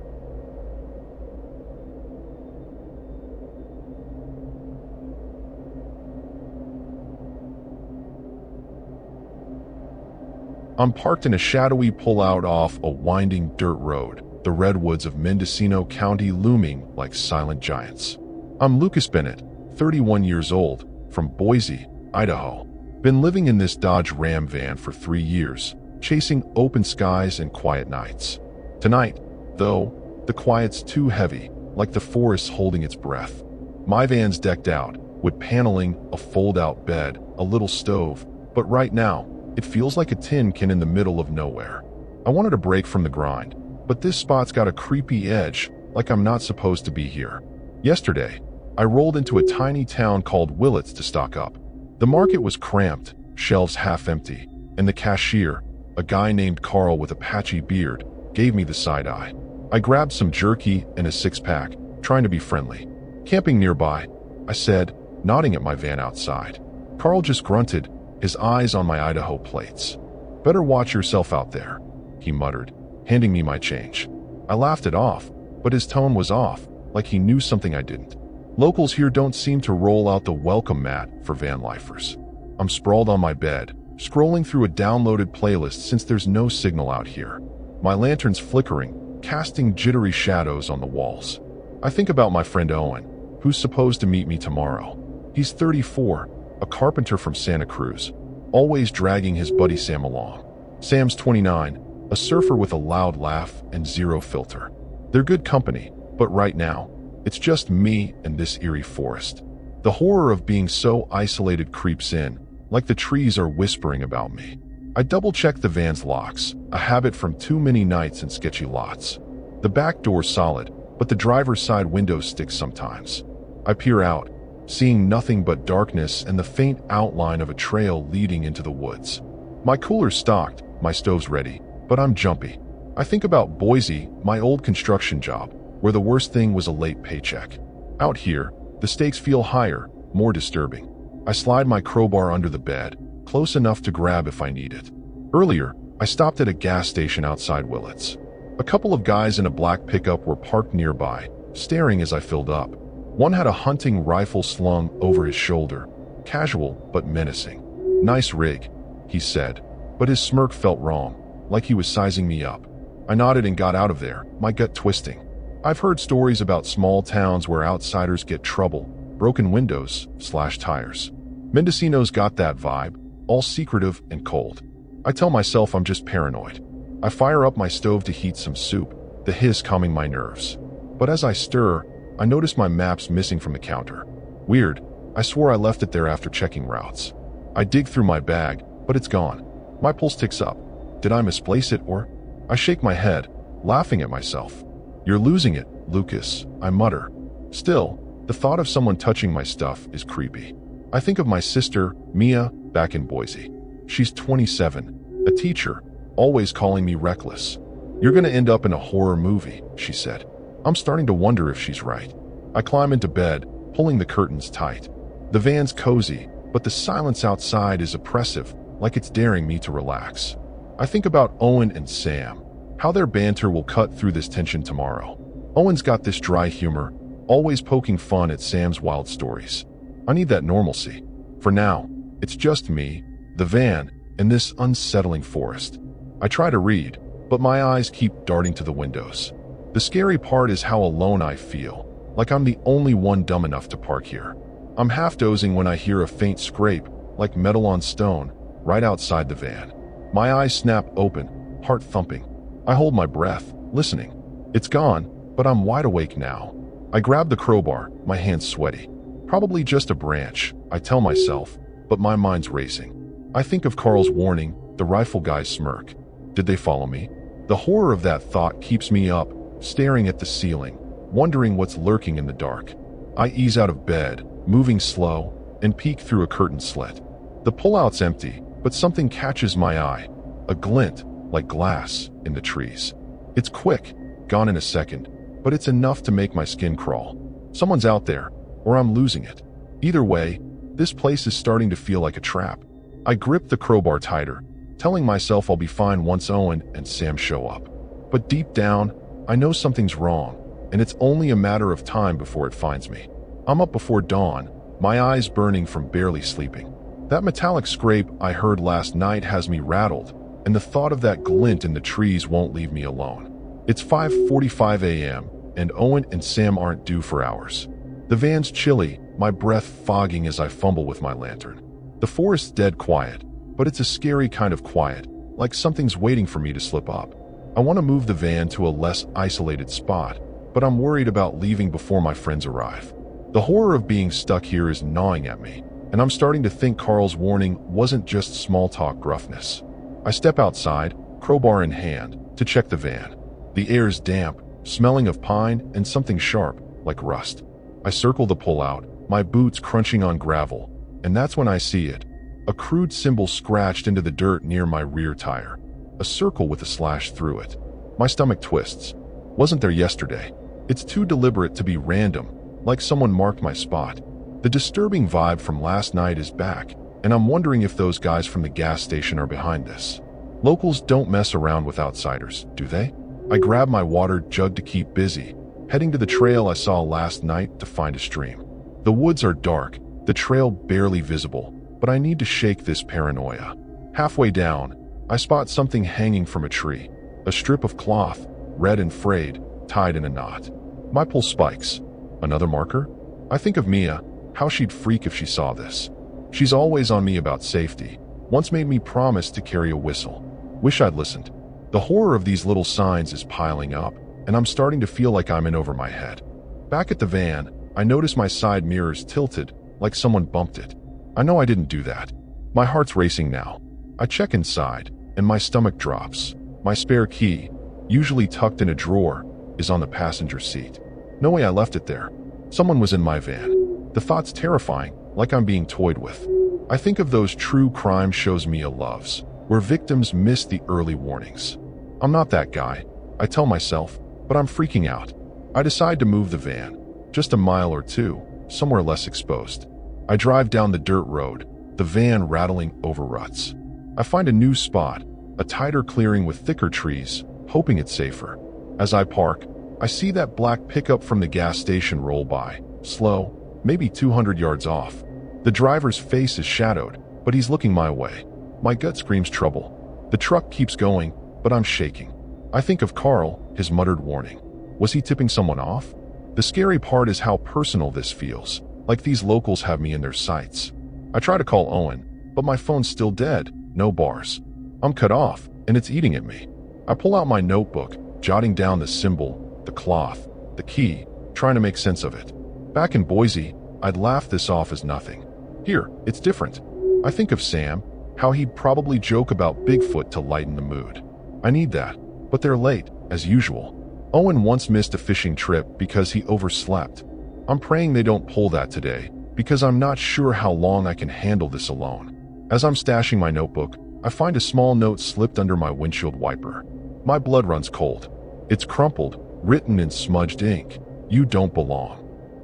I'm parked in a shadowy pullout off a winding dirt road, the redwoods of Mendocino County looming like silent giants. I'm Lucas Bennett, 31 years old, from Boise, Idaho. Been living in this Dodge Ram van for 3 years, chasing open skies and quiet nights. Tonight, though, the quiet's too heavy, like the forest holding its breath. My van's decked out, with paneling, a fold-out bed, a little stove, but right now, it feels like a tin can in the middle of nowhere. I wanted a break from the grind, but this spot's got a creepy edge, like I'm not supposed to be here. Yesterday, I rolled into a tiny town called Willits to stock up. The market was cramped, shelves half empty, and the cashier, a guy named Carl with a patchy beard, gave me the side eye. I grabbed some jerky and a six-pack, trying to be friendly. Camping nearby, I said, nodding at my van outside. Carl just grunted, his eyes on my Idaho plates. "Better watch yourself out there," he muttered, handing me my change. I laughed it off, but his tone was off, like he knew something I didn't. Locals here don't seem to roll out the welcome mat for van lifers. I'm sprawled on my bed, scrolling through a downloaded playlist since there's no signal out here. My lantern's flickering, casting jittery shadows on the walls. I think about my friend Owen, who's supposed to meet me tomorrow. He's 34, a carpenter from Santa Cruz, always dragging his buddy Sam along. Sam's 29, a surfer with a loud laugh and zero filter. They're good company, but right now, it's just me and this eerie forest. The horror of being so isolated creeps in, like the trees are whispering about me. I double-check the van's locks, a habit from too many nights in sketchy lots. The back door's solid, but the driver's side window sticks sometimes. I peer out, seeing nothing but darkness and the faint outline of a trail leading into the woods. My cooler's stocked, my stove's ready, but I'm jumpy. I think about Boise, my old construction job, where the worst thing was a late paycheck. Out here, the stakes feel higher, more disturbing. I slide my crowbar under the bed, close enough to grab if I need it. Earlier, I stopped at a gas station outside Willits. A couple of guys in a black pickup were parked nearby, staring as I filled up. One had a hunting rifle slung over his shoulder, casual but menacing. "Nice rig," he said, but his smirk felt wrong, like he was sizing me up. I nodded and got out of there, my gut twisting. I've heard stories about small towns where outsiders get trouble, broken windows, slashed tires. Mendocino's got that vibe, all secretive and cold. I tell myself I'm just paranoid. I fire up my stove to heat some soup, the hiss calming my nerves. But as I stir, I notice my map's missing from the counter. Weird, I swore I left it there after checking routes. I dig through my bag, but it's gone. My pulse ticks up. Did I misplace it or? I shake my head, laughing at myself. "You're losing it, Lucas," I mutter. Still, The thought of someone touching my stuff is creepy. I think of my sister, Mia, back in Boise. She's 27, a teacher, always calling me reckless. "You're gonna end up in a horror movie," she said. I'm starting to wonder if she's right. I climb into bed, pulling the curtains tight. The van's cozy, but the silence outside is oppressive, like it's daring me to relax. I think about Owen and Sam, how their banter will cut through this tension tomorrow. Owen's got this dry humor, always poking fun at Sam's wild stories. I need that normalcy. For now, it's just me, the van, and this unsettling forest. I try to read, but my eyes keep darting to the windows. The scary part is how alone I feel, like I'm the only one dumb enough to park here. I'm half dozing when I hear a faint scrape, like metal on stone, right outside the van. My eyes snap open, heart thumping. I hold my breath, listening. It's gone, but I'm wide awake now. I grab the crowbar, my hands sweaty. Probably just a branch, I tell myself, but my mind's racing. I think of Carl's warning, the rifle guy's smirk. Did they follow me? The horror of that thought keeps me up, staring at the ceiling, wondering what's lurking in the dark. I ease out of bed, moving slow, and peek through a curtain slit. The pullout's empty, but something catches my eye. A glint, like glass, in the trees. It's quick, gone in a second, but it's enough to make my skin crawl. Someone's out there, or I'm losing it. Either way, this place is starting to feel like a trap. I grip the crowbar tighter, telling myself I'll be fine once Owen and Sam show up. But deep down, I know something's wrong, and it's only a matter of time before it finds me. I'm up before dawn, my eyes burning from barely sleeping. That metallic scrape I heard last night has me rattled, and the thought of that glint in the trees won't leave me alone. It's 5:45 a.m., and Owen and Sam aren't due for hours. The van's chilly, my breath fogging as I fumble with my lantern. The forest's dead quiet, but it's a scary kind of quiet, like something's waiting for me to slip up. I want to move the van to a less isolated spot, but I'm worried about leaving before my friends arrive. The horror of being stuck here is gnawing at me, and I'm starting to think Carl's warning wasn't just small talk gruffness. I step outside, crowbar in hand, to check the van. The air's damp, smelling of pine and something sharp, like rust. I circle the pullout, my boots crunching on gravel, and that's when I see it. A crude symbol scratched into the dirt near my rear tire. A circle with a slash through it. My stomach twists. Wasn't there yesterday. It's too deliberate to be random, like someone marked my spot. The disturbing vibe from last night is back, and I'm wondering if those guys from the gas station are behind this. Locals don't mess around with outsiders, do they? I grab my water jug to keep busy, heading to the trail I saw last night to find a stream. The woods are dark, the trail barely visible, but I need to shake this paranoia. Halfway down, I spot something hanging from a tree. A strip of cloth, red and frayed, tied in a knot. My pulse spikes. Another marker? I think of Mia, how she'd freak if she saw this. She's always on me about safety, once made me promise to carry a whistle. Wish I'd listened. The horror of these little signs is piling up, and I'm starting to feel like I'm in over my head. Back at the van, I notice my side mirror's tilted, like someone bumped it. I know I didn't do that. My heart's racing now. I check inside, and my stomach drops. My spare key, usually tucked in a drawer, is on the passenger seat. No way I left it there. Someone was in my van. The thought's terrifying, like I'm being toyed with. I think of those true crime shows Mia loves, where victims miss the early warnings. I'm not that guy, I tell myself, but I'm freaking out. I decide to move the van, just a mile or two, somewhere less exposed. I drive down the dirt road, the van rattling over ruts. I find a new spot, a tighter clearing with thicker trees, hoping it's safer. As I park, I see that black pickup from the gas station roll by, slow, maybe 200 yards off. The driver's face is shadowed, but he's looking my way. My gut screams trouble. The truck keeps going, but I'm shaking. I think of Carl, his muttered warning. Was he tipping someone off? The scary part is how personal this feels, like these locals have me in their sights. I try to call Owen, but my phone's still dead, no bars. I'm cut off, and it's eating at me. I pull out my notebook, jotting down the symbol, the cloth, the key, trying to make sense of it. Back in Boise, I'd laugh this off as nothing. Here, it's different. I think of Sam, how he'd probably joke about Bigfoot to lighten the mood. I need that, but they're late, as usual. Owen once missed a fishing trip because he overslept. I'm praying they don't pull that today, because I'm not sure how long I can handle this alone. As I'm stashing my notebook, I find a small note slipped under my windshield wiper. My blood runs cold. It's crumpled, written in smudged ink. You don't belong.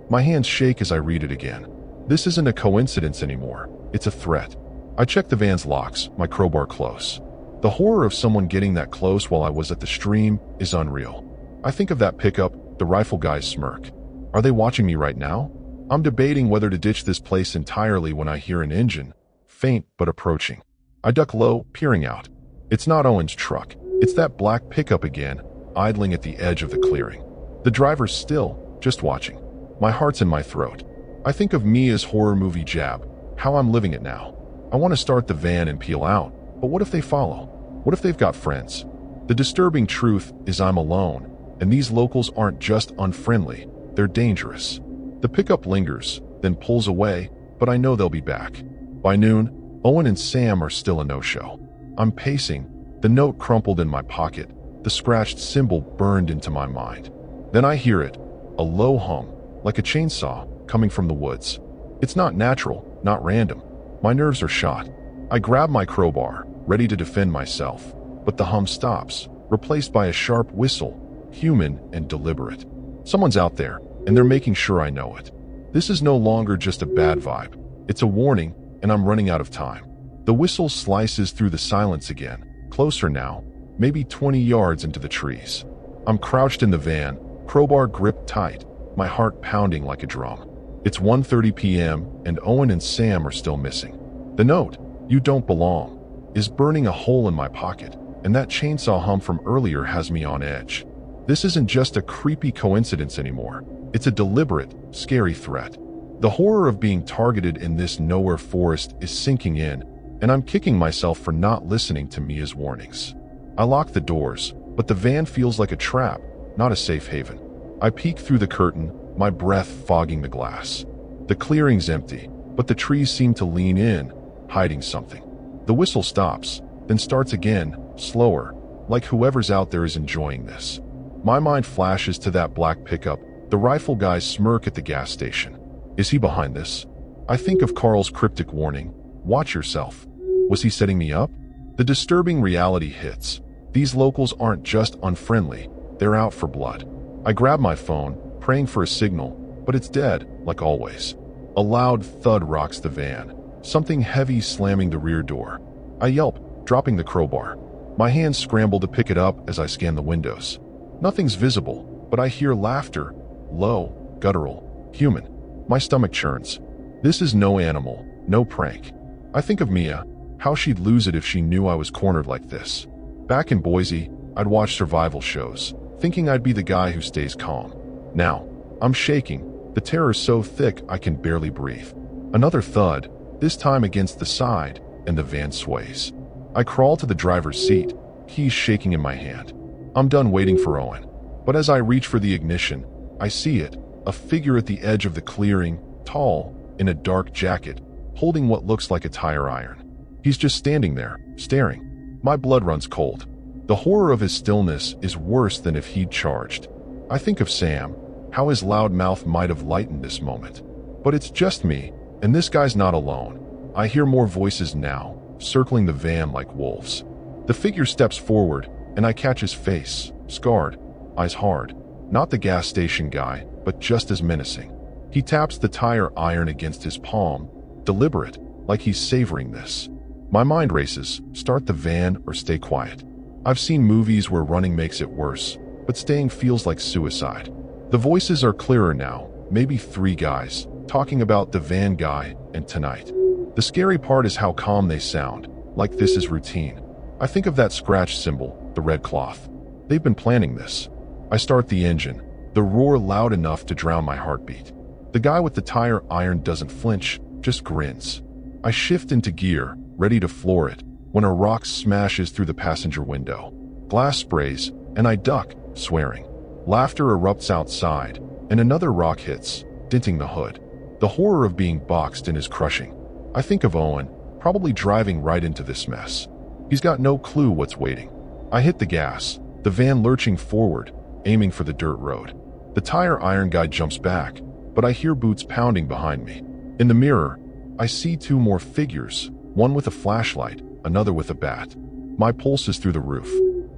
My hands shake as I read it again. This isn't a coincidence anymore. It's a threat. I check the van's locks, my crowbar close. The horror of someone getting that close while I was at the stream is unreal. I think of that pickup, the rifle guy's smirk. Are they watching me right now? I'm debating whether to ditch this place entirely when I hear an engine, faint but approaching. I duck low, peering out. It's not Owen's truck. It's that black pickup again, idling at the edge of the clearing. The driver's still, just watching. My heart's in my throat. I think of Mia's horror movie jab, how I'm living it now. I want to start the van and peel out, but what if they follow? What if they've got friends? The disturbing truth is I'm alone, and these locals aren't just unfriendly, they're dangerous. The pickup lingers, then pulls away, but I know they'll be back. By noon, Owen and Sam are still a no-show. I'm pacing, the note crumpled in my pocket, the scratched symbol burned into my mind. Then I hear it, a low hum, like a chainsaw, coming from the woods. It's not natural, not random. My nerves are shot. I grab my crowbar, ready to defend myself, but the hum stops, replaced by a sharp whistle, human and deliberate. Someone's out there, and they're making sure I know it. This is no longer just a bad vibe. It's a warning, and I'm running out of time. The whistle slices through the silence again, closer now, maybe 20 yards into the trees. I'm crouched in the van, crowbar gripped tight, my heart pounding like a drum. It's 1:30 p.m., and Owen and Sam are still missing. The note, "You don't belong," is burning a hole in my pocket, and that chainsaw hum from earlier has me on edge. This isn't just a creepy coincidence anymore. It's a deliberate, scary threat. The horror of being targeted in this nowhere forest is sinking in, and I'm kicking myself for not listening to Mia's warnings. I lock the doors, but the van feels like a trap, not a safe haven. I peek through the curtain, my breath fogging the glass. The clearing's empty, but the trees seem to lean in, hiding something. The whistle stops, then starts again, slower, like whoever's out there is enjoying this. My mind flashes to that black pickup, the rifle guy's smirk at the gas station. Is he behind this? I think of Carl's cryptic warning, "Watch yourself." Was he setting me up? The disturbing reality hits. These locals aren't just unfriendly, they're out for blood. I grab my phone, praying for a signal, but it's dead, like always. A loud thud rocks the van, something heavy slamming the rear door. I yelp, dropping the crowbar. My hands scramble to pick it up as I scan the windows. Nothing's visible, but I hear laughter, low, guttural, human. My stomach churns. This is no animal, no prank. I think of Mia, how she'd lose it if she knew I was cornered like this. Back in Boise, I'd watch survival shows, thinking I'd be the guy who stays calm. Now, I'm shaking, the terror so thick I can barely breathe. Another thud, this time against the side, and the van sways. I crawl to the driver's seat, keys shaking in my hand. I'm done waiting for Owen, but as I reach for the ignition, I see it, a figure at the edge of the clearing, tall, in a dark jacket, holding what looks like a tire iron. He's just standing there, staring. My blood runs cold. The horror of his stillness is worse than if he'd charged. I think of Sam, how his loud mouth might have lightened this moment. But it's just me, and this guy's not alone. I hear more voices now, circling the van like wolves. The figure steps forward, and I catch his face, scarred, eyes hard. Not the gas station guy, but just as menacing. He taps the tire iron against his palm, deliberate, like he's savoring this. My mind races, start the van or stay quiet. I've seen movies where running makes it worse, but staying feels like suicide. The voices are clearer now, maybe 3 guys, talking about the van guy and tonight. The scary part is how calm they sound, like this is routine. I think of that scratch symbol, the red cloth. They've been planning this. I start the engine, the roar loud enough to drown my heartbeat. The guy with the tire iron doesn't flinch, just grins. I shift into gear, ready to floor it, when a rock smashes through the passenger window. Glass sprays, and I duck, swearing. Laughter erupts outside, and another rock hits, denting the hood. The horror of being boxed in is crushing. I think of Owen, probably driving right into this mess. He's got no clue what's waiting. I hit the gas, the van lurching forward, aiming for the dirt road. The tire iron guy jumps back, but I hear boots pounding behind me. In the mirror, I see two more figures, one with a flashlight, another with a bat. My pulse is through the roof.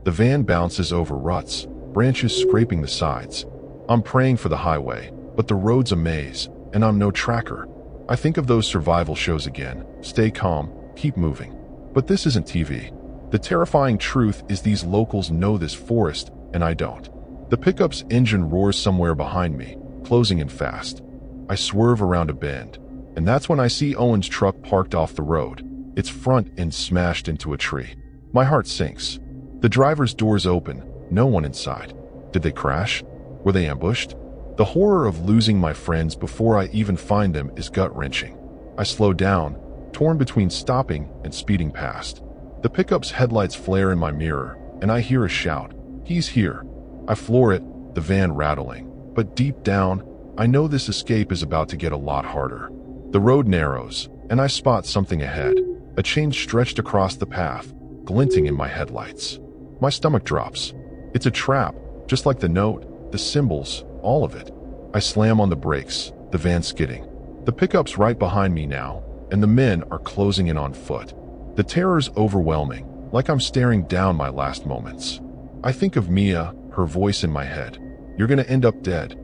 The van bounces over ruts, branches scraping the sides. I'm praying for the highway, but the road's a maze, and I'm no tracker. I think of those survival shows again. Stay calm, keep moving. But this isn't TV. The terrifying truth is these locals know this forest, and I don't. The pickup's engine roars somewhere behind me, closing in fast. I swerve around a bend, and that's when I see Owen's truck parked off the road, its front end smashed into a tree. My heart sinks. The driver's doors open, no one inside. Did they crash? Were they ambushed? The horror of losing my friends before I even find them is gut-wrenching. I slow down, torn between stopping and speeding past. The pickup's headlights flare in my mirror, and I hear a shout. He's here. I floor it, the van rattling. But deep down, I know this escape is about to get a lot harder. The road narrows, and I spot something ahead. A chain stretched across the path, glinting in my headlights. My stomach drops. It's a trap, just like the note, the symbols, all of it. I slam on the brakes, the van skidding. The pickup's right behind me now, and the men are closing in on foot. The terror's overwhelming, like I'm staring down my last moments. I think of Mia, her voice in my head. You're gonna end up dead.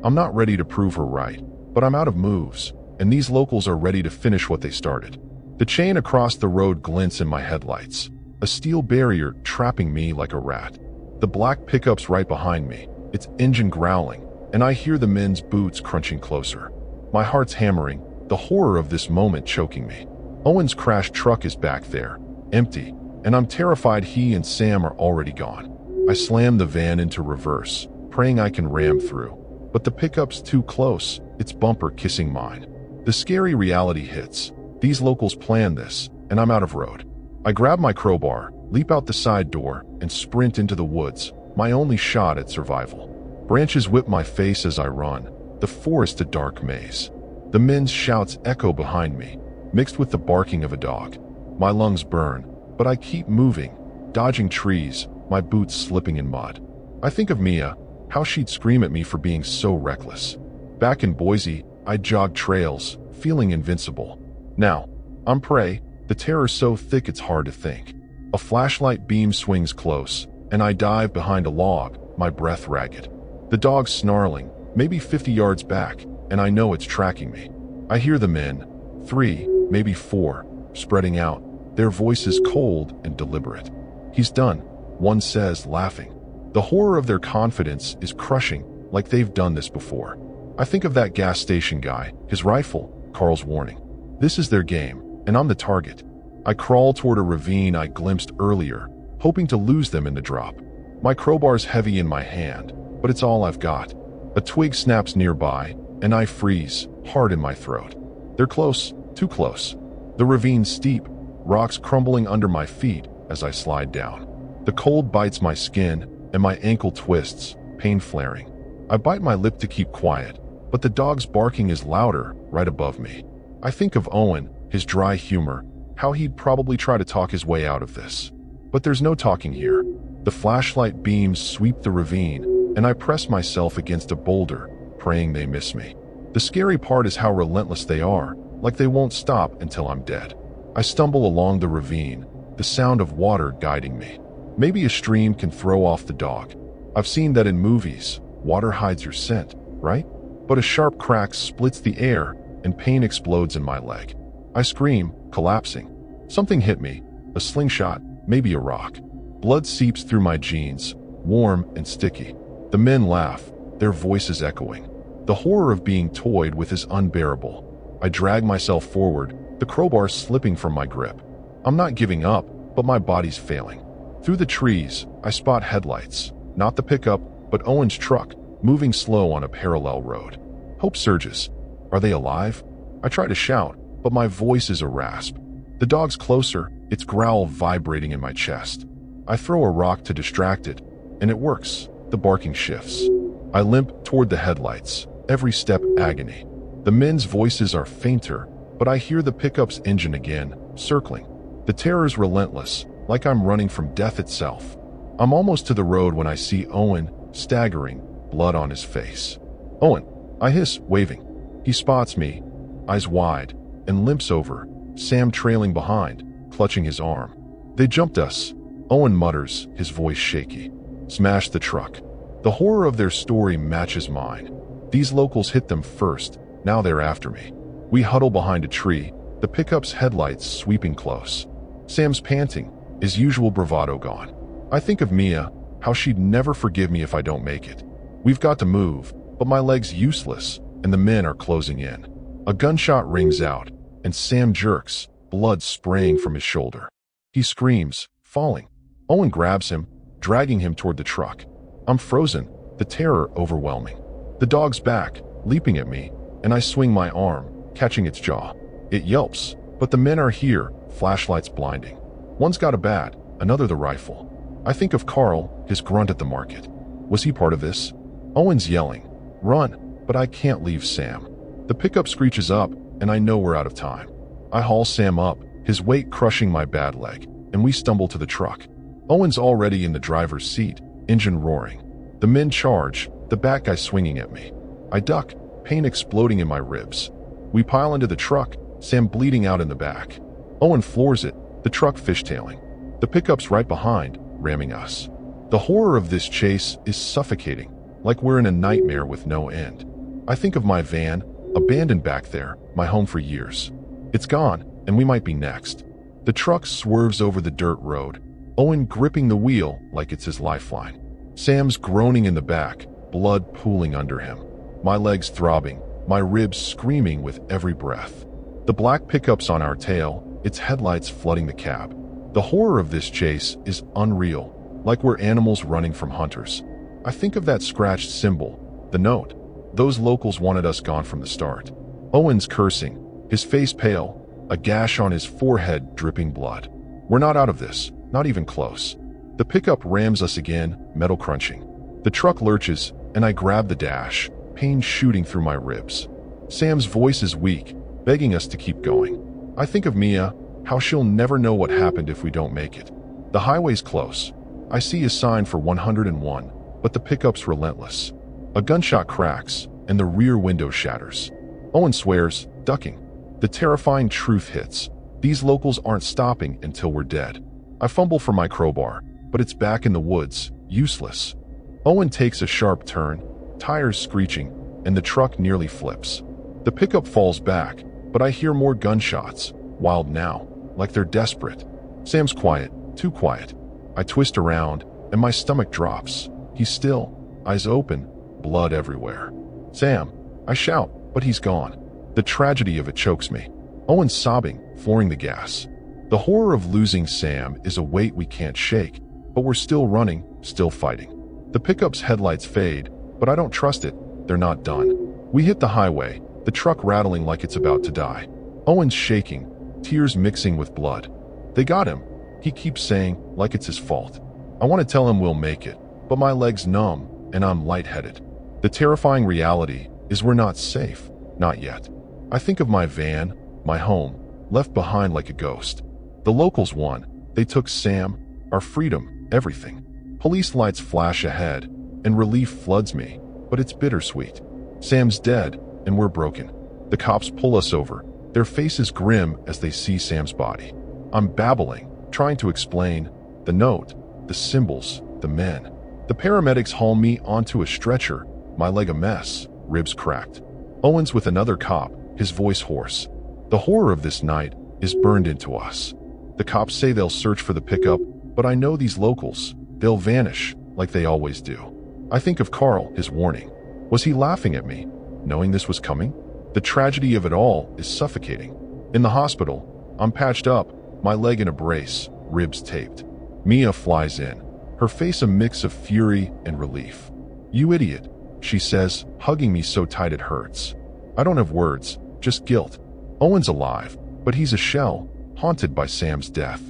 I'm not ready to prove her right, but I'm out of moves, and these locals are ready to finish what they started. The chain across the road glints in my headlights, a steel barrier trapping me like a rat. The black pickup's right behind me, its engine growling, and I hear the men's boots crunching closer. My heart's hammering, the horror of this moment choking me. Owen's crashed truck is back there, empty, and I'm terrified he and Sam are already gone. I slam the van into reverse, praying I can ram through. But the pickup's too close, its bumper kissing mine. The scary reality hits. These locals planned this, and I'm out of road. I grab my crowbar, leap out the side door, and sprint into the woods, my only shot at survival. Branches whip my face as I run, the forest a dark maze. The men's shouts echo behind me, mixed with the barking of a dog. My lungs burn, but I keep moving, dodging trees, my boots slipping in mud. I think of Mia, how she'd scream at me for being so reckless. Back in Boise, I jogged trails, feeling invincible. Now, I'm prey, the terror's so thick it's hard to think. A flashlight beam swings close, and I dive behind a log, my breath ragged. The dog's snarling, maybe 50 yards back, and I know it's tracking me. I hear the men, 3, maybe 4, spreading out, their voices cold and deliberate. He's done, one says, laughing. The horror of their confidence is crushing, like they've done this before. I think of that gas station guy, his rifle, Carl's warning. This is their game, and I'm the target. I crawl toward a ravine I glimpsed earlier, hoping to lose them in the drop. My crowbar's heavy in my hand, but it's all I've got. A twig snaps nearby, and I freeze, hard in my throat. They're close, too close. The ravine's steep, rocks crumbling under my feet as I slide down. The cold bites my skin, and my ankle twists, pain flaring. I bite my lip to keep quiet, but the dog's barking is louder right above me. I think of Owen, his dry humor, how he'd probably try to talk his way out of this. But there's no talking here. The flashlight beams sweep the ravine, and I press myself against a boulder, praying they miss me. The scary part is how relentless they are, like they won't stop until I'm dead. I stumble along the ravine, the sound of water guiding me. Maybe a stream can throw off the dog. I've seen that in movies. Water hides your scent, right? But a sharp crack splits the air, and pain explodes in my leg. I scream, collapsing. Something hit me, a slingshot, maybe a rock. Blood seeps through my jeans, warm and sticky. The men laugh, their voices echoing. The horror of being toyed with is unbearable. I drag myself forward, the crowbar slipping from my grip. I'm not giving up, but my body's failing. Through the trees, I spot headlights, not the pickup, but Owen's truck, moving slow on a parallel road. Hope surges. Are they alive? I try to shout, but my voice is a rasp. The dog's closer, its growl vibrating in my chest. I throw a rock to distract it, and it works. The barking shifts. I limp toward the headlights, every step agony. The men's voices are fainter, but I hear the pickup's engine again, circling. The terror's relentless, like I'm running from death itself. I'm almost to the road when I see Owen, staggering, blood on his face. Owen, I hiss, waving. He spots me, eyes wide, and limps over, Sam trailing behind, clutching his arm. They jumped us. Owen mutters, his voice shaky. Smashed the truck. The horror of their story matches mine. These locals hit them first, now they're after me. We huddle behind a tree, the pickup's headlights sweeping close. Sam's panting, his usual bravado gone. I think of Mia, how she'd never forgive me if I don't make it. We've got to move, but my leg's useless, and the men are closing in. A gunshot rings out, and Sam jerks, blood spraying from his shoulder. He screams, falling. Owen grabs him, dragging him toward the truck. I'm frozen, the terror overwhelming. The dog's back, leaping at me, and I swing my arm, catching its jaw. It yelps, but the men are here, flashlights blinding. One's got a bat, another the rifle. I think of Carl, his grunt at the market. Was he part of this? Owen's yelling, run, but I can't leave Sam. The pickup screeches up, and I know we're out of time. I haul Sam up, his weight crushing my bad leg, and we stumble to the truck. Owen's already in the driver's seat, engine roaring. The men charge, the bat guy swinging at me. I duck, pain exploding in my ribs. We pile into the truck, Sam bleeding out in the back. Owen floors it, the truck fishtailing. The pickup's right behind, ramming us. The horror of this chase is suffocating, like we're in a nightmare with no end. I think of my van, abandoned back there, my home for years. It's gone, and we might be next. The truck swerves over the dirt road, Owen gripping the wheel like it's his lifeline. Sam's groaning in the back, blood pooling under him. My legs throbbing, my ribs screaming with every breath. The black pickup's on our tail, its headlights flooding the cab. The horror of this chase is unreal, like we're animals running from hunters. I think of that scratched symbol, the note. Those locals wanted us gone from the start. Owen's cursing, his face pale, a gash on his forehead dripping blood. We're not out of this, not even close. The pickup rams us again, metal crunching. The truck lurches, and I grab the dash, pain shooting through my ribs. Sam's voice is weak, begging us to keep going. I think of Mia, how she'll never know what happened if we don't make it. The highway's close. I see a sign for 101, but the pickup's relentless. A gunshot cracks, and the rear window shatters. Owen swears, ducking. The terrifying truth hits. These locals aren't stopping until we're dead. I fumble for my crowbar, but it's back in the woods, useless. Owen takes a sharp turn, tires screeching, and the truck nearly flips. The pickup falls back, but I hear more gunshots, wild now, like they're desperate. Sam's quiet, too quiet. I twist around, and my stomach drops. He's still, eyes open, blood everywhere. Sam, I shout, but he's gone. The tragedy of it chokes me. Owen's sobbing, flooring the gas. The horror of losing Sam is a weight we can't shake, but we're still running, still fighting. The pickup's headlights fade, but I don't trust it. They're not done. We hit the highway, the truck rattling like it's about to die. Owen's shaking, tears mixing with blood. They got him, he keeps saying, like it's his fault. I want to tell him we'll make it, but my leg's numb, and I'm lightheaded. The terrifying reality is we're not safe, not yet. I think of my van, my home, left behind like a ghost. The locals won. They took Sam, our freedom, everything. Police lights flash ahead, and relief floods me, but it's bittersweet. Sam's dead, and we're broken. The cops pull us over, their faces grim as they see Sam's body. I'm babbling, trying to explain the note, the symbols, the men. The paramedics haul me onto a stretcher, my leg a mess, ribs cracked. Owen's with another cop, his voice hoarse. The horror of this night is burned into us. The cops say they'll search for the pickup, but I know these locals, they'll vanish, like they always do. I think of Carl, his warning. Was he laughing at me, knowing this was coming? The tragedy of it all is suffocating. In the hospital, I'm patched up, my leg in a brace, ribs taped. Mia flies in, her face a mix of fury and relief. You idiot, she says, hugging me so tight it hurts. I don't have words, just guilt. Owen's alive, but he's a shell, haunted by Sam's death.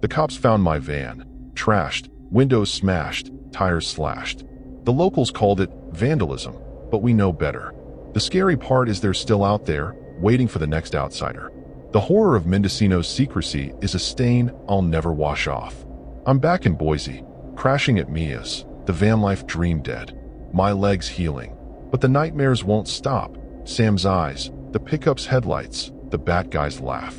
The cops found my van, trashed, windows smashed, tires slashed. The locals called it vandalism, but we know better. The scary part is they're still out there, waiting for the next outsider. The horror of Mendocino's secrecy is a stain I'll never wash off. I'm back in Boise, crashing at Mia's, the Vanlife dream dead. My legs healing, But the nightmares won't stop. Sam's eyes, the pickup's headlights, the bad guy's laugh.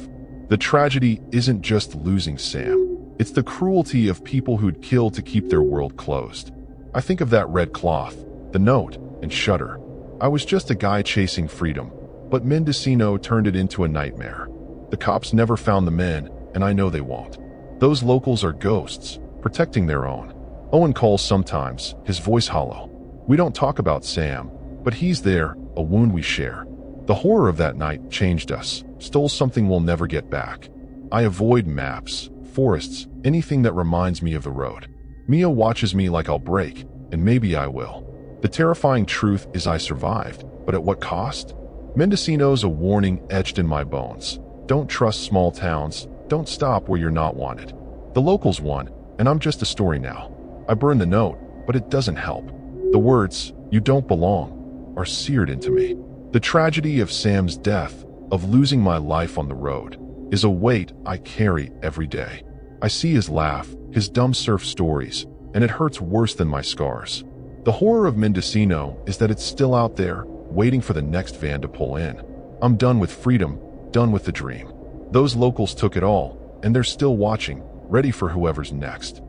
The tragedy isn't just losing Sam. It's the cruelty of people who'd kill to keep their world closed. I think of that red cloth, the note, and shudder. I was just a guy chasing freedom, but Mendocino turned it into a nightmare. The cops never found the men, and I know they won't. Those locals are ghosts, protecting their own. Owen calls sometimes, his voice hollow. We don't talk about Sam, but he's there, a wound we share. The horror of that night changed us, stole something we'll never get back. I avoid maps, forests, anything that reminds me of the road. Mia watches me like I'll break, and maybe I will. The terrifying truth is I survived, but at what cost? Mendocino's a warning etched in my bones. Don't trust small towns, don't stop where you're not wanted. The locals won, and I'm just a story now. I burned the note, but it doesn't help. The words, "you don't belong," are seared into me. The tragedy of Sam's death, of losing my life on the road, is a weight I carry every day. I see his laugh, his dumb surf stories, and it hurts worse than my scars. The horror of Mendocino is that it's still out there, waiting for the next van to pull in. I'm done with freedom, done with the dream. Those locals took it all, and they're still watching, ready for whoever's next.